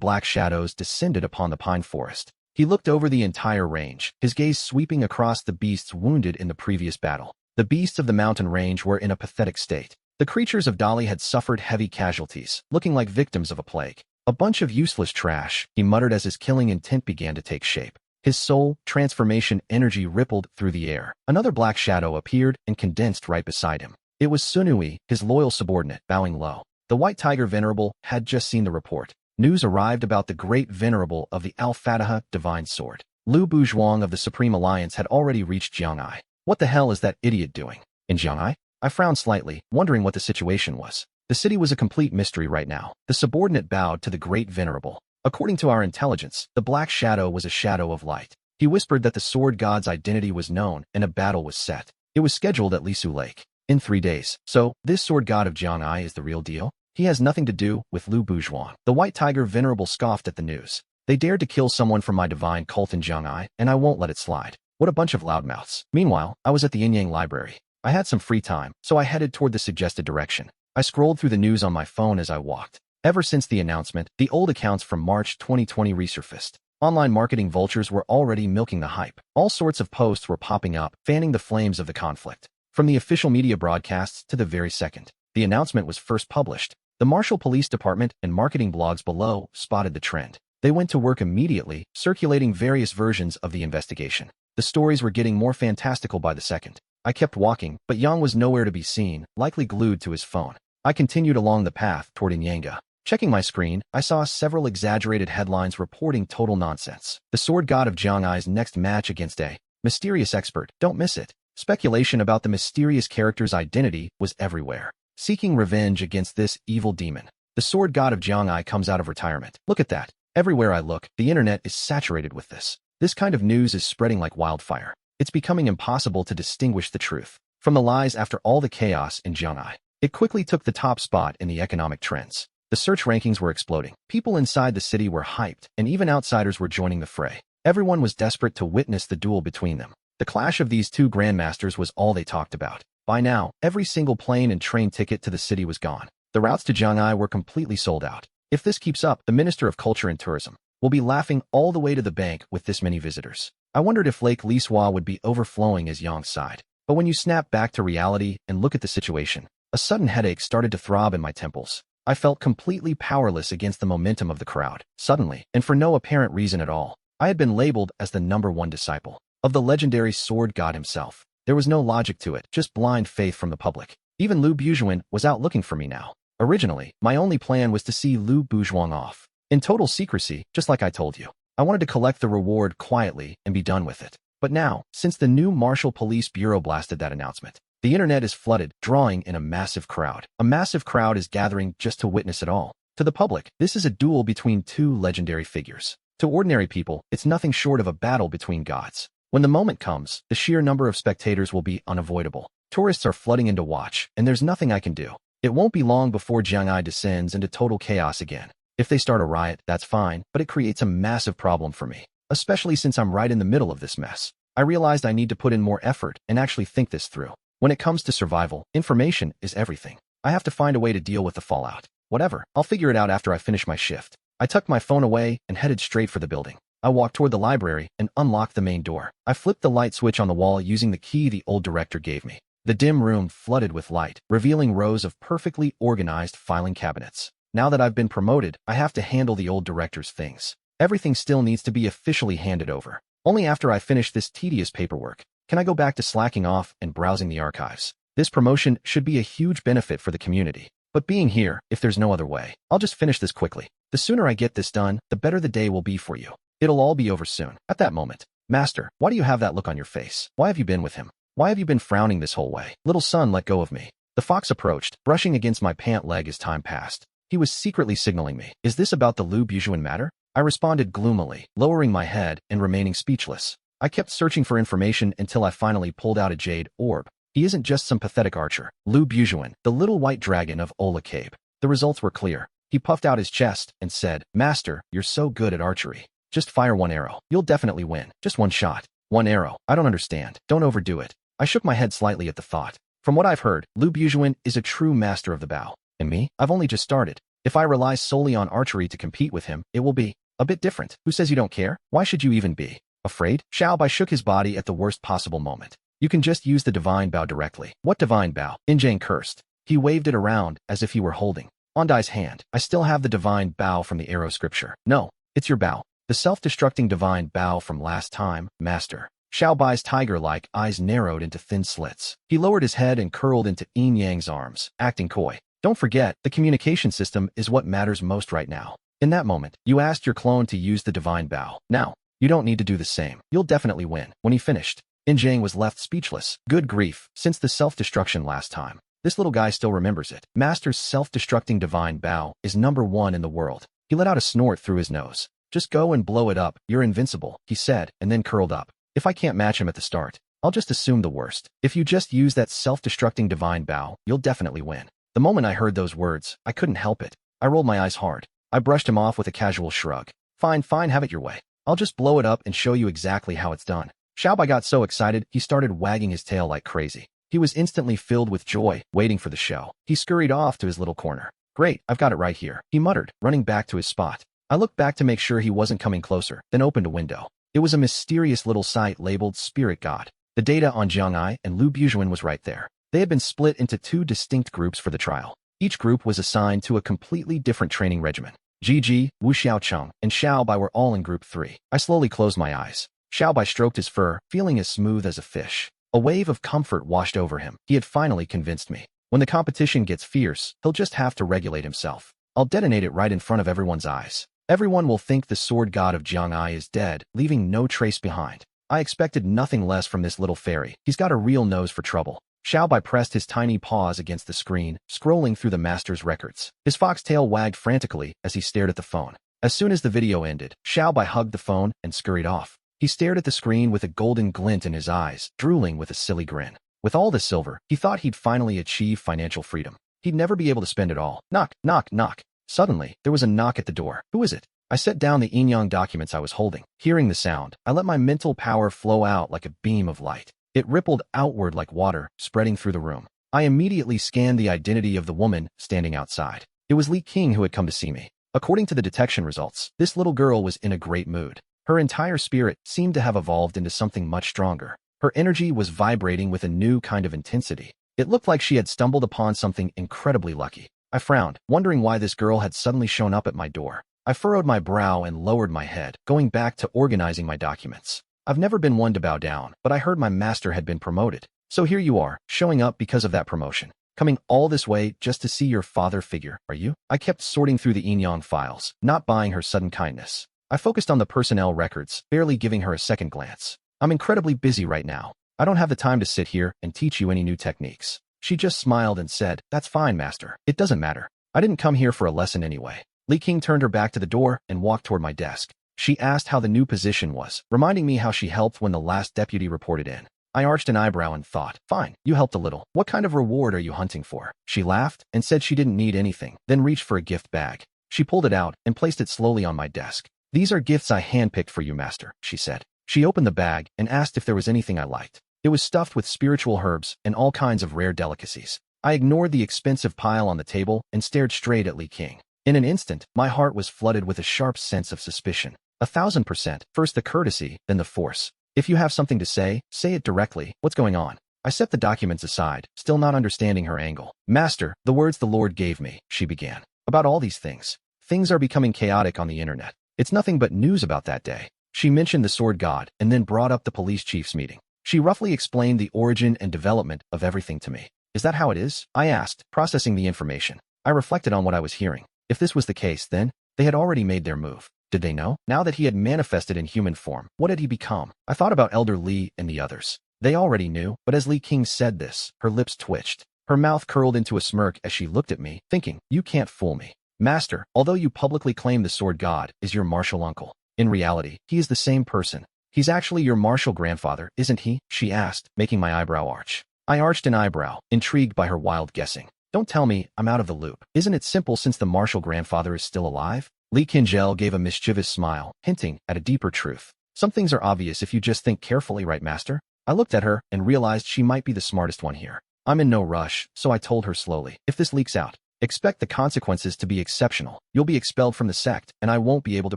black shadows descended upon the pine forest. He looked over the entire range, his gaze sweeping across the beasts wounded in the previous battle. The beasts of the mountain range were in a pathetic state. The creatures of Dali had suffered heavy casualties, looking like victims of a plague. "A bunch of useless trash," he muttered as his killing intent began to take shape. His soul transformation energy rippled through the air. Another black shadow appeared and condensed right beside him. It was Sunui, his loyal subordinate, bowing low. The White Tiger Venerable had just seen the report. News arrived about the Great Venerable of the Al-Fatiha Divine Sword. Lu Buzhuang of the Supreme Alliance had already reached Jiang Ai. What the hell is that idiot doing in Jiang Ai? I frowned slightly, wondering what the situation was. The city was a complete mystery right now. The subordinate bowed to the Great Venerable. "According to our intelligence, the Black Shadow was a shadow of light." He whispered that the sword god's identity was known and a battle was set. It was scheduled at Lisu Lake in 3 days. So, this sword god of Jiang Ai is the real deal? He has nothing to do with Lu Buzhuang. The White Tiger Venerable scoffed at the news. "They dared to kill someone from my divine cult in Jiang Ai, and I won't let it slide. What a bunch of loudmouths." Meanwhile, I was at the Yin-Yang Library. I had some free time, so I headed toward the suggested direction. I scrolled through the news on my phone as I walked. Ever since the announcement, the old accounts from March 2020 resurfaced. Online marketing vultures were already milking the hype. All sorts of posts were popping up, fanning the flames of the conflict. From the official media broadcasts to the very second the announcement was first published, the Martial Police Department and marketing blogs below spotted the trend. They went to work immediately, circulating various versions of the investigation. The stories were getting more fantastical by the second. I kept walking, but Yang was nowhere to be seen, likely glued to his phone. I continued along the path toward Inyanga. Checking my screen, I saw several exaggerated headlines reporting total nonsense. The sword god of Jiang Ai's next match against A. Mysterious expert, don't miss it. Speculation about the mysterious character's identity was everywhere. Seeking revenge against this evil demon. The sword god of Jiang'ai comes out of retirement. Look at that. Everywhere I look, the internet is saturated with this. This kind of news is spreading like wildfire. It's becoming impossible to distinguish the truth from the lies after all the chaos in Jiang'ai. It quickly took the top spot in the economic trends. The search rankings were exploding. People inside the city were hyped, and even outsiders were joining the fray. Everyone was desperate to witness the duel between them. The clash of these two grandmasters was all they talked about. By now, every single plane and train ticket to the city was gone. The routes to Jiang'ai were completely sold out. If this keeps up, the Minister of Culture and Tourism will be laughing all the way to the bank with this many visitors. I wondered if Lake Liswa would be overflowing as Yang sighed. But when you snap back to reality and look at the situation, a sudden headache started to throb in my temples. I felt completely powerless against the momentum of the crowd. Suddenly, and for no apparent reason at all, I had been labeled as the #1 disciple of the legendary sword god himself. There was no logic to it, just blind faith from the public. Even Lu Bujuan was out looking for me now. Originally, my only plan was to see Lu Bujuan off. In total secrecy, just like I told you. I wanted to collect the reward quietly and be done with it. But now, since the new Marshall Police Bureau blasted that announcement, the internet is flooded, drawing in a massive crowd. A massive crowd is gathering just to witness it all. To the public, this is a duel between two legendary figures. To ordinary people, it's nothing short of a battle between gods. When the moment comes, the sheer number of spectators will be unavoidable. Tourists are flooding in to watch, and there's nothing I can do. It won't be long before Jiang'ai descends into total chaos again. If they start a riot, that's fine, but it creates a massive problem for me, especially since I'm right in the middle of this mess. I realized I need to put in more effort and actually think this through. When it comes to survival, information is everything. I have to find a way to deal with the fallout. Whatever, I'll figure it out after I finish my shift. I tucked my phone away and headed straight for the building. I walked toward the library and unlocked the main door. I flipped the light switch on the wall using the key the old director gave me. The dim room flooded with light, revealing rows of perfectly organized filing cabinets. Now that I've been promoted, I have to handle the old director's things. Everything still needs to be officially handed over. Only after I finish this tedious paperwork can I go back to slacking off and browsing the archives. This promotion should be a huge benefit for the community. But being here, if there's no other way, I'll just finish this quickly. The sooner I get this done, the better the day will be for you. It'll all be over soon. At that moment, Master, why do you have that look on your face? Why have you been with him? Why have you been frowning this whole way? Little son, let go of me. The fox approached, brushing against my pant leg as time passed. He was secretly signaling me. Is this about the Lu Bujuan matter? I responded gloomily, lowering my head and remaining speechless. I kept searching for information until I finally pulled out a jade orb. He isn't just some pathetic archer. Lu Bujuan, the little white dragon of Ola Cabe. The results were clear. He puffed out his chest and said, Master, you're so good at archery. Just fire one arrow. You'll definitely win. Just one shot. One arrow. I don't understand. Don't overdo it. I shook my head slightly at the thought. From what I've heard, Lu Bujuan is a true master of the bow. And me? I've only just started. If I rely solely on archery to compete with him, it will be a bit different. Who says you don't care? Why should you even be afraid? Xiaobai shook his body at the worst possible moment. You can just use the divine bow directly. What divine bow? Injang cursed. He waved it around as if he were holding Ondai's hand. I still have the divine bow from the arrow scripture. No, it's your bow. The self-destructing divine bow from last time, Master. Xiaobai's tiger-like eyes narrowed into thin slits. He lowered his head and curled into Yin Yang's arms, acting coy. Don't forget, the communication system is what matters most right now. In that moment, you asked your clone to use the divine bow. Now, you don't need to do the same. You'll definitely win. When he finished, Injang was left speechless. Good grief, since the self-destruction last time. This little guy still remembers it. Master's self-destructing divine bow is #1 in the world. He let out a snort through his nose. Just go and blow it up. You're invincible, he said, and then curled up. If I can't match him at the start, I'll just assume the worst. If you just use that self-destructing divine bow, you'll definitely win. The moment I heard those words, I couldn't help it. I rolled my eyes hard. I brushed him off with a casual shrug. Fine, have it your way. I'll just blow it up and show you exactly how it's done. Xiaobai got so excited, he started wagging his tail like crazy. He was instantly filled with joy, waiting for the show. He scurried off to his little corner. Great, I've got it right here, he muttered, running back to his spot. I looked back to make sure he wasn't coming closer, then opened a window. It was a mysterious little site labeled Spirit God. The data on Jiang'ai and Lu Bujuan was right there. They had been split into 2 distinct groups for the trial. Each group was assigned to a completely different training regimen. Ji, Wu Xiaocheng, and Xiaobai were all in Group 3. I slowly closed my eyes. Xiaobai stroked his fur, feeling as smooth as a fish. A wave of comfort washed over him. He had finally convinced me. When the competition gets fierce, he'll just have to regulate himself. I'll detonate it right in front of everyone's eyes. Everyone will think the sword god of Jiang'ai is dead, leaving no trace behind. I expected nothing less from this little fairy. He's got a real nose for trouble. Xiaobai pressed his tiny paws against the screen, scrolling through the master's records. His foxtail wagged frantically as he stared at the phone. As soon as the video ended, Xiaobai hugged the phone and scurried off. He stared at the screen with a golden glint in his eyes, drooling with a silly grin. With all the silver, he thought he'd finally achieve financial freedom. He'd never be able to spend it all. Knock, knock, knock. Suddenly, there was a knock at the door. Who is it? I set down the yin-yang documents I was holding. Hearing the sound, I let my mental power flow out like a beam of light. It rippled outward like water, spreading through the room. I immediately scanned the identity of the woman standing outside. It was Li King who had come to see me. According to the detection results, this little girl was in a great mood. Her entire spirit seemed to have evolved into something much stronger. Her energy was vibrating with a new kind of intensity. It looked like she had stumbled upon something incredibly lucky. I frowned, wondering why this girl had suddenly shown up at my door. I furrowed my brow and lowered my head, going back to organizing my documents. I've never been one to bow down, but I heard my master had been promoted. So here you are, showing up because of that promotion. Coming all this way just to see your father figure, are you? I kept sorting through the yin-yang files, not buying her sudden kindness. I focused on the personnel records, barely giving her a second glance. I'm incredibly busy right now. I don't have the time to sit here and teach you any new techniques. She just smiled and said, that's fine, master. It doesn't matter. I didn't come here for a lesson anyway. Li King turned her back to the door and walked toward my desk. She asked how the new position was, reminding me how she helped when the last deputy reported in. I arched an eyebrow and thought, fine, you helped a little. What kind of reward are you hunting for? She laughed and said she didn't need anything, then reached for a gift bag. She pulled it out and placed it slowly on my desk. These are gifts I handpicked for you, master, she said. She opened the bag and asked if there was anything I liked. It was stuffed with spiritual herbs and all kinds of rare delicacies. I ignored the expensive pile on the table and stared straight at Li King. In an instant, my heart was flooded with a sharp sense of suspicion. 1000%, first the courtesy, then the force. If you have something to say it directly. What's going on? I set the documents aside, still not understanding her angle. Master, the words the Lord gave me, she began. About all these things. Things are becoming chaotic on the internet. It's nothing but news about that day. She mentioned the sword god and then brought up the police chief's meeting. She roughly explained the origin and development of everything to me. Is that how it is? I asked, processing the information. I reflected on what I was hearing. If this was the case, then they had already made their move. Did they know? Now that he had manifested in human form, what had he become? I thought about Elder Li and the others. They already knew, but as Li King said this, her lips twitched. Her mouth curled into a smirk as she looked at me, thinking, you can't fool me. Master, although you publicly claim the sword god is your martial uncle, in reality, he is the same person. He's actually your martial grandfather, isn't he? She asked, making my eyebrow arch. I arched an eyebrow, intrigued by her wild guessing. Don't tell me I'm out of the loop. Isn't it simple since the martial grandfather is still alive? Li Qingzhou gave a mischievous smile, hinting at a deeper truth. Some things are obvious if you just think carefully, right, master? I looked at her and realized she might be the smartest one here. I'm in no rush, so I told her slowly, if this leaks out, expect the consequences to be exceptional. You'll be expelled from the sect, and I won't be able to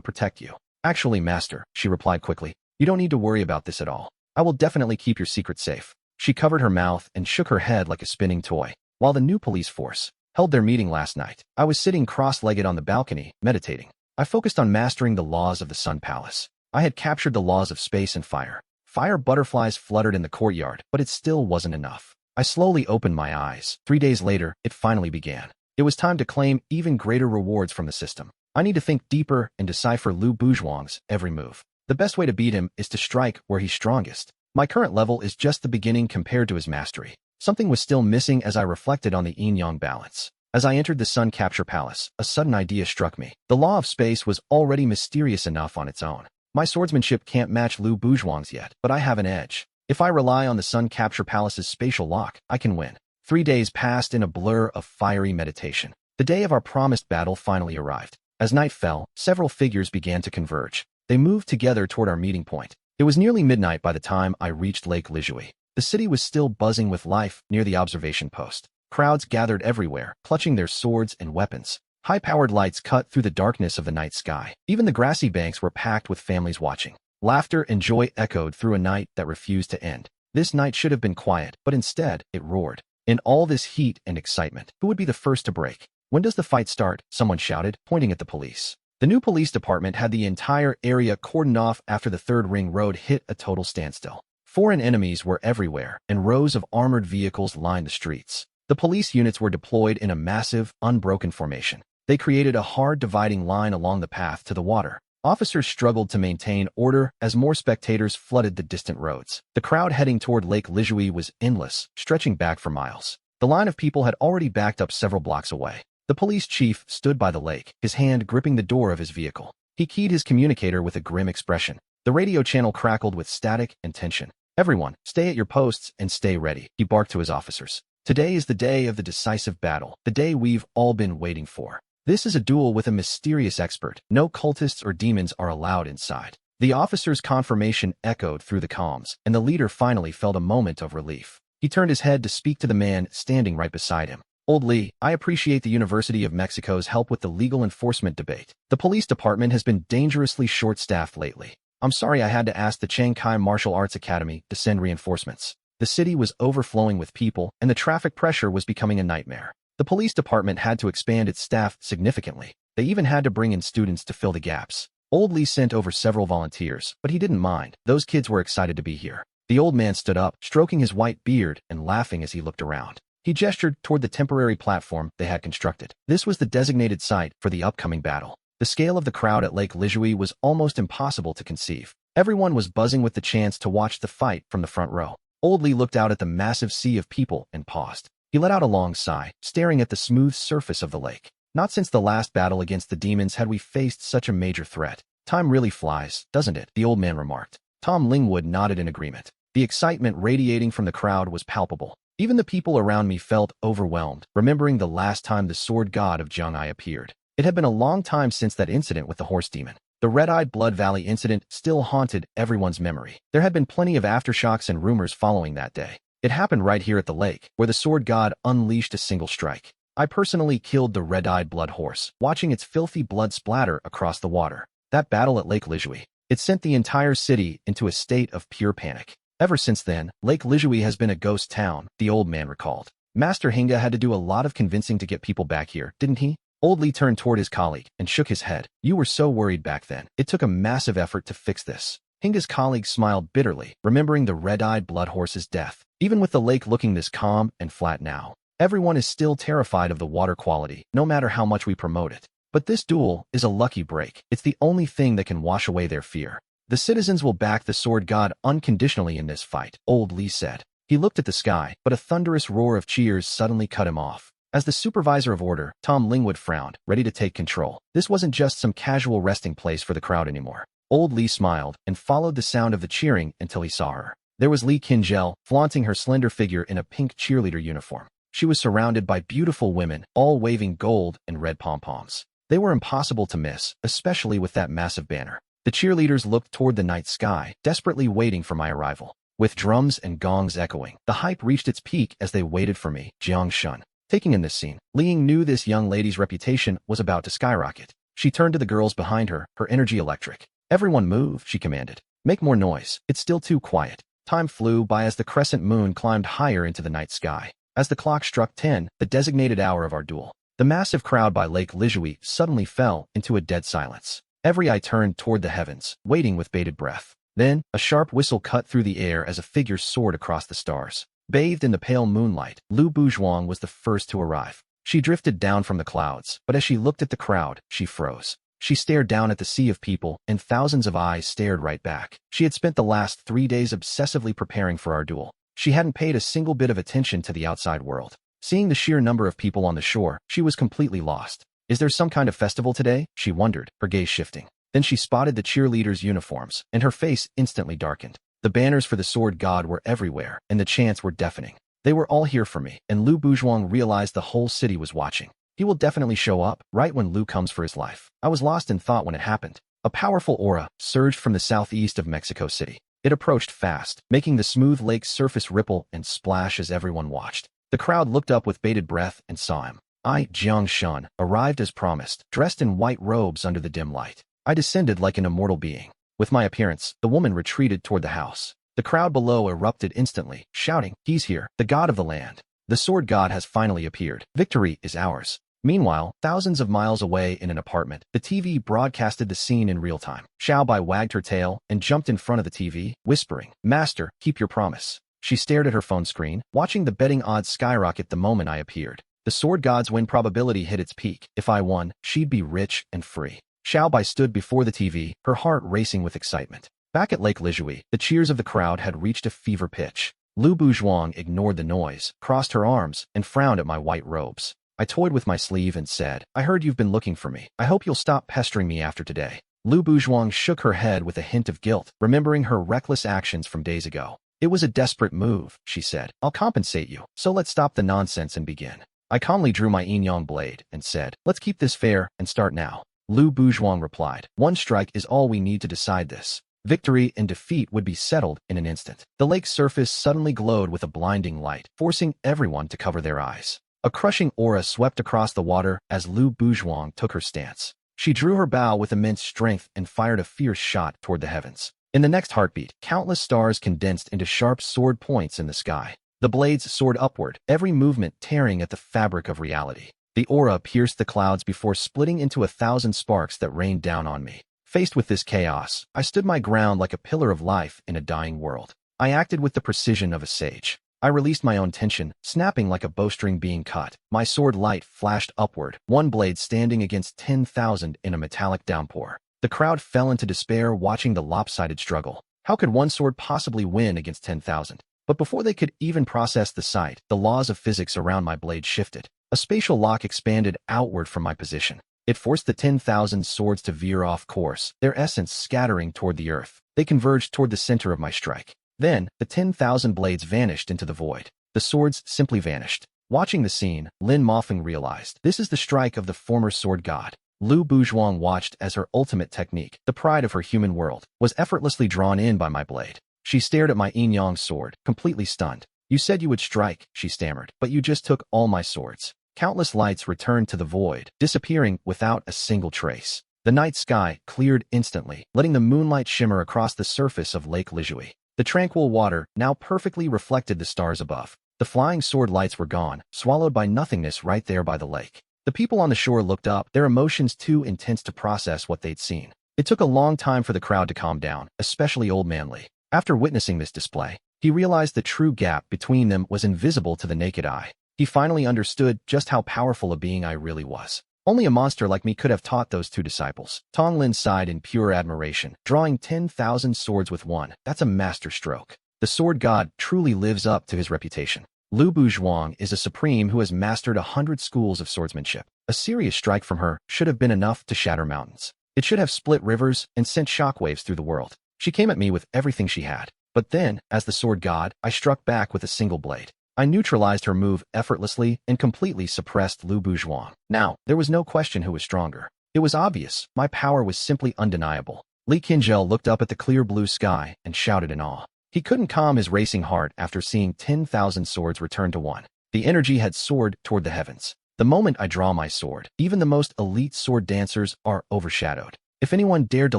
protect you. Actually, master, she replied quickly, you don't need to worry about this at all. I will definitely keep your secret safe. She covered her mouth and shook her head like a spinning toy. While the new police force held their meeting last night, I was sitting cross-legged on the balcony, meditating. I focused on mastering the laws of the Sun Palace. I had captured the laws of space and fire. Fire butterflies fluttered in the courtyard, but it still wasn't enough. I slowly opened my eyes. 3 days later, it finally began. It was time to claim even greater rewards from the system. I need to think deeper and decipher Lu Buzhuang's every move. The best way to beat him is to strike where he's strongest. My current level is just the beginning compared to his mastery. Something was still missing as I reflected on the yin-yang balance. As I entered the Sun Capture Palace, a sudden idea struck me. The law of space was already mysterious enough on its own. My swordsmanship can't match Lu Buzhuang's yet, but I have an edge. If I rely on the Sun Capture Palace's spatial lock, I can win. 3 days passed in a blur of fiery meditation. The day of our promised battle finally arrived. As night fell, several figures began to converge. They moved together toward our meeting point. It was nearly midnight by the time I reached Lake Lijui. The city was still buzzing with life near the observation post. Crowds gathered everywhere, clutching their swords and weapons. High-powered lights cut through the darkness of the night sky. Even the grassy banks were packed with families watching. Laughter and joy echoed through a night that refused to end. This night should have been quiet, but instead, it roared. In all this heat and excitement, who would be the first to break? When does the fight start? Someone shouted, pointing at the police. The new police department had the entire area cordoned off after the Third Ring Road hit a total standstill. Foreign enemies were everywhere, and rows of armored vehicles lined the streets. The police units were deployed in a massive, unbroken formation. They created a hard dividing line along the path to the water. Officers struggled to maintain order as more spectators flooded the distant roads. The crowd heading toward Lake Lijui was endless, stretching back for miles. The line of people had already backed up several blocks away. The police chief stood by the lake, his hand gripping the door of his vehicle. He keyed his communicator with a grim expression. The radio channel crackled with static and tension. "Everyone, stay at your posts and stay ready," he barked to his officers. "Today is the day of the decisive battle, the day we've all been waiting for. This is a duel with a mysterious expert. No cultists or demons are allowed inside." The officer's confirmation echoed through the comms, and the leader finally felt a moment of relief. He turned his head to speak to the man standing right beside him. "Old Lee, I appreciate the University of Mexico's help with the legal enforcement debate. The police department has been dangerously short-staffed lately. I'm sorry I had to ask the Shanghai Martial Arts Academy to send reinforcements. The city was overflowing with people, and the traffic pressure was becoming a nightmare. The police department had to expand its staff significantly. They even had to bring in students to fill the gaps. Old Lee sent over several volunteers, but he didn't mind. Those kids were excited to be here." The old man stood up, stroking his white beard and laughing as he looked around. He gestured toward the temporary platform they had constructed. This was the designated site for the upcoming battle. The scale of the crowd at Lake Lijui was almost impossible to conceive. Everyone was buzzing with the chance to watch the fight from the front row. Old Lee looked out at the massive sea of people and paused. He let out a long sigh, staring at the smooth surface of the lake. "Not since the last battle against the demons had we faced such a major threat. Time really flies, doesn't it?" the old man remarked. Tom Lingwood nodded in agreement. The excitement radiating from the crowd was palpable. Even the people around me felt overwhelmed, remembering the last time the sword god of Jiang'ai appeared. It had been a long time since that incident with the horse demon. The red-eyed Blood Valley incident still haunted everyone's memory. There had been plenty of aftershocks and rumors following that day. It happened right here at the lake, where the sword god unleashed a single strike. I personally killed the red-eyed blood horse, watching its filthy blood splatter across the water. That battle at Lake Lijui, it sent the entire city into a state of pure panic. Ever since then, Lake Lijui has been a ghost town, the old man recalled. Master Hinga had to do a lot of convincing to get people back here, didn't he? Old Lee turned toward his colleague and shook his head. "You were so worried back then. It took a massive effort to fix this." Hinga's colleague smiled bitterly, remembering the red-eyed blood horse's death. "Even with the lake looking this calm and flat now, everyone is still terrified of the water quality, no matter how much we promote it. But this duel is a lucky break. It's the only thing that can wash away their fear. The citizens will back the sword god unconditionally in this fight," Old Lee said. He looked at the sky, but a thunderous roar of cheers suddenly cut him off. As the supervisor of order, Tom Lingwood frowned, ready to take control. This wasn't just some casual resting place for the crowd anymore. Old Lee smiled and followed the sound of the cheering until he saw her. There was Lee Kinjel, flaunting her slender figure in a pink cheerleader uniform. She was surrounded by beautiful women, all waving gold and red pom-poms. They were impossible to miss, especially with that massive banner. The cheerleaders looked toward the night sky, desperately waiting for my arrival. With drums and gongs echoing, the hype reached its peak as they waited for me, Jiang Shun. Taking in this scene, Li Ying knew this young lady's reputation was about to skyrocket. She turned to the girls behind her, her energy electric. "Everyone move," she commanded. "Make more noise. It's still too quiet." Time flew by as the crescent moon climbed higher into the night sky. As the clock struck 10, the designated hour of our duel, the massive crowd by Lake Lijui suddenly fell into a dead silence. Every eye turned toward the heavens, waiting with bated breath. Then, a sharp whistle cut through the air as a figure soared across the stars. Bathed in the pale moonlight, Lu Buzhuang was the first to arrive. She drifted down from the clouds, but as she looked at the crowd, she froze. She stared down at the sea of people, and thousands of eyes stared right back. She had spent the last 3 days obsessively preparing for our duel. She hadn't paid a single bit of attention to the outside world. Seeing the sheer number of people on the shore, she was completely lost. "Is there some kind of festival today?" she wondered, her gaze shifting. Then she spotted the cheerleaders' uniforms, and her face instantly darkened. The banners for the sword god were everywhere, and the chants were deafening. They were all here for me, and Lu Buzhuang realized the whole city was watching. He will definitely show up, right when Lu comes for his life. I was lost in thought when it happened. A powerful aura surged from the southeast of Mexico City. It approached fast, making the smooth lake's surface ripple and splash as everyone watched. The crowd looked up with bated breath and saw him. I, Jiang Shun, arrived as promised, dressed in white robes under the dim light. I descended like an immortal being. With my appearance, the woman retreated toward the house. The crowd below erupted instantly, shouting, "He's here, the god of the land. The sword god has finally appeared. Victory is ours." Meanwhile, thousands of miles away in an apartment, the TV broadcasted the scene in real time. Xiao Bai wagged her tail and jumped in front of the TV, whispering, "Master, keep your promise." She stared at her phone screen, watching the betting odds skyrocket the moment I appeared. The sword god's win probability hit its peak. If I won, she'd be rich and free. Xiaobai stood before the TV, her heart racing with excitement. Back at Lake Lijui, the cheers of the crowd had reached a fever pitch. Lu Buzhuang ignored the noise, crossed her arms, and frowned at my white robes. I toyed with my sleeve and said, "I heard you've been looking for me. I hope you'll stop pestering me after today." Lu Buzhuang shook her head with a hint of guilt, remembering her reckless actions from days ago. "It was a desperate move," she said. "I'll compensate you, so let's stop the nonsense and begin." I calmly drew my yin-yang blade and said, "Let's keep this fair and start now." Lu Buzhuang replied, "One strike is all we need to decide this." Victory and defeat would be settled in an instant. The lake's surface suddenly glowed with a blinding light, forcing everyone to cover their eyes. A crushing aura swept across the water as Lu Buzhuang took her stance. She drew her bow with immense strength and fired a fierce shot toward the heavens. In the next heartbeat, countless stars condensed into sharp sword points in the sky. The blades soared upward, every movement tearing at the fabric of reality. The aura pierced the clouds before splitting into 1,000 sparks that rained down on me. Faced with this chaos, I stood my ground like a pillar of life in a dying world. I acted with the precision of a sage. I released my own tension, snapping like a bowstring being cut. My sword light flashed upward, one blade standing against 10,000 in a metallic downpour. The crowd fell into despair watching the lopsided struggle. How could one sword possibly win against 10,000? But before they could even process the sight, the laws of physics around my blade shifted. A spatial lock expanded outward from my position. It forced the 10,000 swords to veer off course, their essence scattering toward the earth. They converged toward the center of my strike. Then, the 10,000 blades vanished into the void. The swords simply vanished. Watching the scene, Lin Mofeng realized, this is the strike of the former sword god. Lu Buzhuang watched as her ultimate technique, the pride of her human world, was effortlessly drawn in by my blade. She stared at my yin-yang sword, completely stunned. "You said you would strike," she stammered, "but you just took all my swords." Countless lights returned to the void, disappearing without a single trace. The night sky cleared instantly, letting the moonlight shimmer across the surface of Lake Lijui. The tranquil water now perfectly reflected the stars above. The flying sword lights were gone, swallowed by nothingness right there by the lake. The people on the shore looked up, their emotions too intense to process what they'd seen. It took a long time for the crowd to calm down, especially Old Man Lee. After witnessing this display, he realized the true gap between them was invisible to the naked eye. He finally understood just how powerful a being I really was. Only a monster like me could have taught those two disciples. Tong Lin sighed in pure admiration, drawing 10,000 swords with one. That's a master stroke. The sword god truly lives up to his reputation. Lu Buzhuang is a supreme who has mastered 100 schools of swordsmanship. A serious strike from her should have been enough to shatter mountains. It should have split rivers and sent shockwaves through the world. She came at me with everything she had. But then, as the sword god, I struck back with a single blade. I neutralized her move effortlessly and completely suppressed Lu Buzhuang. Now, there was no question who was stronger. It was obvious. My power was simply undeniable. Li Qingzhou looked up at the clear blue sky and shouted in awe. He couldn't calm his racing heart after seeing 10,000 swords return to one. The energy had soared toward the heavens. The moment I draw my sword, even the most elite sword dancers are overshadowed. If anyone dared to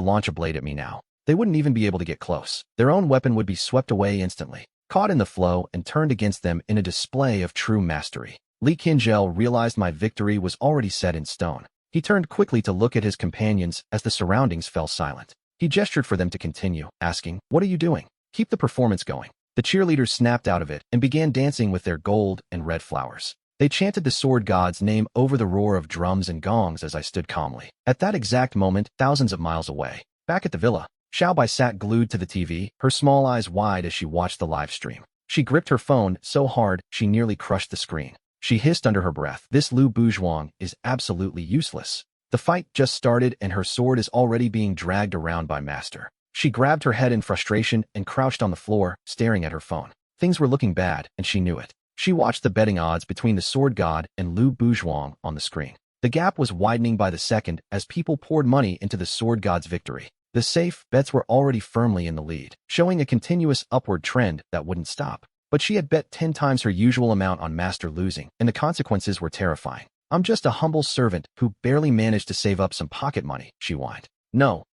launch a blade at me now, they wouldn't even be able to get close. Their own weapon would be swept away instantly, caught in the flow and turned against them in a display of true mastery. Li Qingzhou realized my victory was already set in stone. He turned quickly to look at his companions as the surroundings fell silent. He gestured for them to continue, asking, "What are you doing? Keep the performance going." The cheerleaders snapped out of it and began dancing with their gold and red flowers. They chanted the sword god's name over the roar of drums and gongs as I stood calmly. At that exact moment, thousands of miles away, back at the villa, Xiaobai sat glued to the TV, her small eyes wide as she watched the live stream. She gripped her phone so hard she nearly crushed the screen. She hissed under her breath, "This Lu Buzhuang is absolutely useless. The fight just started and her sword is already being dragged around by Master." She grabbed her head in frustration and crouched on the floor, staring at her phone. Things were looking bad, and she knew it. She watched the betting odds between the sword god and Lu Buzhuang on the screen. The gap was widening by the second as people poured money into the sword god's victory. The safe bets were already firmly in the lead, showing a continuous upward trend that wouldn't stop. But she had bet 10 times her usual amount on Master losing, and the consequences were terrifying. "I'm just a humble servant who barely managed to save up some pocket money," she whined. No,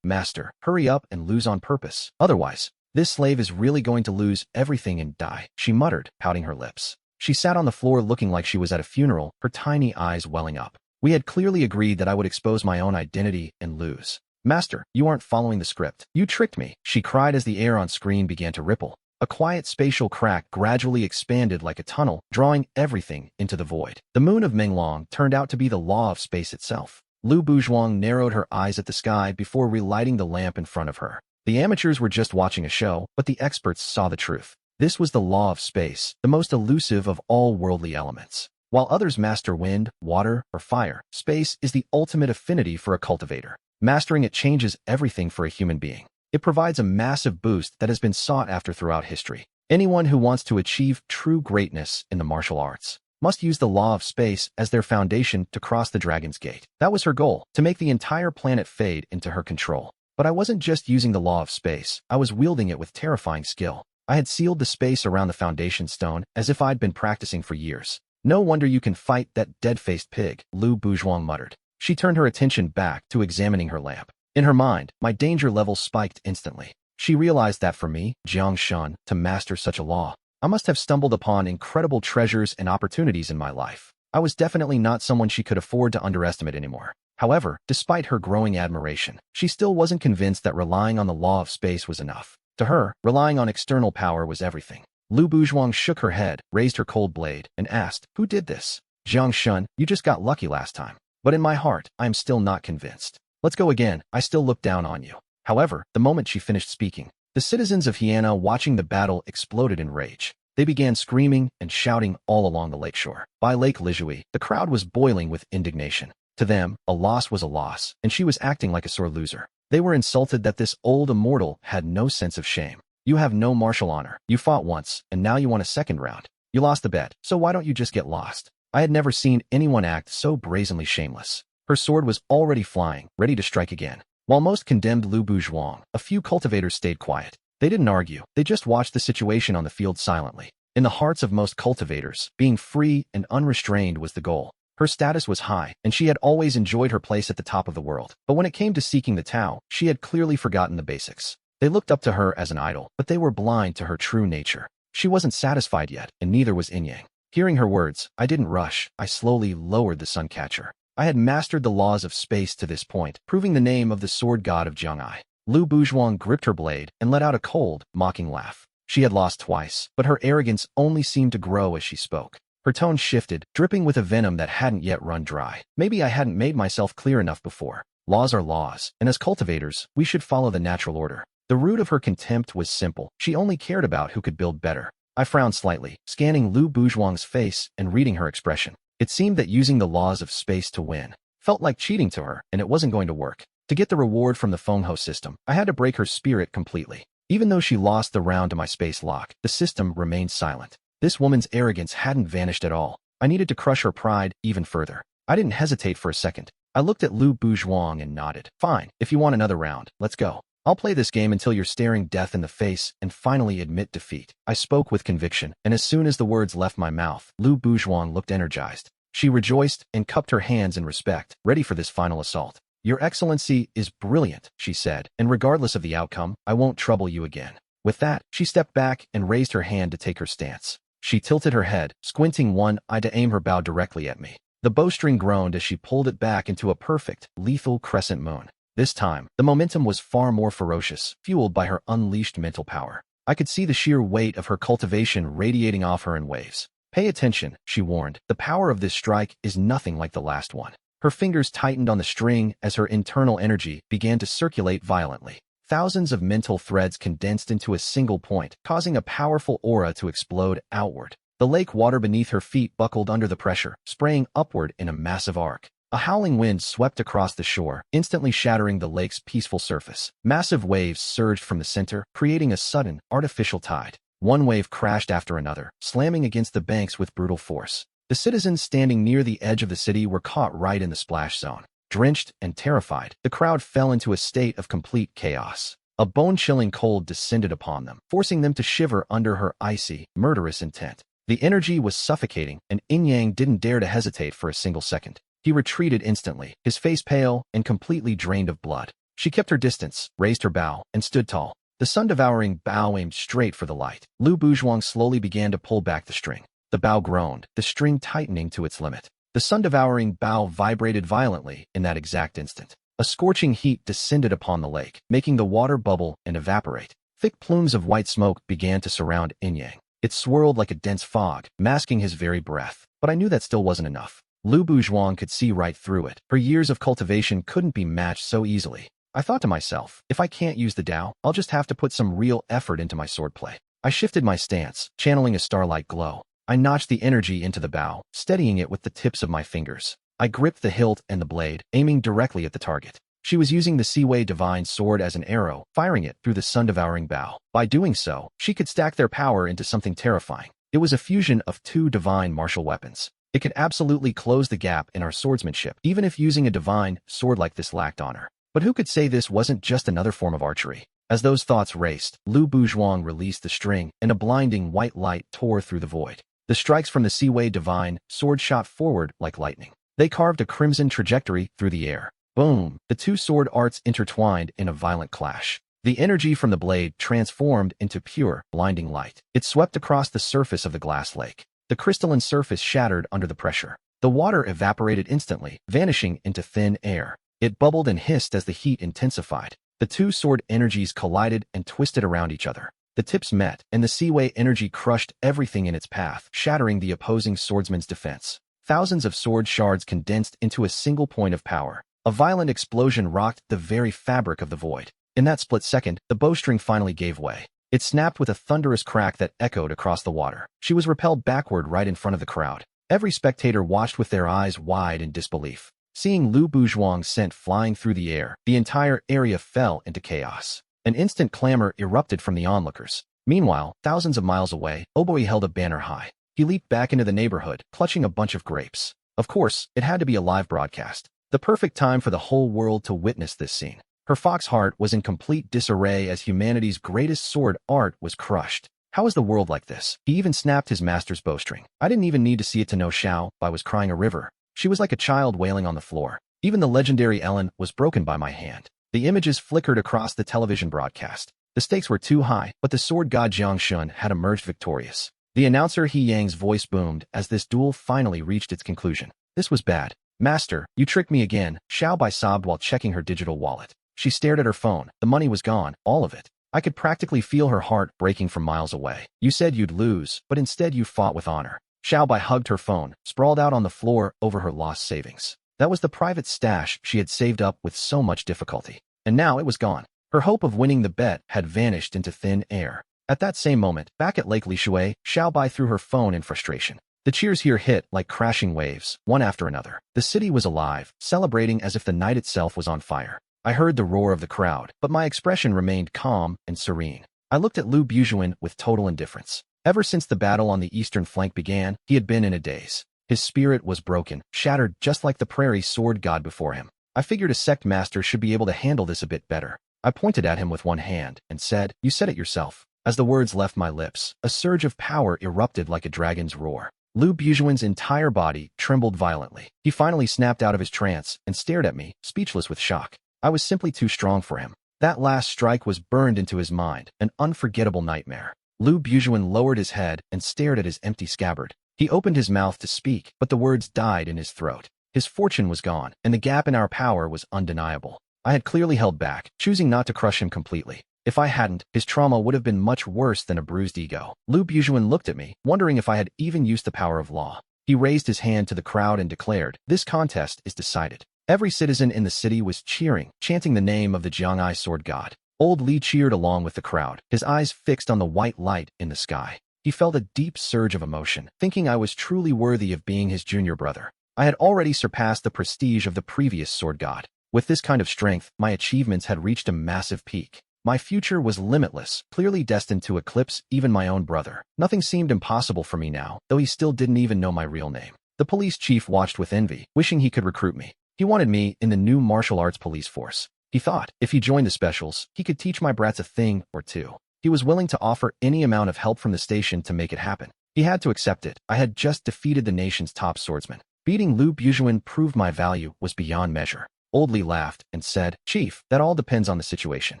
Master, hurry up and lose on purpose. Otherwise, this slave is really going to lose everything and die," she muttered, pouting her lips. She sat on the floor looking like she was at a funeral, her tiny eyes welling up. We had clearly agreed that I would expose my own identity and lose. "Master, you aren't following the script. You tricked me," she cried as the air on screen began to ripple. A quiet spatial crack gradually expanded like a tunnel, drawing everything into the void. The moon of Menglong turned out to be the law of space itself. Lu Buzhuang narrowed her eyes at the sky before relighting the lamp in front of her. The amateurs were just watching a show, but the experts saw the truth. This was the law of space, the most elusive of all worldly elements. While others master wind, water, or fire, space is the ultimate affinity for a cultivator. Mastering it changes everything for a human being. It provides a massive boost that has been sought after throughout history. Anyone who wants to achieve true greatness in the martial arts must use the law of space as their foundation to cross the Dragon's Gate. That was her goal, to make the entire planet fade into her control. But I wasn't just using the law of space, I was wielding it with terrifying skill. I had sealed the space around the foundation stone as if I'd been practicing for years. No wonder you can fight that dead-faced pig, Lu Buzhuang muttered. She turned her attention back to examining her lamp. In her mind, my danger level spiked instantly. She realized that for me, Jiang Shun, to master such a law, I must have stumbled upon incredible treasures and opportunities in my life. I was definitely not someone she could afford to underestimate anymore. However, despite her growing admiration, she still wasn't convinced that relying on the law of space was enough. To her, relying on external power was everything. Lu Buzhuang shook her head, raised her cold blade, and asked, "Who did this?" "Jiang Shun, you just got lucky last time. But in my heart, I am still not convinced. Let's go again, I still look down on you." However, the moment she finished speaking, the citizens of Hiena watching the battle exploded in rage. They began screaming and shouting all along the lakeshore. By Lake Lijui, the crowd was boiling with indignation. To them, a loss was a loss, and she was acting like a sore loser. They were insulted that this old immortal had no sense of shame. "You have no martial honor. You fought once, and now you want a second round. You lost the bet, so why don't you just get lost?" I had never seen anyone act so brazenly shameless. Her sword was already flying, ready to strike again. While most condemned Lu Buzhuang, a few cultivators stayed quiet. They didn't argue, they just watched the situation on the field silently. In the hearts of most cultivators, being free and unrestrained was the goal. Her status was high, and she had always enjoyed her place at the top of the world. But when it came to seeking the Tao, she had clearly forgotten the basics. They looked up to her as an idol, but they were blind to her true nature. She wasn't satisfied yet, and neither was Yin-Yang. Hearing her words, I didn't rush. I slowly lowered the suncatcher. I had mastered the laws of space to this point, proving the name of the sword god of Jiang'ai. Lu Buzhuang gripped her blade and let out a cold, mocking laugh. She had lost twice, but her arrogance only seemed to grow as she spoke. Her tone shifted, dripping with a venom that hadn't yet run dry. Maybe I hadn't made myself clear enough before. Laws are laws, and as cultivators, we should follow the natural order. The root of her contempt was simple. She only cared about who could build better. I frowned slightly, scanning Lu Buzhuang's face and reading her expression. It seemed that using the laws of space to win felt like cheating to her, and it wasn't going to work. To get the reward from the Fengho system, I had to break her spirit completely. Even though she lost the round to my space lock, the system remained silent. This woman's arrogance hadn't vanished at all. I needed to crush her pride even further. I didn't hesitate for a second. I looked at Lu Buzhuang and nodded. "Fine, if you want another round, let's go. I'll play this game until you're staring death in the face and finally admit defeat." I spoke with conviction, and as soon as the words left my mouth, Lu Buzhuang looked energized. She rejoiced and cupped her hands in respect, ready for this final assault. "Your Excellency is brilliant," she said, "and regardless of the outcome, I won't trouble you again." With that, she stepped back and raised her hand to take her stance. She tilted her head, squinting one eye to aim her bow directly at me. The bowstring groaned as she pulled it back into a perfect, lethal crescent moon. This time, the momentum was far more ferocious, fueled by her unleashed mental power. I could see the sheer weight of her cultivation radiating off her in waves. "Pay attention," she warned. "The power of this strike is nothing like the last one." Her fingers tightened on the string as her internal energy began to circulate violently. Thousands of mental threads condensed into a single point, causing a powerful aura to explode outward. The lake water beneath her feet buckled under the pressure, spraying upward in a massive arc. A howling wind swept across the shore, instantly shattering the lake's peaceful surface. Massive waves surged from the center, creating a sudden, artificial tide. One wave crashed after another, slamming against the banks with brutal force. The citizens standing near the edge of the city were caught right in the splash zone. Drenched and terrified, the crowd fell into a state of complete chaos. A bone-chilling cold descended upon them, forcing them to shiver under her icy, murderous intent. The energy was suffocating, and Yin-Yang didn't dare to hesitate for a single second. He retreated instantly, his face pale and completely drained of blood. She kept her distance, raised her bow, and stood tall. The sun-devouring bow aimed straight for the light. Lu Buzhuang slowly began to pull back the string. The bow groaned, the string tightening to its limit. The sun-devouring bow vibrated violently in that exact instant. A scorching heat descended upon the lake, making the water bubble and evaporate. Thick plumes of white smoke began to surround Yin-Yang. It swirled like a dense fog, masking his very breath. But I knew that still wasn't enough. Lu Buzhuang could see right through it. Her years of cultivation couldn't be matched so easily. I thought to myself, if I can't use the Dao, I'll just have to put some real effort into my swordplay. I shifted my stance, channeling a starlight glow. I notched the energy into the bow, steadying it with the tips of my fingers. I gripped the hilt and the blade, aiming directly at the target. She was using the Seaway Divine Sword as an arrow, firing it through the sun-devouring bow. By doing so, she could stack their power into something terrifying. It was a fusion of two divine martial weapons. It could absolutely close the gap in our swordsmanship, even if using a divine sword like this lacked honor. But who could say this wasn't just another form of archery? As those thoughts raced, Lu Buzhuang released the string, and a blinding white light tore through the void. The strikes from the Seaway Divine Sword shot forward like lightning. They carved a crimson trajectory through the air. Boom! The two sword arts intertwined in a violent clash. The energy from the blade transformed into pure, blinding light. It swept across the surface of the glass lake. The crystalline surface shattered under the pressure. The water evaporated instantly, vanishing into thin air. It bubbled and hissed as the heat intensified. The two sword energies collided and twisted around each other. The tips met, and the Seaway energy crushed everything in its path, shattering the opposing swordsman's defense. Thousands of sword shards condensed into a single point of power. A violent explosion rocked the very fabric of the void. In that split second, the bowstring finally gave way. It snapped with a thunderous crack that echoed across the water. She was repelled backward right in front of the crowd. Every spectator watched with their eyes wide in disbelief. Seeing Lu Buzhuang sent flying through the air, the entire area fell into chaos. An instant clamor erupted from the onlookers. Meanwhile, thousands of miles away, Oboi held a banner high. He leaped back into the neighborhood, clutching a bunch of grapes. Of course, it had to be a live broadcast. The perfect time for the whole world to witness this scene. Her fox heart was in complete disarray as humanity's greatest sword art was crushed. How is the world like this? He even snapped his master's bowstring. I didn't even need to see it to know Xiao Bai was crying a river. She was like a child wailing on the floor. Even the legendary Ellen was broken by my hand. The images flickered across the television broadcast. The stakes were too high, but the sword god Jiang Shun had emerged victorious. The announcer He Yang's voice boomed as this duel finally reached its conclusion. This was bad. Master, you tricked me again, Xiao Bai sobbed while checking her digital wallet. She stared at her phone. The money was gone, all of it. I could practically feel her heart breaking from miles away. You said you'd lose, but instead you fought with honor. Xiao Bai hugged her phone, sprawled out on the floor over her lost savings. That was the private stash she had saved up with so much difficulty. And now it was gone. Her hope of winning the bet had vanished into thin air. At that same moment, back at Lake Lishui, Xiao Bai threw her phone in frustration. The cheers here hit like crashing waves, one after another. The city was alive, celebrating as if the night itself was on fire. I heard the roar of the crowd, but my expression remained calm and serene. I looked at Lu Buzhuang with total indifference. Ever since the battle on the eastern flank began, he had been in a daze. His spirit was broken, shattered just like the prairie sword god before him. I figured a sect master should be able to handle this a bit better. I pointed at him with one hand and said, "You said it yourself." As the words left my lips, a surge of power erupted like a dragon's roar. Lu Buzhuang's entire body trembled violently. He finally snapped out of his trance and stared at me, speechless with shock. I was simply too strong for him. That last strike was burned into his mind, an unforgettable nightmare. Lu Buzhuang lowered his head and stared at his empty scabbard. He opened his mouth to speak, but the words died in his throat. His fortune was gone, and the gap in our power was undeniable. I had clearly held back, choosing not to crush him completely. If I hadn't, his trauma would have been much worse than a bruised ego. Lu Buzhuang looked at me, wondering if I had even used the power of law. He raised his hand to the crowd and declared, "This contest is decided." Every citizen in the city was cheering, chanting the name of the Jiang'ai sword god. Old Li cheered along with the crowd, his eyes fixed on the white light in the sky. He felt a deep surge of emotion, thinking I was truly worthy of being his junior brother. I had already surpassed the prestige of the previous sword god. With this kind of strength, my achievements had reached a massive peak. My future was limitless, clearly destined to eclipse even my own brother. Nothing seemed impossible for me now, though he still didn't even know my real name. The police chief watched with envy, wishing he could recruit me. He wanted me in the new martial arts police force. He thought, if he joined the specials, he could teach my brats a thing or two. He was willing to offer any amount of help from the station to make it happen. He had to accept it. I had just defeated the nation's top swordsman. Beating Lu Buzhuang proved my value was beyond measure. Old Li laughed and said, "Chief, that all depends on the situation."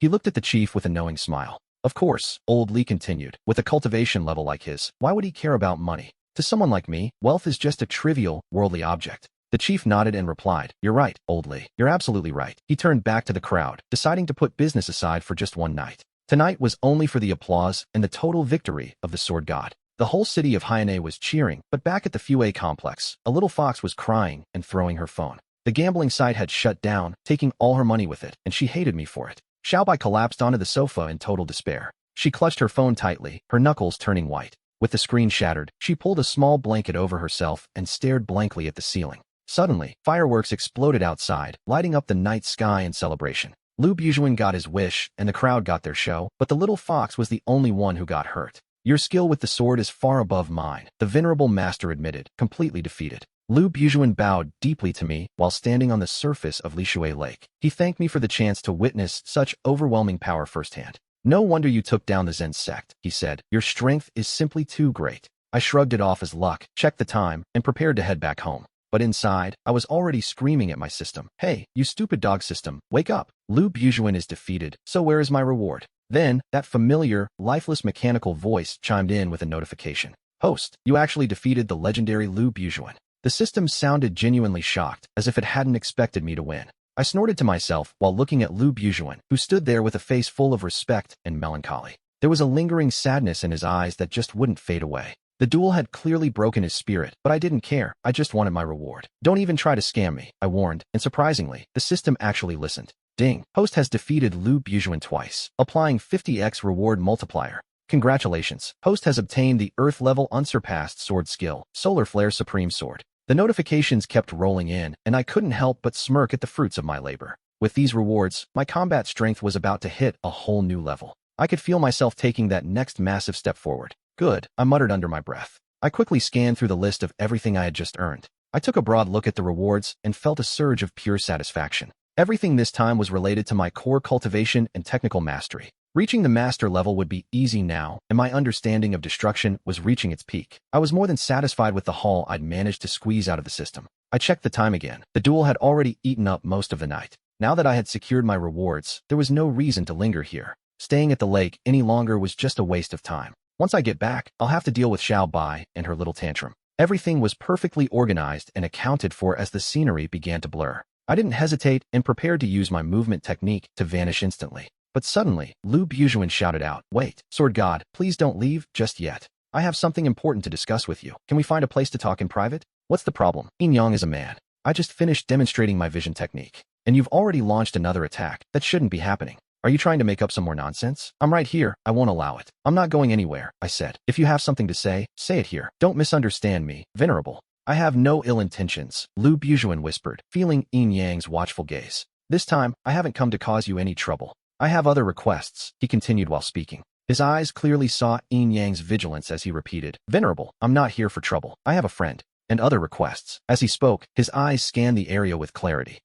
He looked at the chief with a knowing smile. Of course, Old Li continued, with a cultivation level like his, why would he care about money? To someone like me, wealth is just a trivial, worldly object. The chief nodded and replied, "You're right, Old Li. You're absolutely right." He turned back to the crowd, deciding to put business aside for just one night. Tonight was only for the applause and the total victory of the sword god. The whole city of Hyane was cheering, but back at the Fue complex, a little fox was crying and throwing her phone. The gambling site had shut down, taking all her money with it, and she hated me for it. Xiaobai collapsed onto the sofa in total despair. She clutched her phone tightly, her knuckles turning white. With the screen shattered, she pulled a small blanket over herself and stared blankly at the ceiling. Suddenly, fireworks exploded outside, lighting up the night sky in celebration. Lu Bujuan got his wish, and the crowd got their show, but the little fox was the only one who got hurt. Your skill with the sword is far above mine, the venerable master admitted, completely defeated. Lu Bujuan bowed deeply to me while standing on the surface of Lishui Lake. He thanked me for the chance to witness such overwhelming power firsthand. No wonder you took down the Zen sect, he said. Your strength is simply too great. I shrugged it off as luck, checked the time, and prepared to head back home. But inside, I was already screaming at my system. Hey, you stupid dog system, wake up. Lu Bujuan is defeated, so where is my reward? Then, that familiar, lifeless mechanical voice chimed in with a notification. Host, you actually defeated the legendary Lu Bujuan. The system sounded genuinely shocked, as if it hadn't expected me to win. I snorted to myself while looking at Lu Bujuan, who stood there with a face full of respect and melancholy. There was a lingering sadness in his eyes that just wouldn't fade away. The duel had clearly broken his spirit, but I didn't care. I just wanted my reward. Don't even try to scam me, I warned, and surprisingly, the system actually listened. Ding. Host has defeated Lu Bujuan twice, applying 50x reward multiplier. Congratulations. Host has obtained the Earth-level unsurpassed sword skill, Solar Flare Supreme Sword. The notifications kept rolling in, and I couldn't help but smirk at the fruits of my labor. With these rewards, my combat strength was about to hit a whole new level. I could feel myself taking that next massive step forward. Good, I muttered under my breath. I quickly scanned through the list of everything I had just earned. I took a broad look at the rewards and felt a surge of pure satisfaction. Everything this time was related to my core cultivation and technical mastery. Reaching the master level would be easy now, and my understanding of destruction was reaching its peak. I was more than satisfied with the haul I'd managed to squeeze out of the system. I checked the time again. The duel had already eaten up most of the night. Now that I had secured my rewards, there was no reason to linger here. Staying at the lake any longer was just a waste of time. Once I get back, I'll have to deal with Xiao Bai and her little tantrum. Everything was perfectly organized and accounted for as the scenery began to blur. I didn't hesitate and prepared to use my movement technique to vanish instantly. But suddenly, Lu Bujuan shouted out, "Wait, Sword God, please don't leave just yet. I have something important to discuss with you. Can we find a place to talk in private?" "What's the problem? Yin Yang is a man. I just finished demonstrating my vision technique. And you've already launched another attack. That shouldn't be happening. Are you trying to make up some more nonsense?" "I'm right here. I won't allow it. I'm not going anywhere," I said. "If you have something to say it here. Don't misunderstand me, Venerable." "I have no ill intentions," Lu Bujuan whispered, feeling Yin Yang's watchful gaze. "This time, I haven't come to cause you any trouble. I have other requests," he continued while speaking. His eyes clearly saw Yin Yang's vigilance as he repeated, "Venerable, I'm not here for trouble. I have a friend. And other requests." As he spoke, his eyes scanned the area with clarity.